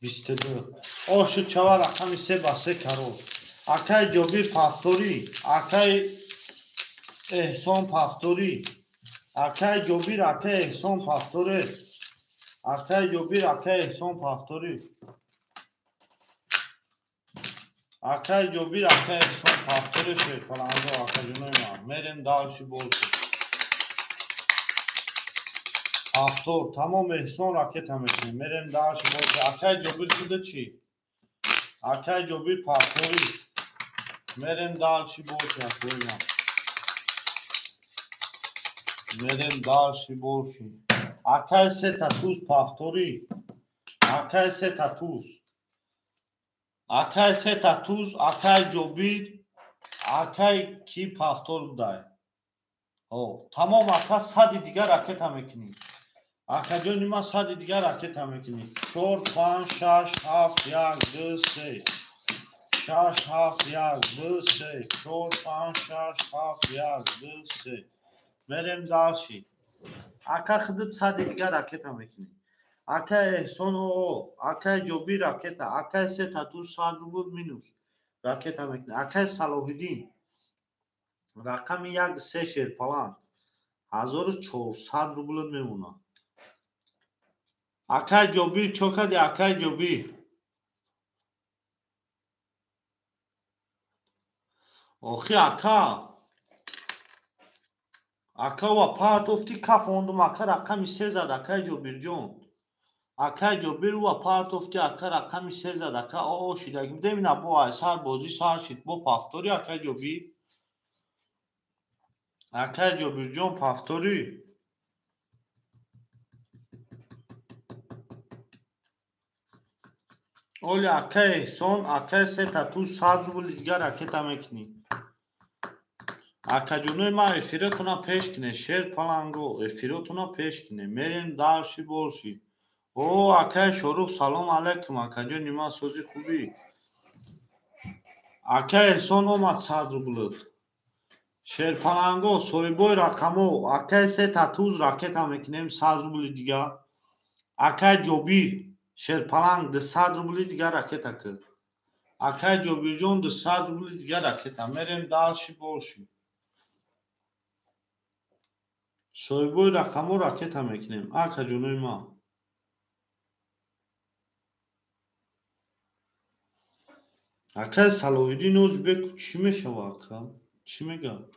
[SPEAKER 1] 22 оши чава рақами 3 ба 3 карор акай ҷобир пафторӣ акай эҳсон пафторӣ акай ҷобир акай эҳсон пафторӣ акай ҷобир акай эҳсон пафторӣ акай ҷобир акай эҳсон пафторӣ шерпаланго акаҷонои ман мерем далши болши пафтор тамом эҳсон ракета мекунем мерем далши болши акай ҷобир куда чӣ акай ҷобир пафторӣ мерем далши болши акои ман мерем далши болши акай сета туз пафторӣ акай сета туз акай сета туз акай ҷобир акай ки пафтор будай тамом ака сади дигар ракета мекунем акаҷони ман сади дигар ракета мекунем 4 5 6 7 1 2 3 6 7 1 2 3 4 5 6 7 1 2 3 мерем далши ака худут сади дигар ракета мекунем акай эҳсон оо акай ҷобир ракета акай сета туз 100 рубл минус ракета мекунем акай салоҳиддин рақами 1 3 шерпаланд 1400 рублот мемонад акай ҷобир чо кади акай ҷобир охи ака ва партофти кафондум ака рақами 3 зад акай ҷобирҷон акай ҷобир ва партофти ака рақами 3 зад ака оо шидаги демина бо ай сар бозӣ сар шид бо пафторӣ акай ҷобирҷон пафторӣ оли акай эҳсон акай сета туз 100 рубли дигар ракета мекунем акаҷонои ман эфиротона пеш кине шерпаланго эфиротона пеш кине мерем далши болши о акай шорух салом алайкум акаҷони ман сози хубӣ акай эҳсон омад 100 рублот шерпаланго соҳибои рақамо акай сета туз ракета мекунем 100 рубли дигар акай ҷобир шерпаланг 200 рубли дигар ракета кирд акай ҷобирҷон 200 рубли дигар ракета мерем далши болши соҳибои рақамо ракета мекунем акаҷонои ман акай салоҳиддин озбеку чӣ мешава ака чӣ мегӯяд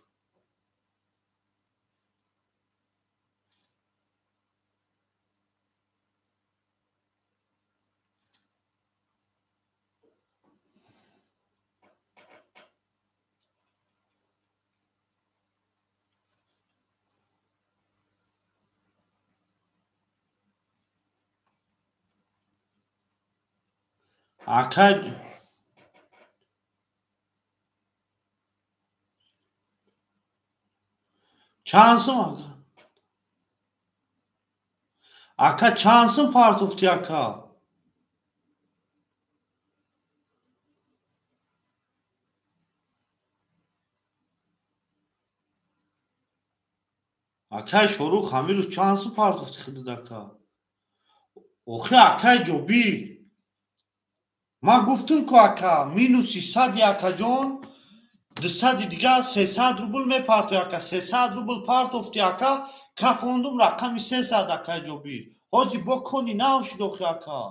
[SPEAKER 1] акай чанд сум ака чанд сум партофти ака акай шорух ҳамирӯз чанд сум партофти хидид ака охи акай ҷобир ман гуфтум ку ака минуси 100 акаҷон 200 дигар 300 рубл мепартои ака 300 рубл партофти ака кафондум рақами 300 акай ҷобир ҳоҷи бо кони нав шуд охи ака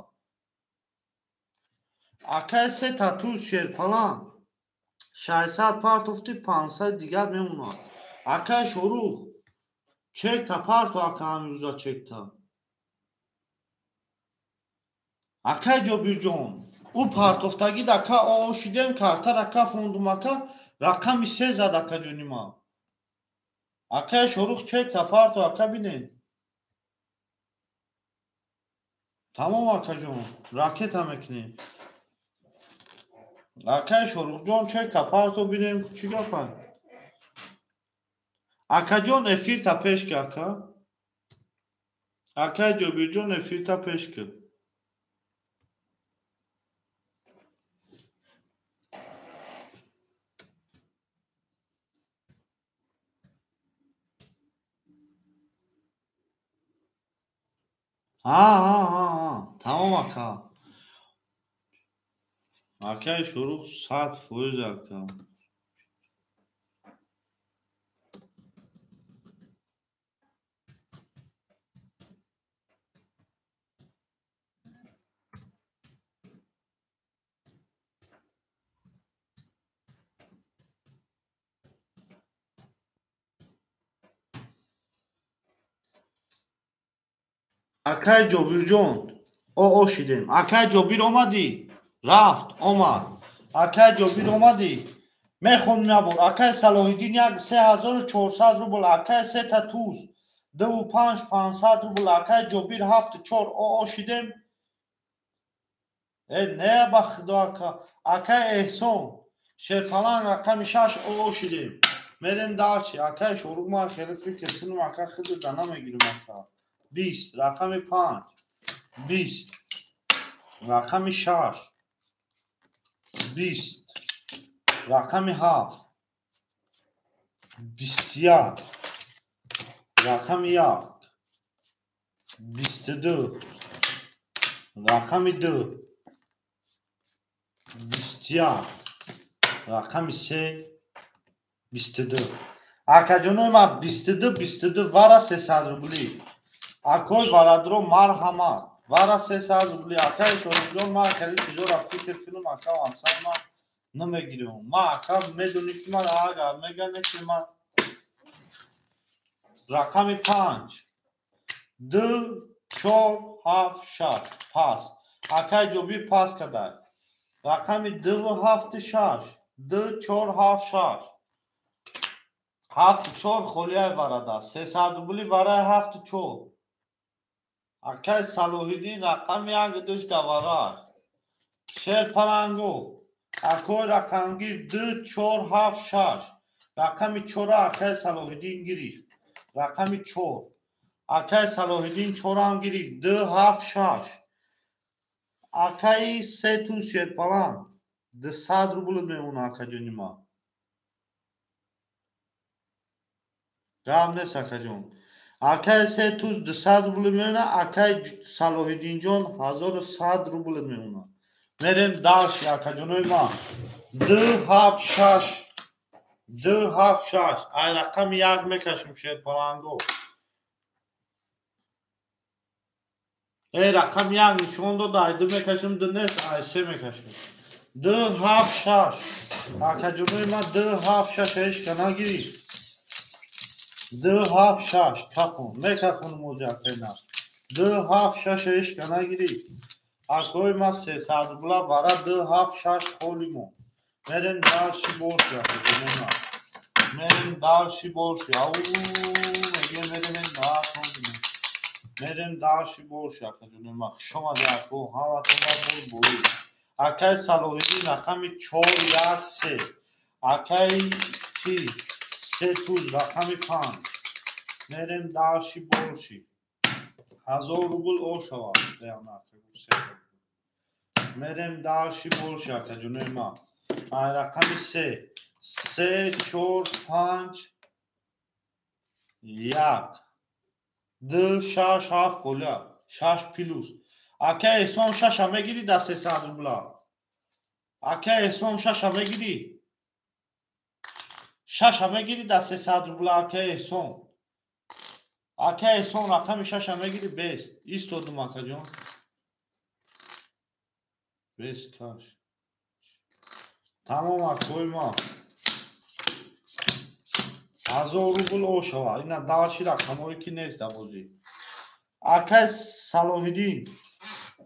[SPEAKER 1] акай сета туз шерпаланд 600 партофти 500 дигар мемонад акай шорух чекта парто ака ҳамирӯза чекта акай ҷобирҷон او پارتوفتگی دکا آشیدم کارتا رکا فوندوم اکا رقمی 3 زد اکا جونی ما اکا شروع چک تا پارتو اکا بینه تمام اکا جون راکت هم اکنی اکا شروع جون چک تا پارتو بینیم چی گفن اکا جون افیر تا پیش که اکا اکا جوبیر جون افیر تا پیش که ها تمام اکا اکا شروع 100% اکا اکای جوبیر جون او شیدیم اکای جوبیر اومدی رفت اومد اکای جوبیر اومدی میخون نبود اکای صلاح‌الدین یک 3400 روبل اکای 3 تا توز 2500 روبل اکای جوبیر 74 او شیدیم نه بخدا اکای احسان شرپلنگ رقم 6 او شیدیم میریم دارچی اکای شروع ما خیلی فکر کنم اکای خیلی دانا میگیریم اکا 20 رقم 5 20 رقم 6 20 رقم 7 21 رقم 1 22 رقم 2 21 رقم 3 22 اکا جونوی ما 22 وارا 300 روبلی اکوی وارادرو مرحمت وارا 300 روبلی اکای شروع جون ما خیلی چیزو را فکر کنم اکا همسان ما نمیگیریم ما اکا میدونی که من آگا میگنه که من رقم 5 2 4 7 6 پاس اکای جوبیر پاس کده رقم 2 7 6 2 4 7 6 7 4 خولیای وارده 300 روبلی وارای 7 4 اکای صلاح‌الدین رقم 1 دوش دوارای شیر پلنگو اکای رقمگیر 2 4 7 6 رقم 4 اکای صلاح‌الدین گیری رقم 4 اکای صلاح‌الدین 4 هم گیری 2 7 6 اکای 3 توز شیر پلنگ 200 روبل میمونه اکا جونی ما گام نیست اکا جون اکای 3 توز 200 روبل میمونه اکای صلاح‌الدین جون 1100 روبل میمونه میریم داشی اکا جونوی ما 2 7 6 2 7 6 ای رقم 1 میکشیم شیر پلنگو ای رقم 1 نشون داد ای 2 میکشیم 2 نیست ای 3 میکشیم 2 7 6 اکا جونوی ما 2 7 6 ایش کنه گیری 2 7 6 کفون میکفون موزی اکای نه 2 7 6 ایش کنه گیری اکای ما 300 روبلا وارا 2 7 6 خولیمو میریم دارشی بولشی اکا جونوی ما میریم دارشی بولشی او میگه میریم دارشی میریم دارشی بولشی اکا جونوی ما شما دیکو هوا تو ما بول بولی اکای صلاح‌الدین رقم 4 1 3 اکای چی 3 توز رقم 5 میریم دارشی بولشی 1000 روبل او شوا میریم دارشی بولشی اکا جونوی ما رقم 3 3 4 5 1 2 6 7 خولیا 6 پلوس اکا احسان 6 همه گیری در 300 روبلا اکا احسان 6 همه گیری 6 همه گیری در 300 روبلا اکا احسان رقم 6 همه گیری 20 ایستودم اکا جون 20 کاش تمام اکوی ما 1000 روبل او شوا اینا دارشی رقم هایی که نیست بازی اکا صلاح‌الدین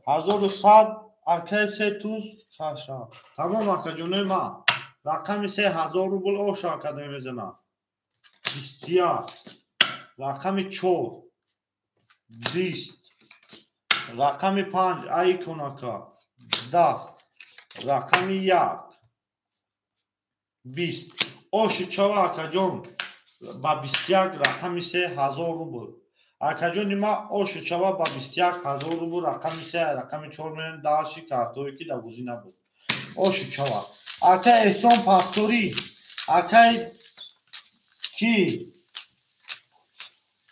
[SPEAKER 1] 1100 اکه 3000 کاشا تمام اکا جونه ما رقم 3000 روبل اوشا کده میزنه بسیار رقم 4 20 رقم 5 ای کنکا 10 رقم 1 20 اوشی چوا اکا جون با 21 رقم 3000 روبل اکا جون ما اوشی چوا با 21000 روبل رقم 3 رقم 4 میرن داشی کارتوی که دبوزی نبود اوشی چوا اکا احسان پافتوری اکا کی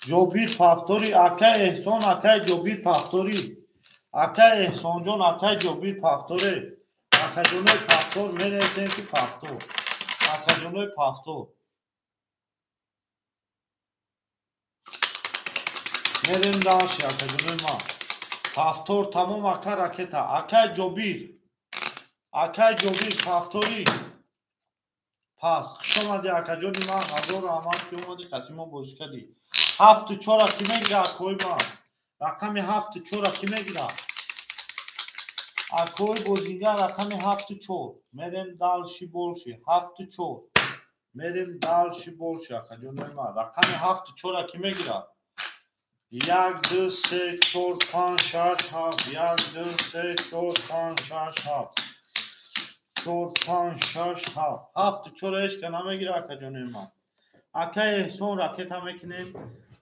[SPEAKER 1] جوبیر پافتوری اکا احسان اکا جوبیر پافتوری اکا احسان جون اکا جوبیر پافتوری اکا جونه پافتور میرسیم که پافتور اکا جونه پافتور میریم داشتی اکا جونه ما پافتور تمام اکا راکتا اکا جوبیر پافتوری پس خوش آمدی اکا جونی ما هزار آمد که اومدی قطعی ما بازی کردی 7-4 کی میگیره اکوی ما رقم 7-4 کی میگیره اکوی بازیگر رقم 7-4 میریم دالشی بولشی 7-4 میریم دالشی بولشی اکا جونی ما رقم 7-4 کی میگیره 1 2 3 4 5 6 7 1 2 3 4 5 6 7 4 5 6 7 4 ايش كان عم يقرا كجوني ما اکای سون راکت هم میکنیم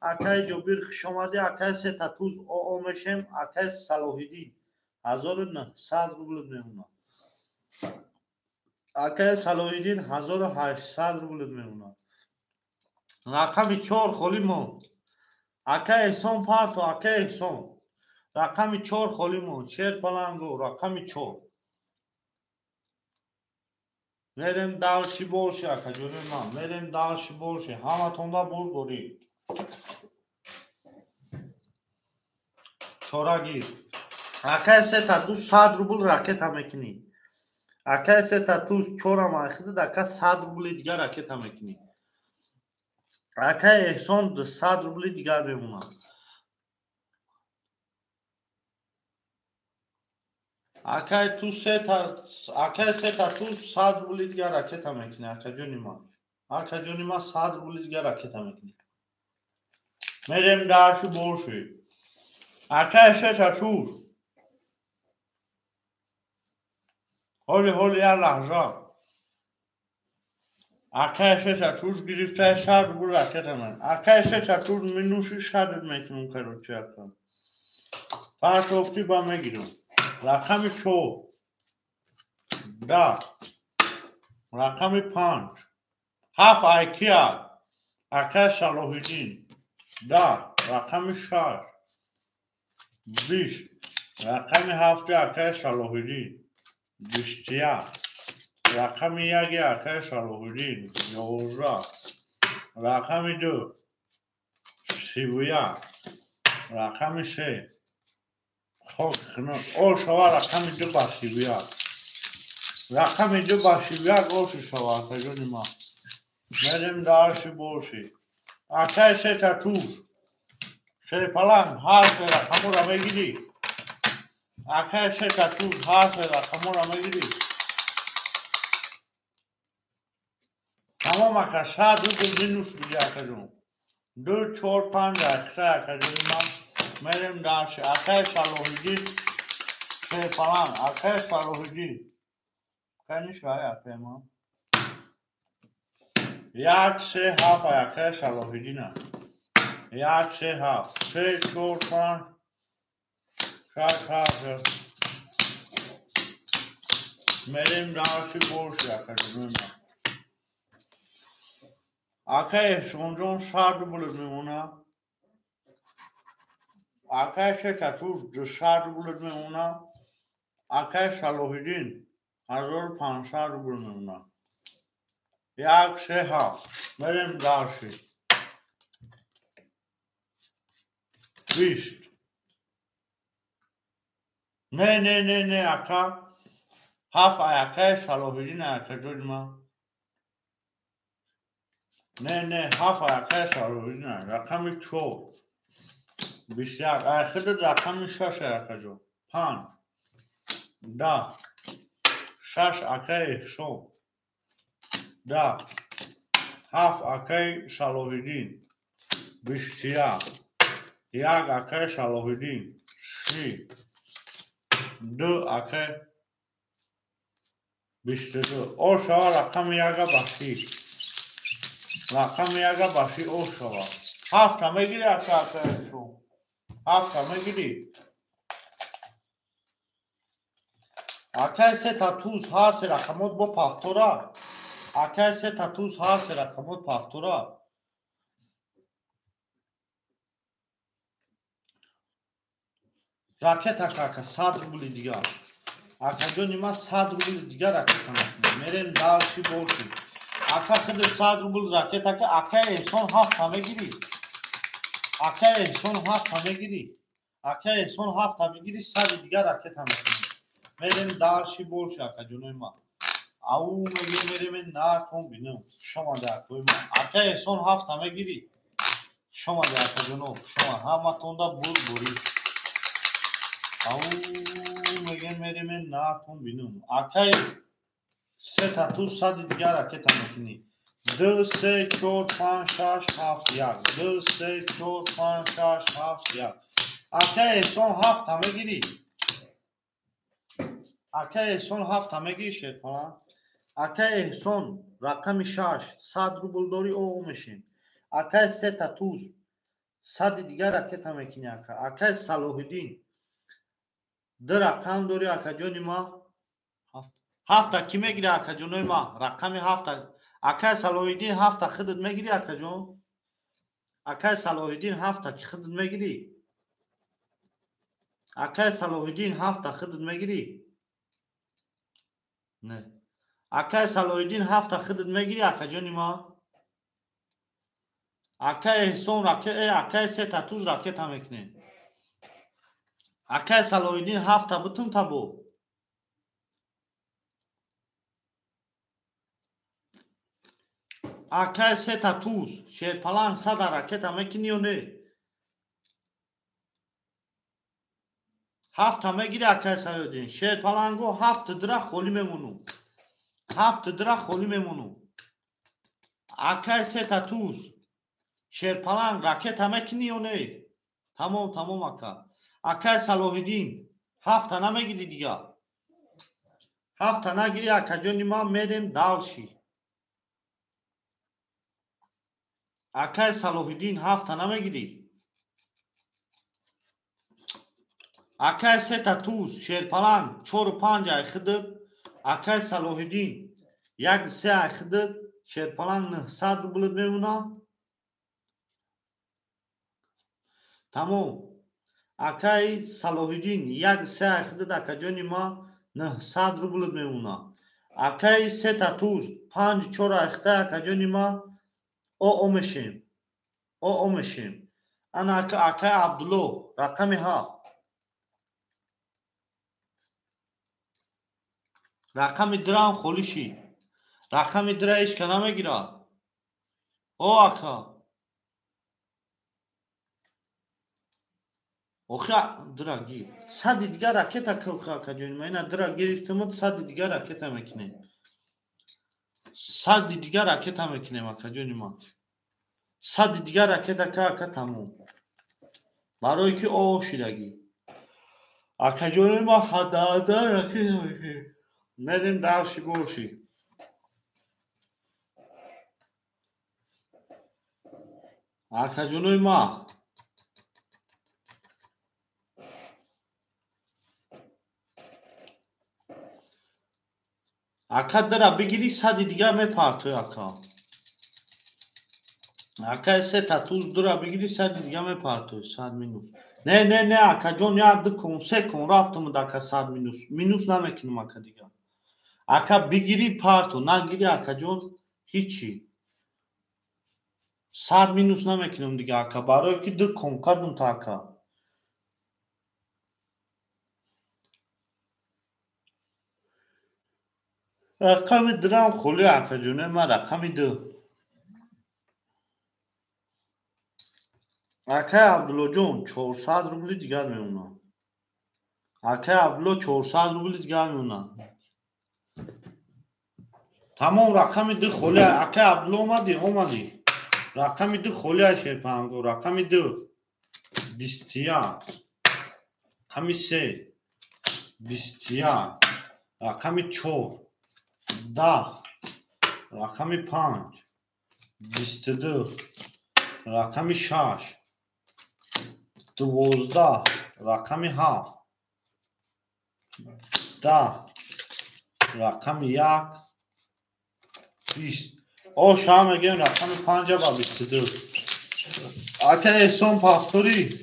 [SPEAKER 1] اکای جوبیر خوش آمده اکای سه تاتوز او میشیم اکای صلاحیدین 1900 روبل میمونه اکای صلاحیدین 1800 روبل میمونه رقم 4 خالیمون اکای احسان پارتو اکای احسان رقم 4 خالیمون چهر پلنگو رقم 4 میریم دالشی بولشی اکا جونه ما میریم دالشی بولشی همه تونده بول بوری چوراگیر اکای سه تاتوز 100 روبل راکت هم میکنی اکای سه تاتوز چورا ماخده اکا 100 روبل دیگه راکت هم میکنی اکای احسان 100 روبل دیگه بمونه اکای سه تاتوز 100 روبل دیگه راکت هم میکنی اکا جونی ما 100 روبل دیگه راکت هم میکنی میریم دالشی بولشی اکای سه تاتوز هولی یه لحظه اکای سه تاتوز گرفته 100 روبل راکت هم میکنی اکای سه تاتوز منوشی 100 میکنم کرو چه اکا فرش افتی با میگیرم رقم 4 10 رقم 5 7 ایکیا اکای صلاحیدین 10 رقم 6 20 رقم 7 اکای صلاحیدین 21 رقم 1 اکای صلاحیدین 11 رقم 2 31 رقم 3 خب اول شوا رقم 2 با 31 رقم 2 با 31 اول شوا اکا جونی ما میریم دالشی بولشی اکای سه تاتوز سه پلنگ هر سه رقمو را میگیری اکای سه تاتوز هر سه رقمو را میگیری تمام اکا 100 روبل مینوس میگی اکا جون 2 4 5 اکسا اکا جون ما میریم دالشی اکای صلاحیدین سه پلنگ اکای صلاحیدین کنیش رای اکای ما 1 3 7 اکای صلاحیدین 1 3 7 3 4 5 6 7 میریم دالشی بولشی اکا جون ما اکای احسان جون 100 روبل میمونه اکای سه تاتوز 100 روبل میمونه اکای صلاحیدین 1500 روبل میمونه 1 3 7 میریم دالشی 20 نه اکا 7 اکای صلاحیدین اکا جون ما نه 7 اکای صلاحیدین رقم 4 21 اخر رقم 6 اکا جون 5 10 6 акай шом 10 7 акай Салоҳиддин 21 1 акай Салоҳиддин 30 2 акай 22 о шава рақами яга башӣ рақами яга башӣ о шава 7 мегирӣ акай шом 7 мегирӣ акай сета туз ҳарси рақамот бо пафтора акай сета туз ҳарси рақамот пафтора ракетака ака 100 рубли дигар акаҷони ман 100 рубли дигар ракета мекунем мерем далши боши ака худет 100 рубли ракетака акай эҳсон 7 мегирӣ акай эҳсон 7 мегирӣ акай эҳсон 7 мегирӣ 100 дигар ракета мекунем мерем далши боши акаҷонои ман ау мерем натон бинам шомаде акои ман акай эҳсон 7 мегирӣ шомаде акаҷоноб шома ҳаматонда бур бурӣ ау мерем натон бинам акай сета туз 100 дигар ракета мекунӣ 2 3 4 5 6 7 1 2 3 4 5 6 7 1 акай эҳсон 7 мегирӣ акай эҳсон 7 мегирӣ шерпалан акай эҳсон рақами 6 100 рубл дорӣ о мешин акай сета туз 100 дигар ракета мекунӣ акай Салоҳиддин ду рақам дорӣ акаҷони ман 7 кӣ мегирӣ акаҷонои ман рақами 7 акай Салоҳиддин 7 худат мегирӣ акаҷон акай Салоҳиддин 7 ки худат мегирӣ акай Салоҳиддин 7 худат мегирӣ не акай Салоҳиддин 7 худат мегирӣ акаҷони ман акай эҳсон акай сета туз ракета мекунем акай Салоҳиддин 7 бутун табо акай сета туз шерпалан 100 ракета мекунӣ ё не 7 мегирӣ акай Салоҳиддин шерпаланго 7 дира холӣ мемону 7 дира холӣ мемону акай сета туз шерпалан ракета мекунӣ ё не тамом ака акай Салоҳиддин 7 намегирӣ дигар 7 нагирӣ акаҷони ман мерем далши акай Салоҳиддин 7 намегирӣ акай сета туз шерпалан 4 5 ай худат акай Салоҳиддин 1 3 ай худат шерпалан 900 рублит мемона тамом акай Салоҳиддин 1 3 ай худат акаҷони ман 900 рублит мемона акай сета туз 5 4 ай худат акаҷони ман о мешем ана акай Абдулло рақами 7 рақами дирам холӣ шид рақами дира ҳечка намегирад о ака охи дира гир 100 дигар ракета акаҷони ман ина дира гирифтамуд 100 дигар ракета мекунем 100 дигар ракета мекунем акаҷони ман 100 дигар ракета ака тамом барое ки о шидагӣ акаҷони ман ҳада ракета мекунем мерем далши боши акаҷонои ман ака дира бигирӣ 100 дигар мепартоӣ акай сета туз дира бигирӣ 100 дигар мепартоӣ 100 минус не акаҷон 1 2 кун 3 кун рафтамуд ака 100 минус намекунам ака дигар ака бигирӣ парто нагирӣ акаҷон ҳичи 100 минус намекунам дигар ака барое ки 2 кун кадум та ака рақами дирам холӣ акаҷонои ман рақами 2 акай Абдуллоҷон 400 рубли дигар мемонад اکه ابلو 400 روبل دیگه میمونه. تمام رقم دو خولی اکه ابلو اومدی رقم دو خولی شیرپنگو رقم دو 21 رقم 3 21 رقم 4 10 رقم 5 22 رقم 6 12 رقم 7 10 رقم 1 20 او شام میگیم رقم 5 با 22 اکه احسان پافتوری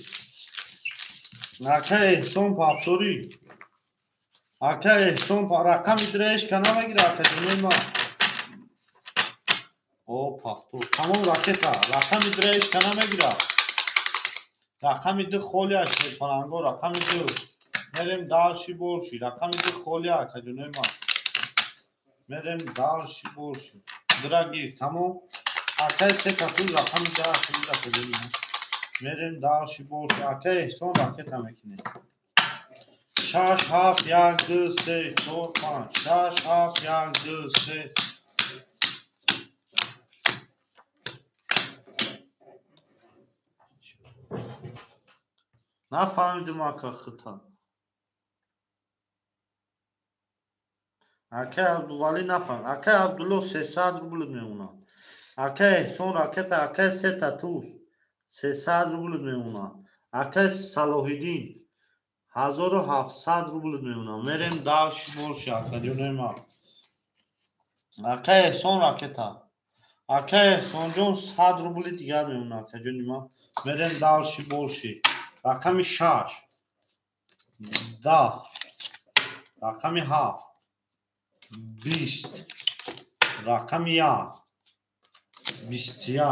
[SPEAKER 1] اکه احسان پافتوری اکه احسان رقم درش کنه بگیره اکه جنوی ما او پافتور تمام راکتا رقم درش کنه بگیره رقم دو خولی هست پلنگو رقم دو میریم دالشی بولشی رقم دو خولی هست جنوی ما میریم دالشی بولشی درگیر تمام اکه سه کتون رقم ده خولی هست جنوی ما میریم دالشی بولشی اکه احسان راکتا میکنه 6 7 1 2 3 4 5 6 7 1 2 3 نفهمیدم اکه خطا اکه عبدالولی نفهم اکه عبدالله 300 روبل میمونه اکه احسان راکت اکه سه تاتوس 300 روبل میمونه اکه صلاح الدین 1700 روبل میمونه میریم دالش بولش اکه جونای ما اکه احسان راکت اکه احسان جون 100 روبل دیگر میمونه اکه جونای ما میریم دالش بولشی رقم 6 10 رقم 7 20 رقم 1 21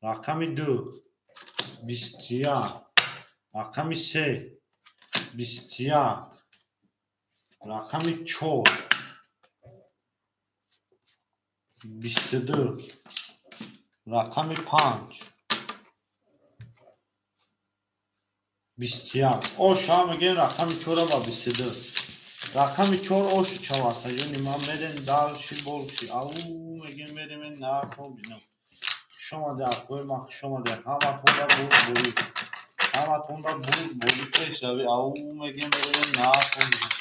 [SPEAKER 1] رقم 2 21 رقم 3 21 رقم 4 22 رقم 5 21 او شام میگیم رقم 4 با 22 رقم 4 اوش چوار تجونی ما میرین دالشی بولشی او میگیم میریم این ناکن بینم شما در کوی ما شما در همه تون در بوری همه تون در بوری پیش روی او میگیم میریم ناکن بینم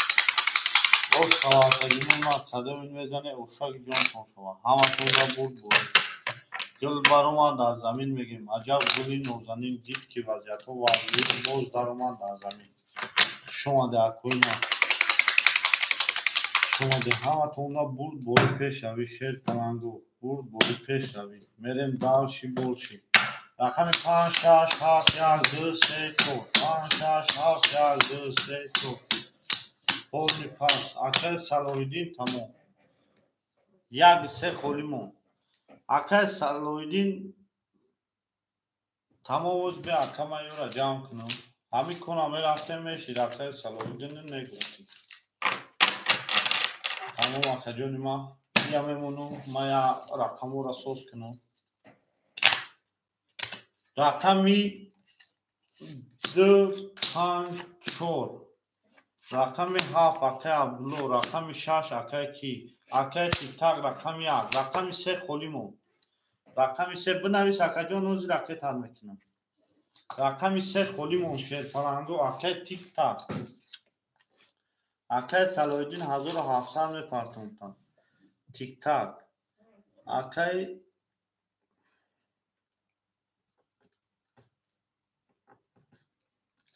[SPEAKER 1] او چوار تجونی ما قدم این میزنه اوشاک جان کن شما همه تون در بوری گل برما در زمین میگیم عجب گلی نوزنین دید که وضعیت و وضعیت باز در ما در زمین شما در کوی ما شما در همه توندا بود بوری پیش روی شیر پلنگو بود بوری پیش روی میریم دالشی بولشی رقم 5 6 7 1 2 3 4 5 6 7 1 2 3 4 پولنی پاس اکه صلاح الدین تمام یک سه خولیمون اکه صلاح الدین تمام وز به اکه من یورا جمع کنم همین کنم رفته میشی اکه صلاح الدین نگوشتی تمام اکه جونی ما یا میمونم ما یا رقمو را سوز کنم رقمی 2 5 4 رقم 7 اکه عبدالله رقم 6 اکه کی اکه تیک تاک رقم 1 رقم 3 خولیمون رقم 3 بنویس اکه جان اوزی رقم تر میکنم رقم 3 خولیمون شیر پلنگو اکه تیک تاک اکه صلاح الدین 1700 میپرتونتن تیک تاک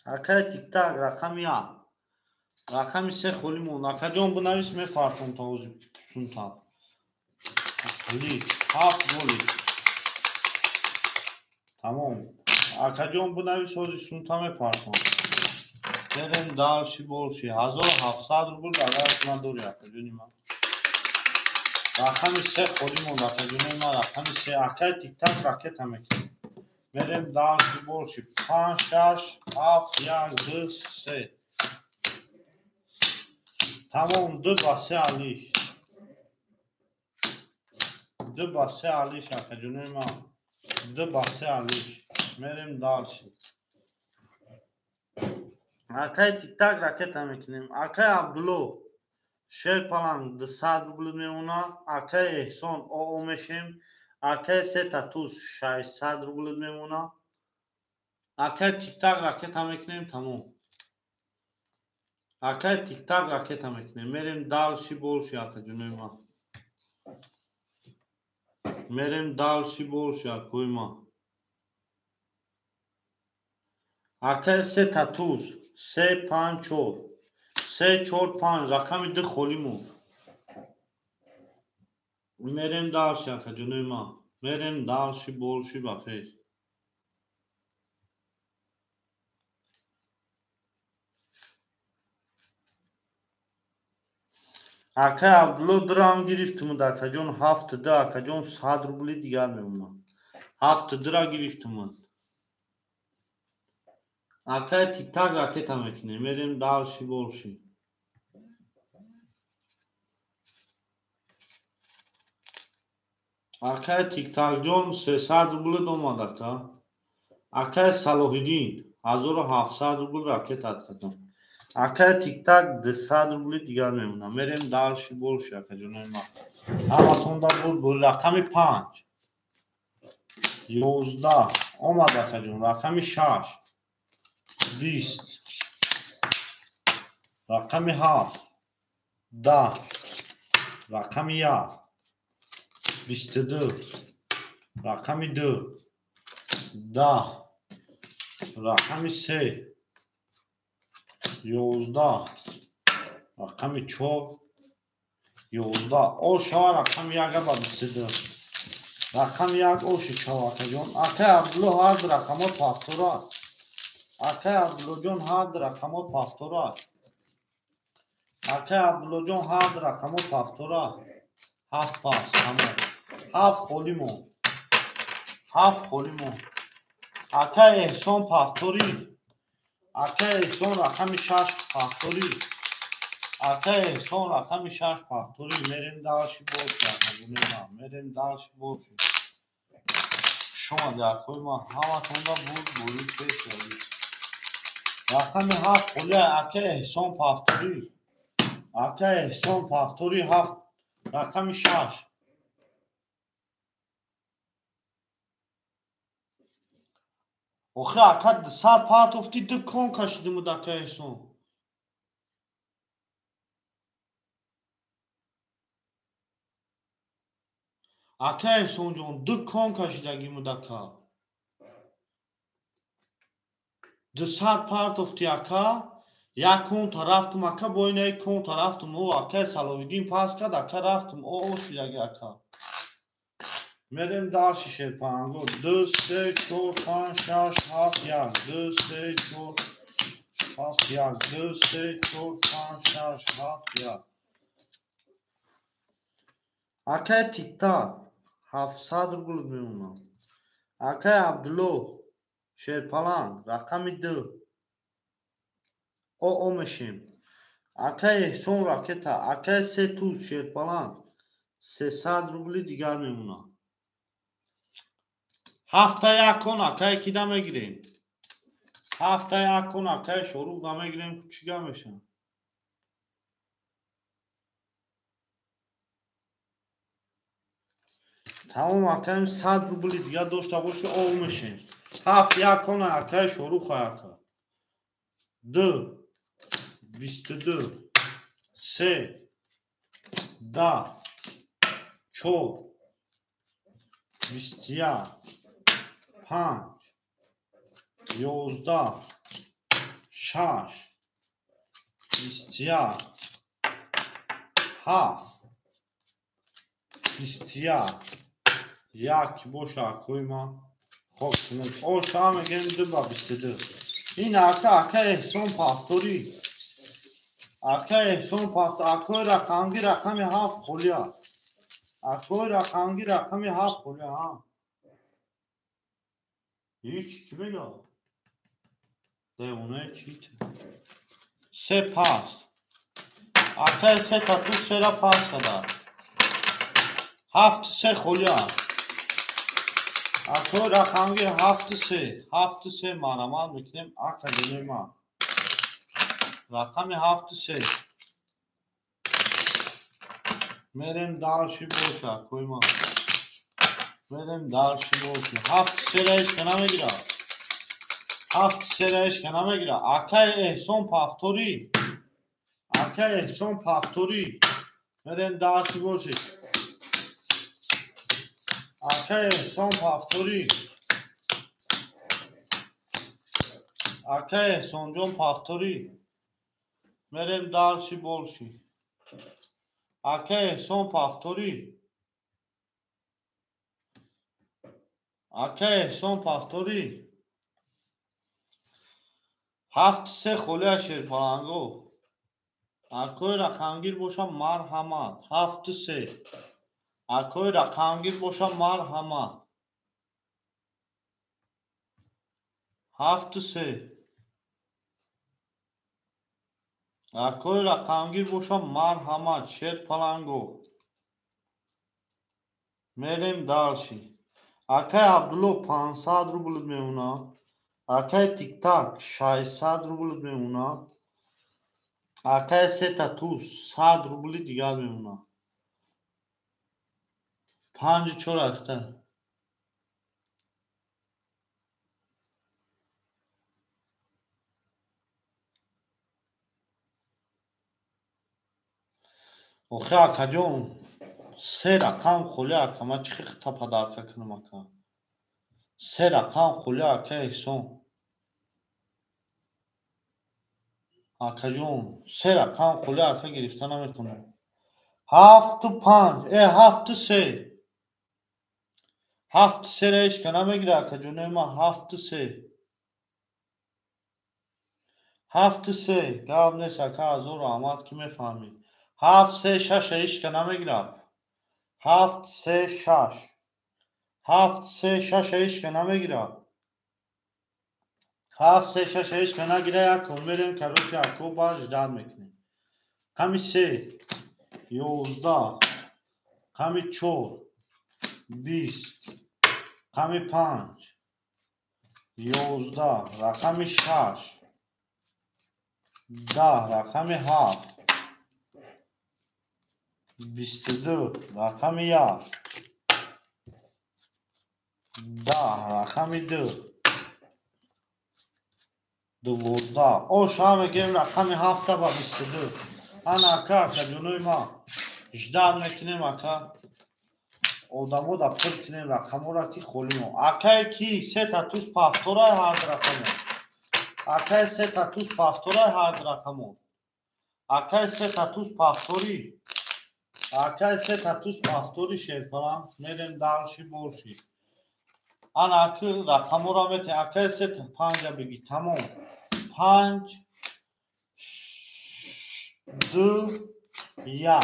[SPEAKER 1] اکه تیک تاک رقم 1 رقم 3 خولیمون اکه جان بنویس میپرتونتن اوزی سونتن خولی 7 گولی تمام اکه جان بنویس اوزی سونتن میپرتون بریم دالشی بولشی 1700 روبل اگر من دوری اکه جونی من رقم 3 خولیمون اکه جونی من رقم 3 اکه تیک تاک راکت هم میکنیم میریم دالشی بولشی 5 6 7 1 2 3 تمام دو با 3 علیش دو با 3 علیش اکه جونی من دو با 3 علیش میریم دالشی Akay tik tak raketa میکنیم. Akay Abdullo شیر پلنگ 200 روبل میمونه. Akay احسان او میشیم. Akay ستاتوس 600 روبل میمونه. Akay tik tak raketa میکنیم. تموم. Akay tik tak raketa میکنیم. میریم دالشی بولشی آقا جونوی ما. میریم دالشی بولشی آقای ما. Akay ستاتوس 354 345 رقم ده خولیمو. میریم دالشی آقا جونوی ما. میریم دالشی بولشی بافی. Akay Abdullo درام گرفتم دکا جون 7 ده آقا جون 100 روبلی دیگر میمونه. 7 درا گرفتم. Akay tik tak raketa میکنیم. میریم دالشی بولشی. Akay tik tak جون 300 روبل دوما دکا. Akay Salahuddin 1700 روبل راکت اتکتم. Akay tik tak 200 روبل دیگر میمونه. میریم دالشی بولشی آقا جونوی ما. همتون دا بود رقم 5 11 اومد آقا جون. رقم 6 20 رقم 7 10 رقم 1 22 رقم 2 10 رقم 3 11 رقم 4 11 او شما رقم 1 با 22 رقم 1 او شما جون. Akay Abdullo هر رقمات پاستورات. Akay Abdullo جون هر رقمات پاستورات. Akay Abdullo جون هر رقمات پاستورات. 7 پاس تمام. 7 خولیمو. 7 خولیمو. Akay احسان پاستوری. Akay احسان رقم 6 پاستوری. Akay احسان رقم 6 پاستوری. میریم دالشی بولشی. میریم دالشی بولشی. شما دکوی ما همتون دا بود پیش رقم 7 خوله. Akay احسان پاستوری. Akay احسان پاستوری 7 رقم 6. آخه Akay 100 پارت افتی دکان کشیدیم و Akay احسان. Akay احسان جون دکان کشیدگیم و Akay 200 پارت افتی Akay. یک کون رفتم Akay با این یک کون رفتم او Akay Salahuddin پاس کرد. Akay رفتم او شیدگی Akay. میریم دالشی شیر پلنگو. 2 3 4 5 6 7 1 2 3 4 7 1 2 3 4 5 6 7 1. Akay tik tak 700 روبل میمونه. Akay Abdullo شیر پلنگ رقم 2 او میشیم. Akay احسان راکتا. Akay ستوس شیر پلنگ 300 روبل دیگر میمونه. 7 1 کن Akay کی دا میگیریم. 7 1 کن Akay شروع دا میگیریم. چیگه میشن. تمام Akay 100 روبل دیگر داشته باشه او میشیم. 7 1 کن Akay شروع خواهد کرد. 2 22 3 10 4 21 5 11 6 21 7 21 یک باشه کوی ما خوب کنید. او شام میگیم 2 با 22. این Akay احسان پاستوری. Akay احسان پاستوری. Akay رقمگی رقم 7 خولیا. Akay رقمگی رقم 7 خولیا ها. هیچ چی بگه. دیونه چیت. 3 پاس. Akay 3 تا تو 3 را پاس کرده. 7 3 خولیا. Akay رقمگی 7 3 7 3 مانمان میکنیم. Akay جنوی ما. رقم 7-3 میریم دالشی باشه کوی ما میریم دالشی باشه 7-3 را اشکا نمیگیره 7-3 را اشکا نمیگیره اکای احسان پافتوری اکای احسان پافتوری میریم دالشی باشه اکای احسان پافتوری اکای احسان جان پافتوری میریم دالشی بولشی اکای احسان پافتوری اکای احسان پافتوری 7-3 خوله شیر پلنگو اکای رقمگیر باشم مرحمت 7-3 اکای رقمگیر باشم مرحمت 7-3 اکای رقمگیر باشم مرحمت شیر پلنگو میریم دالشی اکای عبدالله 500 روبل میمونه اکای تیک تاک 600 روبل میمونه اکای سه توس 100 روبلی دیگر میمونه 5-4 اخته آخه اکا جون سه رقم خوله اکا ما چی خطا پدرکه کنم اکا سه رقم خوله اکا احسان اکا جون سه رقم خوله اکا گرفته نمیتونم 7-5 7-3 7-3 را اشکا نمیگیره اکا جونه ما 7-3 7-3 گاب نیست اکا از او رحمت که میفهمی 7-3-6 اشکا نمیگیره 7-3-6 7-3-6 اشکا نمیگیره 7-3-6 اشکا نگیره یکو میریم که روچ یکو باز جدر میکنیم کمی 3 11 کمی 4 20 کمی 5 11 رقم 6 10 رقم 7 22 رقم 1 10 رقم 2 12 او شام گیم رقم 7 با 22 انا اکا که جنوی ما جدر میکنیم اکا آدمو دا پر کنیم رقمو را که خولیم اکای کی سه تا توس پافتورای هر رقمو اکای سه تا توس پافتورای هر رقمو اکای سه تا توس پافتوری اکای سه تا توس پافتوری شیر کنم میریم دالشی بولشی انا اکی رقمو را میتونی اکای سه تا 5 بگی تمام 5 2 1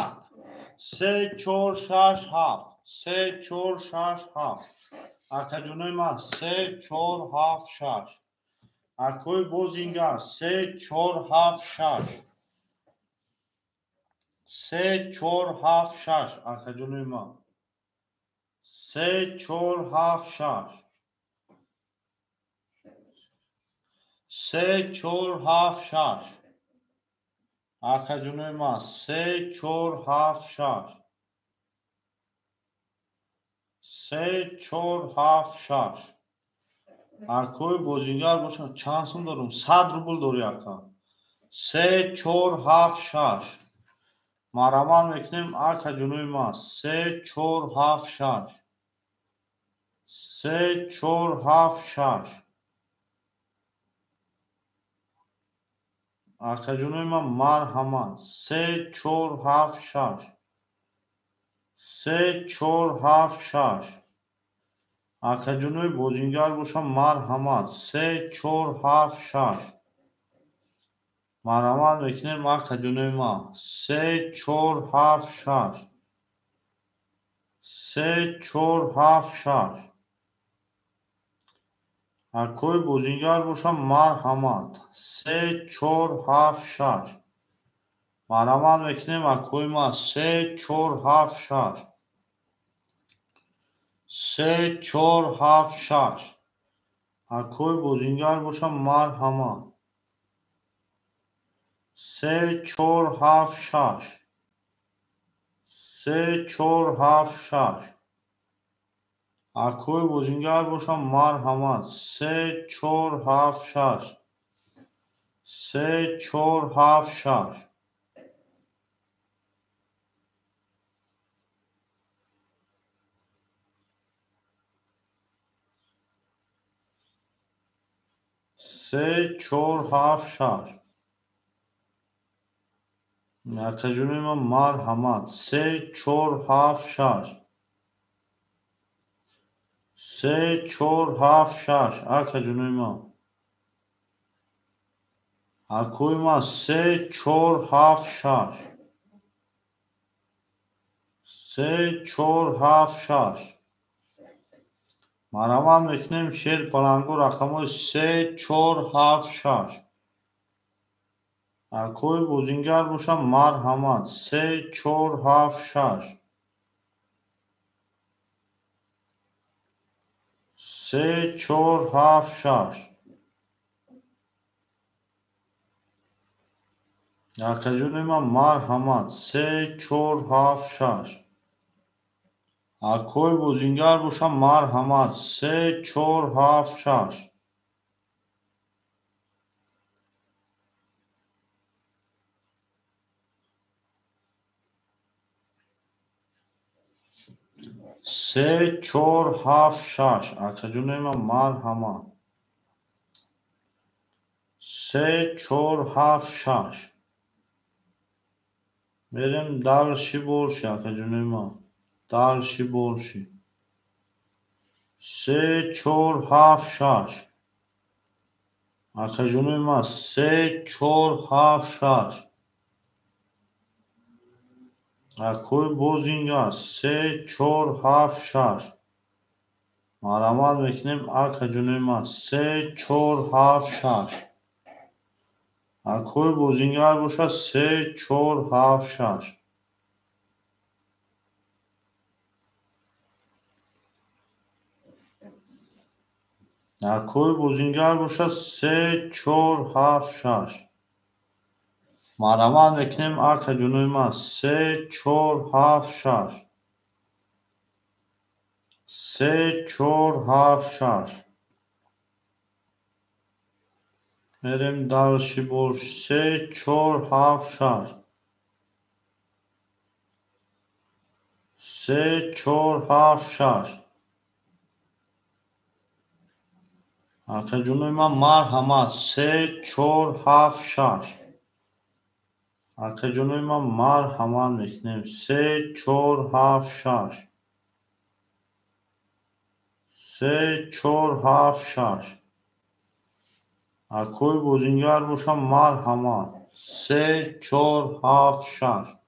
[SPEAKER 1] 3 4 6 7 3 4 6 7 اکا جونوی ما 3 4 7 6 اکوی بوزینگر 3 4 7 6 3 4 7 6 اکا جونوی ما 3 4 7 6 3 4 7 6 اکا جونوی ما 3 4 7 6 3 4 7 6 اکوی بوزینگر باشم چند سون دارم 100 روبل داری اکا 3 4 7 6 مرمان میکنیم اکا جنوی ما 3 4 7 6 3 4 7 6 اکا جنوی ما مرحمت 3 4 7 6 3 4 7 6 اکا جنوی بوزینگر باشم مرحمت 3 4 7 6 مرمان میکنیم اکا جنوی ما 3 4 7 6 3 4 7 6 اکوی بوزینگر باشم مرحمت 3 4 7 6 مرحمت میکنیم اکوی ما 3 4 7 6 3 4 7 6 اکوی بوزینگر باشم مرحمت 3 4 7 6 3 4 7 6 Акои бузингар бошам марҳамат 3 4 7 6 3 4 7 6 3 4 7 6 Акаҷонои ман марҳамат 3 4 7 6 3 4 7 6 Акаҷонои ман Акои ман 3 4 7 6 3 4 7 6 Марамад мекунем шер балангу рақамҳои 3 4 7 6 Акои бузингар бошам марҳамат 3 4 7 6 3 4 7 6 Акаҷонои ман марҳамат 3 4 7 6 Акои бузингар бошам марҳамат 3 4 7 6 3 4 7 6 Акаҷонои ман марҳамат 3 4 7 6 Мерем далши борши акаҷонои ман далши борши 3 4 7 6 Акаҷонои ман 3 4 7 6 Акои бузингар 3 4 7 6 Марамад мекунем акаҷонои ман 3 4 7 6 Акои бузингар бошад 3 4 7 6 Акои бузингар бошад 3 4 7 6 Марамад мекунем акаҷонои ман 3 4 7 6 3 4 7 6 Мерем далши борш 3 4 7 6 3 4 7 6 Акаҷонои ман марҳамат 3 4 7 6 Акаҷонои ман марҳамат мекунем 3 4 7 6 3 4 7 6 Акои бузингар бошам марҳамат 3 4 7 6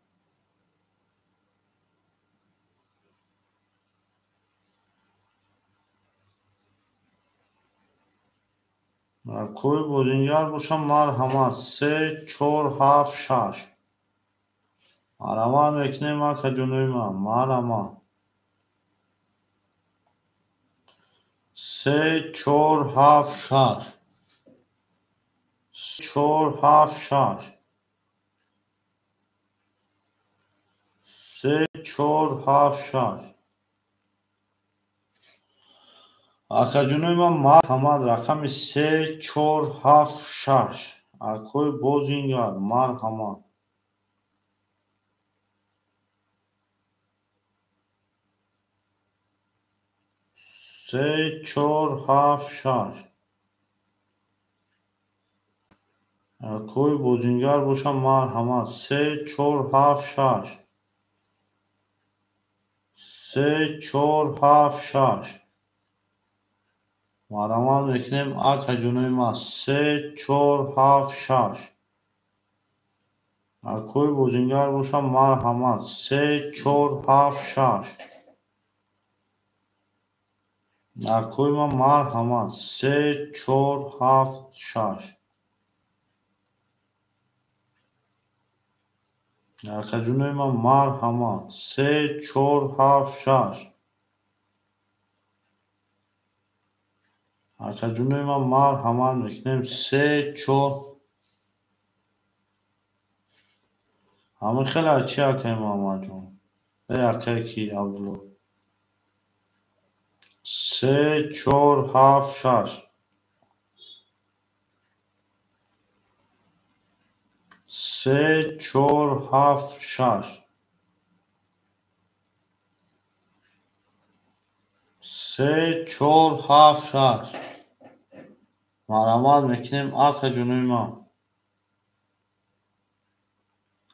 [SPEAKER 1] Акои бузингар бошам марҳамат 3 4 7 6 Марамад мекунем акаҷонои ман марамад 3 4 7 6 4 7 6 3 4 7 6 Акаҷонои ман марҳамат рақами 3 4 7 6 Акои бузингар марҳамат 3 4 7 6 Акои бузингар бошам марҳамат 3 4 7 6 3 4 7 6 Марамад мекунем акаҷонои ман 3 4 7 6 Акои бузингар бошам марҳамат 3 4 7 6 Акои ман марҳамат 3 4 7 6 Акаҷонои ман марҳамат 3 4 7 6 Акаҷонои ман марҳамат мекунем 3 4 همه خیلی چی اکه محمد جون اکه کی عبدالله 3 4 7 6 3 4 7 6 3 4 7 6 مرامات میکنیم اکه جونوی ما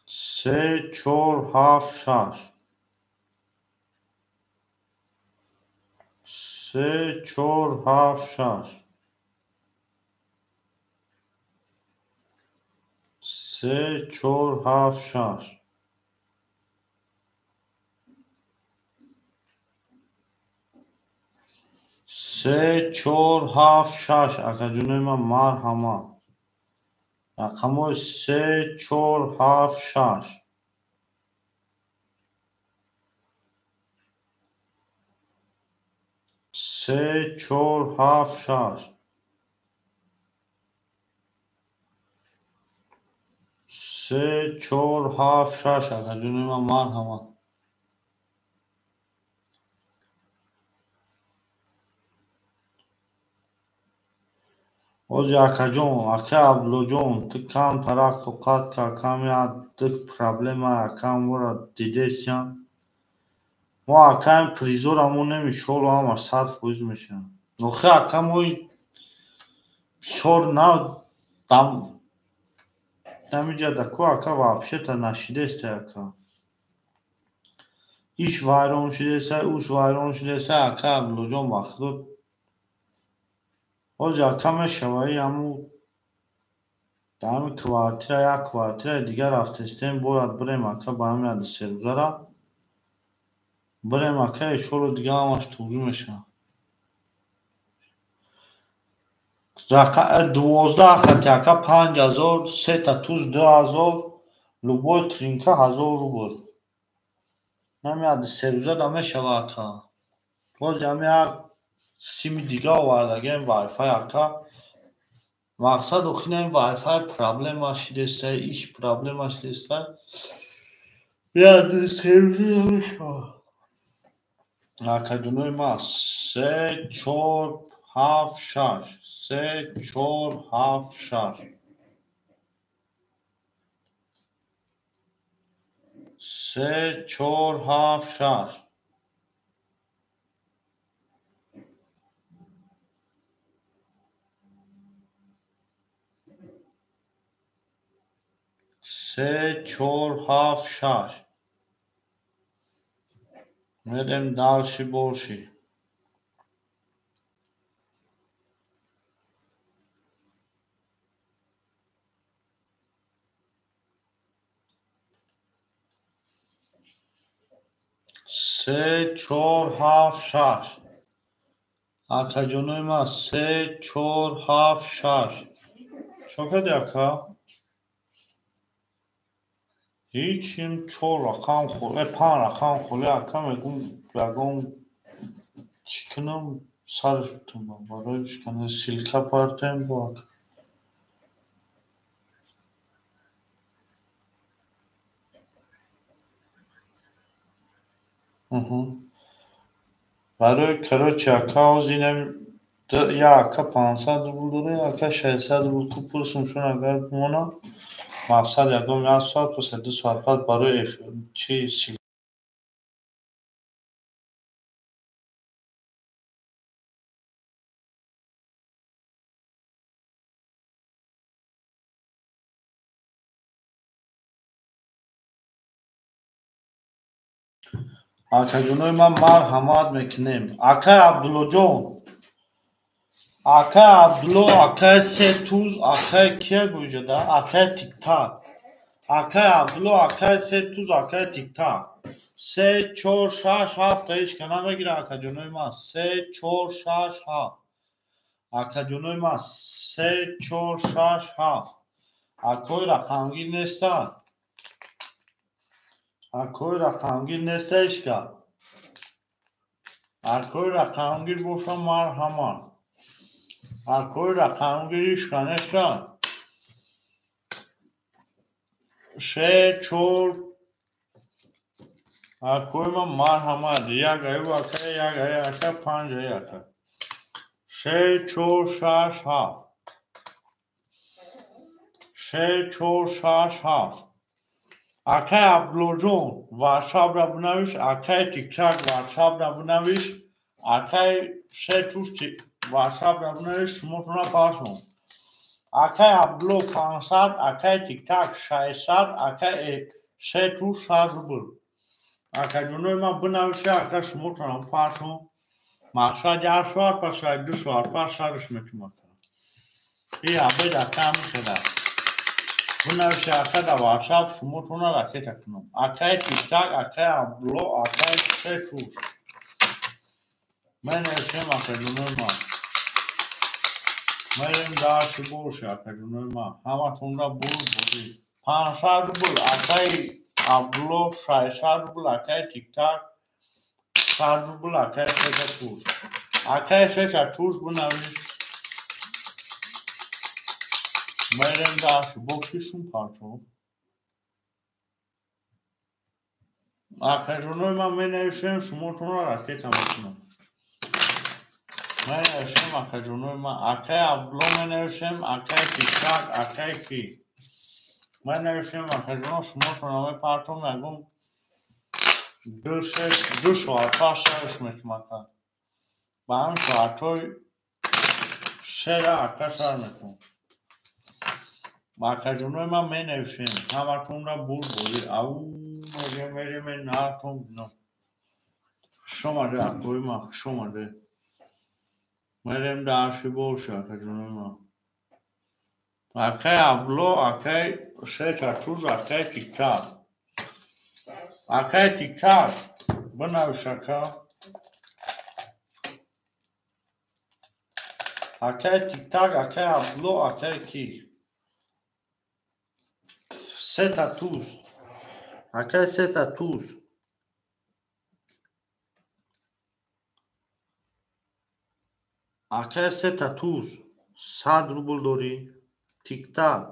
[SPEAKER 1] 3 4 7 6 3 4 7 6 3 4 7 6 3 4 7 6 اکه جونوی ما مرحمت رقم 3 4 7 6 3 4 7 6 3 4 7 6 اکه جونوی ما مرحمت اوزی اکه جون اکه عبدالله جون تو کم ترقت و قد که کم یاد دک پرابلم اکم ورا دیده سیم ما اکم پریزور همون نمیشول و همه 100% میشن نخی اکم اوی شور نه دم نمیجه دکو اکه вообще تا نشیده است اکه ایش وایرون شده است اوش وایرون شده است اکه عبدالله جون مخلوط اوزی اکم شوایی همون دم کوارتیر یک کوارتیر دیگر رفتستیم باید بریم اکه با همین عد سروزه را بریم اکه شلو دیگه همش توضیح میشه 12 خط اکه 5000 3 تا توز 2000 لوبای ترینکه 1000 روبل نمی عد سروزه دا میشه اکه باز همین یک سیم دیگه آوردگیم وای فای اکه مقصد اخینه این وای فای پرابلم هاشیده است ایش پرابلم هاشیده است عد سروزه دا میشه اکه جونوی ما 3 4 7 6 3 4 7 6 3 4 7 6 3 4 7 6 میریم další bolší 3 4 7 6 اکه جونوی ما 3 4 7 6 شکر اکه هیچیم 4 رقم خوله 5 رقم خوله اکه میگم بگم چکنم سرش بتونم برای چکنه سیلکه پرتیم با اکه برای کراچی اکه از اینم یا اکه 500 روبل داره یا اکه 600 روبل که پرسمشون اگر بمونه مقصد یکم یک ساعت پس 2 ساعت بعد برای چی اکه جونوی من مرحمت میکنیم اکه عبدالله جون اکه عبدالله اکه سه توز اکه که گوجده اکه تیک تاک اکه عبدالله اکه سه توز اکه تیک تاک 3 4 6 7 ایش کنه بگیره اکه جونوی من 3 4 6 7 اکه جونوی من 3 4 6 7 اکوی رقمگیر نیسته اکوی رقمگیر نیسته ایشکا اکوی رقمگیر بوشم مرحمت اکوی رقمگیر ایشکا نیسته سه چور اکوی ما مرحمت یک ایو اکه یک ای اکه پنج ای اکه سه چور شش هفت سه چور شش هفت اکه عبدالله جون واتساپ را بنویس اکه تیک تاک واتساپ را بنویس اکه سه توش واتساپ را بنویس شماتون را پاسون اکه عبدالله 500 اکه تیک تاک 600 اکه سه توش 100 روبل اکه جونوی ما بنویسه اکه شماتون را پاسون مقصد 1 ساعت پس 2 ساعت پس سرش میتونم این عبید اکه هم شده بنویسه اکه در واتساپ شماتون را رکیت کنم اکه تیک تاک اکه عبدالله اکه سه توش من نوشتم اکه جونوی ما مریم داشتی باشه اکه جونوی ما همه تون را بودی 500 روبل اکه عبدالله 600 روبل اکه تیک تاک 100 روبل اکه سه توش اکه سه توش بنویس مریم داشتی بکشیشون پارتو اکه جونوی ما می نوشتم شماتون را رکیت میکنم من نوشتم اکه جونوی ما اکه عبدالله می نوشتم اکه تیک تاک اکه کی من نوشتم اکه جونوی شماتون را می پارتو میگم 2 ساعت پس سرش میتونم با هم ساعت های سه را اکه سر میکنم اکه جونوی ما می نوشتم همه تون را بودی او مریم نهارتون بینم شما ده اکوی ما شما ده مریم داشتی باشه اکه جونوی ما اکه عبدالله اکه سه توز اکه تیک تاک اکه تیک تاک بنویس اکه تیک تاک اکه عبدالله اکه کی سه توز اکه سه توز اکه سه توز 100 روبل داری تیک تاک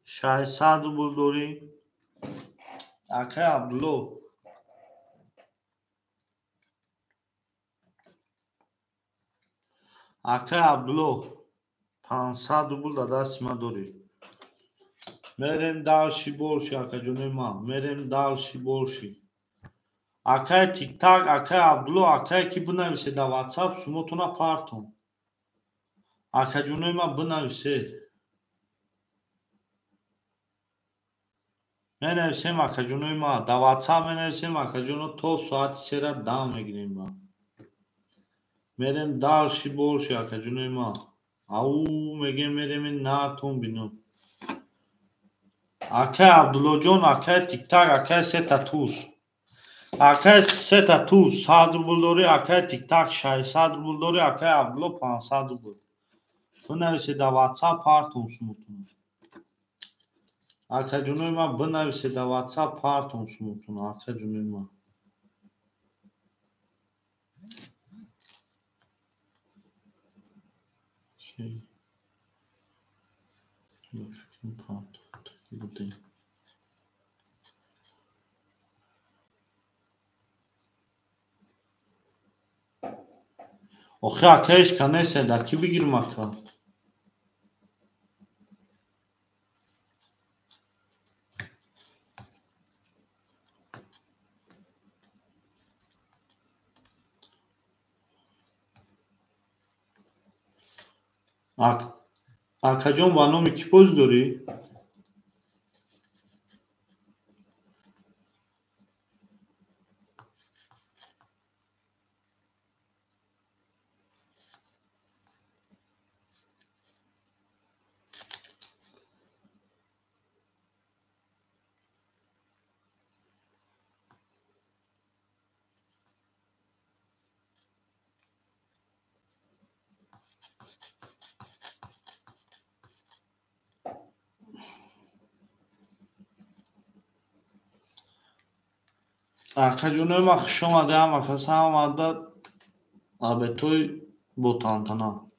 [SPEAKER 1] 600 روبل داری اکه عبدالله اکه عبدالله 500 روبل در دست ما داری مریم دالشی بولشی اکه جونوی ما مریم دالشی بولشی اکه تیک تاک اکه عبدالله اکه کی بنویسه در واتساپ شماتون پارتون اکه جونوی ما بنویسه می نویسیم اکه جونوی ما در واتساپ می نویسیم اکه جونو تو ساعت سه را دام میگیریم ما مریم دالشی بولشی اکه جونوی ما او میگه مریم نارتون بینم اکه عبدالله جون اکه تیک تاک اکه سه توز اکه سه توز 100 روبل داری اکه تیک تاک 600 روبل داری اکه عبدالله 500 روبل بنویسه در واتساپ پارتون شماتون اکه جونوی ما بنویسه در واتساپ پارتون شماتون اکه جونوی ما şey fikrim pardon buradayım. آخه اکهش کنیسه در کی بگیرم اکه اکه جون با نام کی پوز داری اکه جونوی ما خوش آمده هم افس هم آمده به توی با تانتنا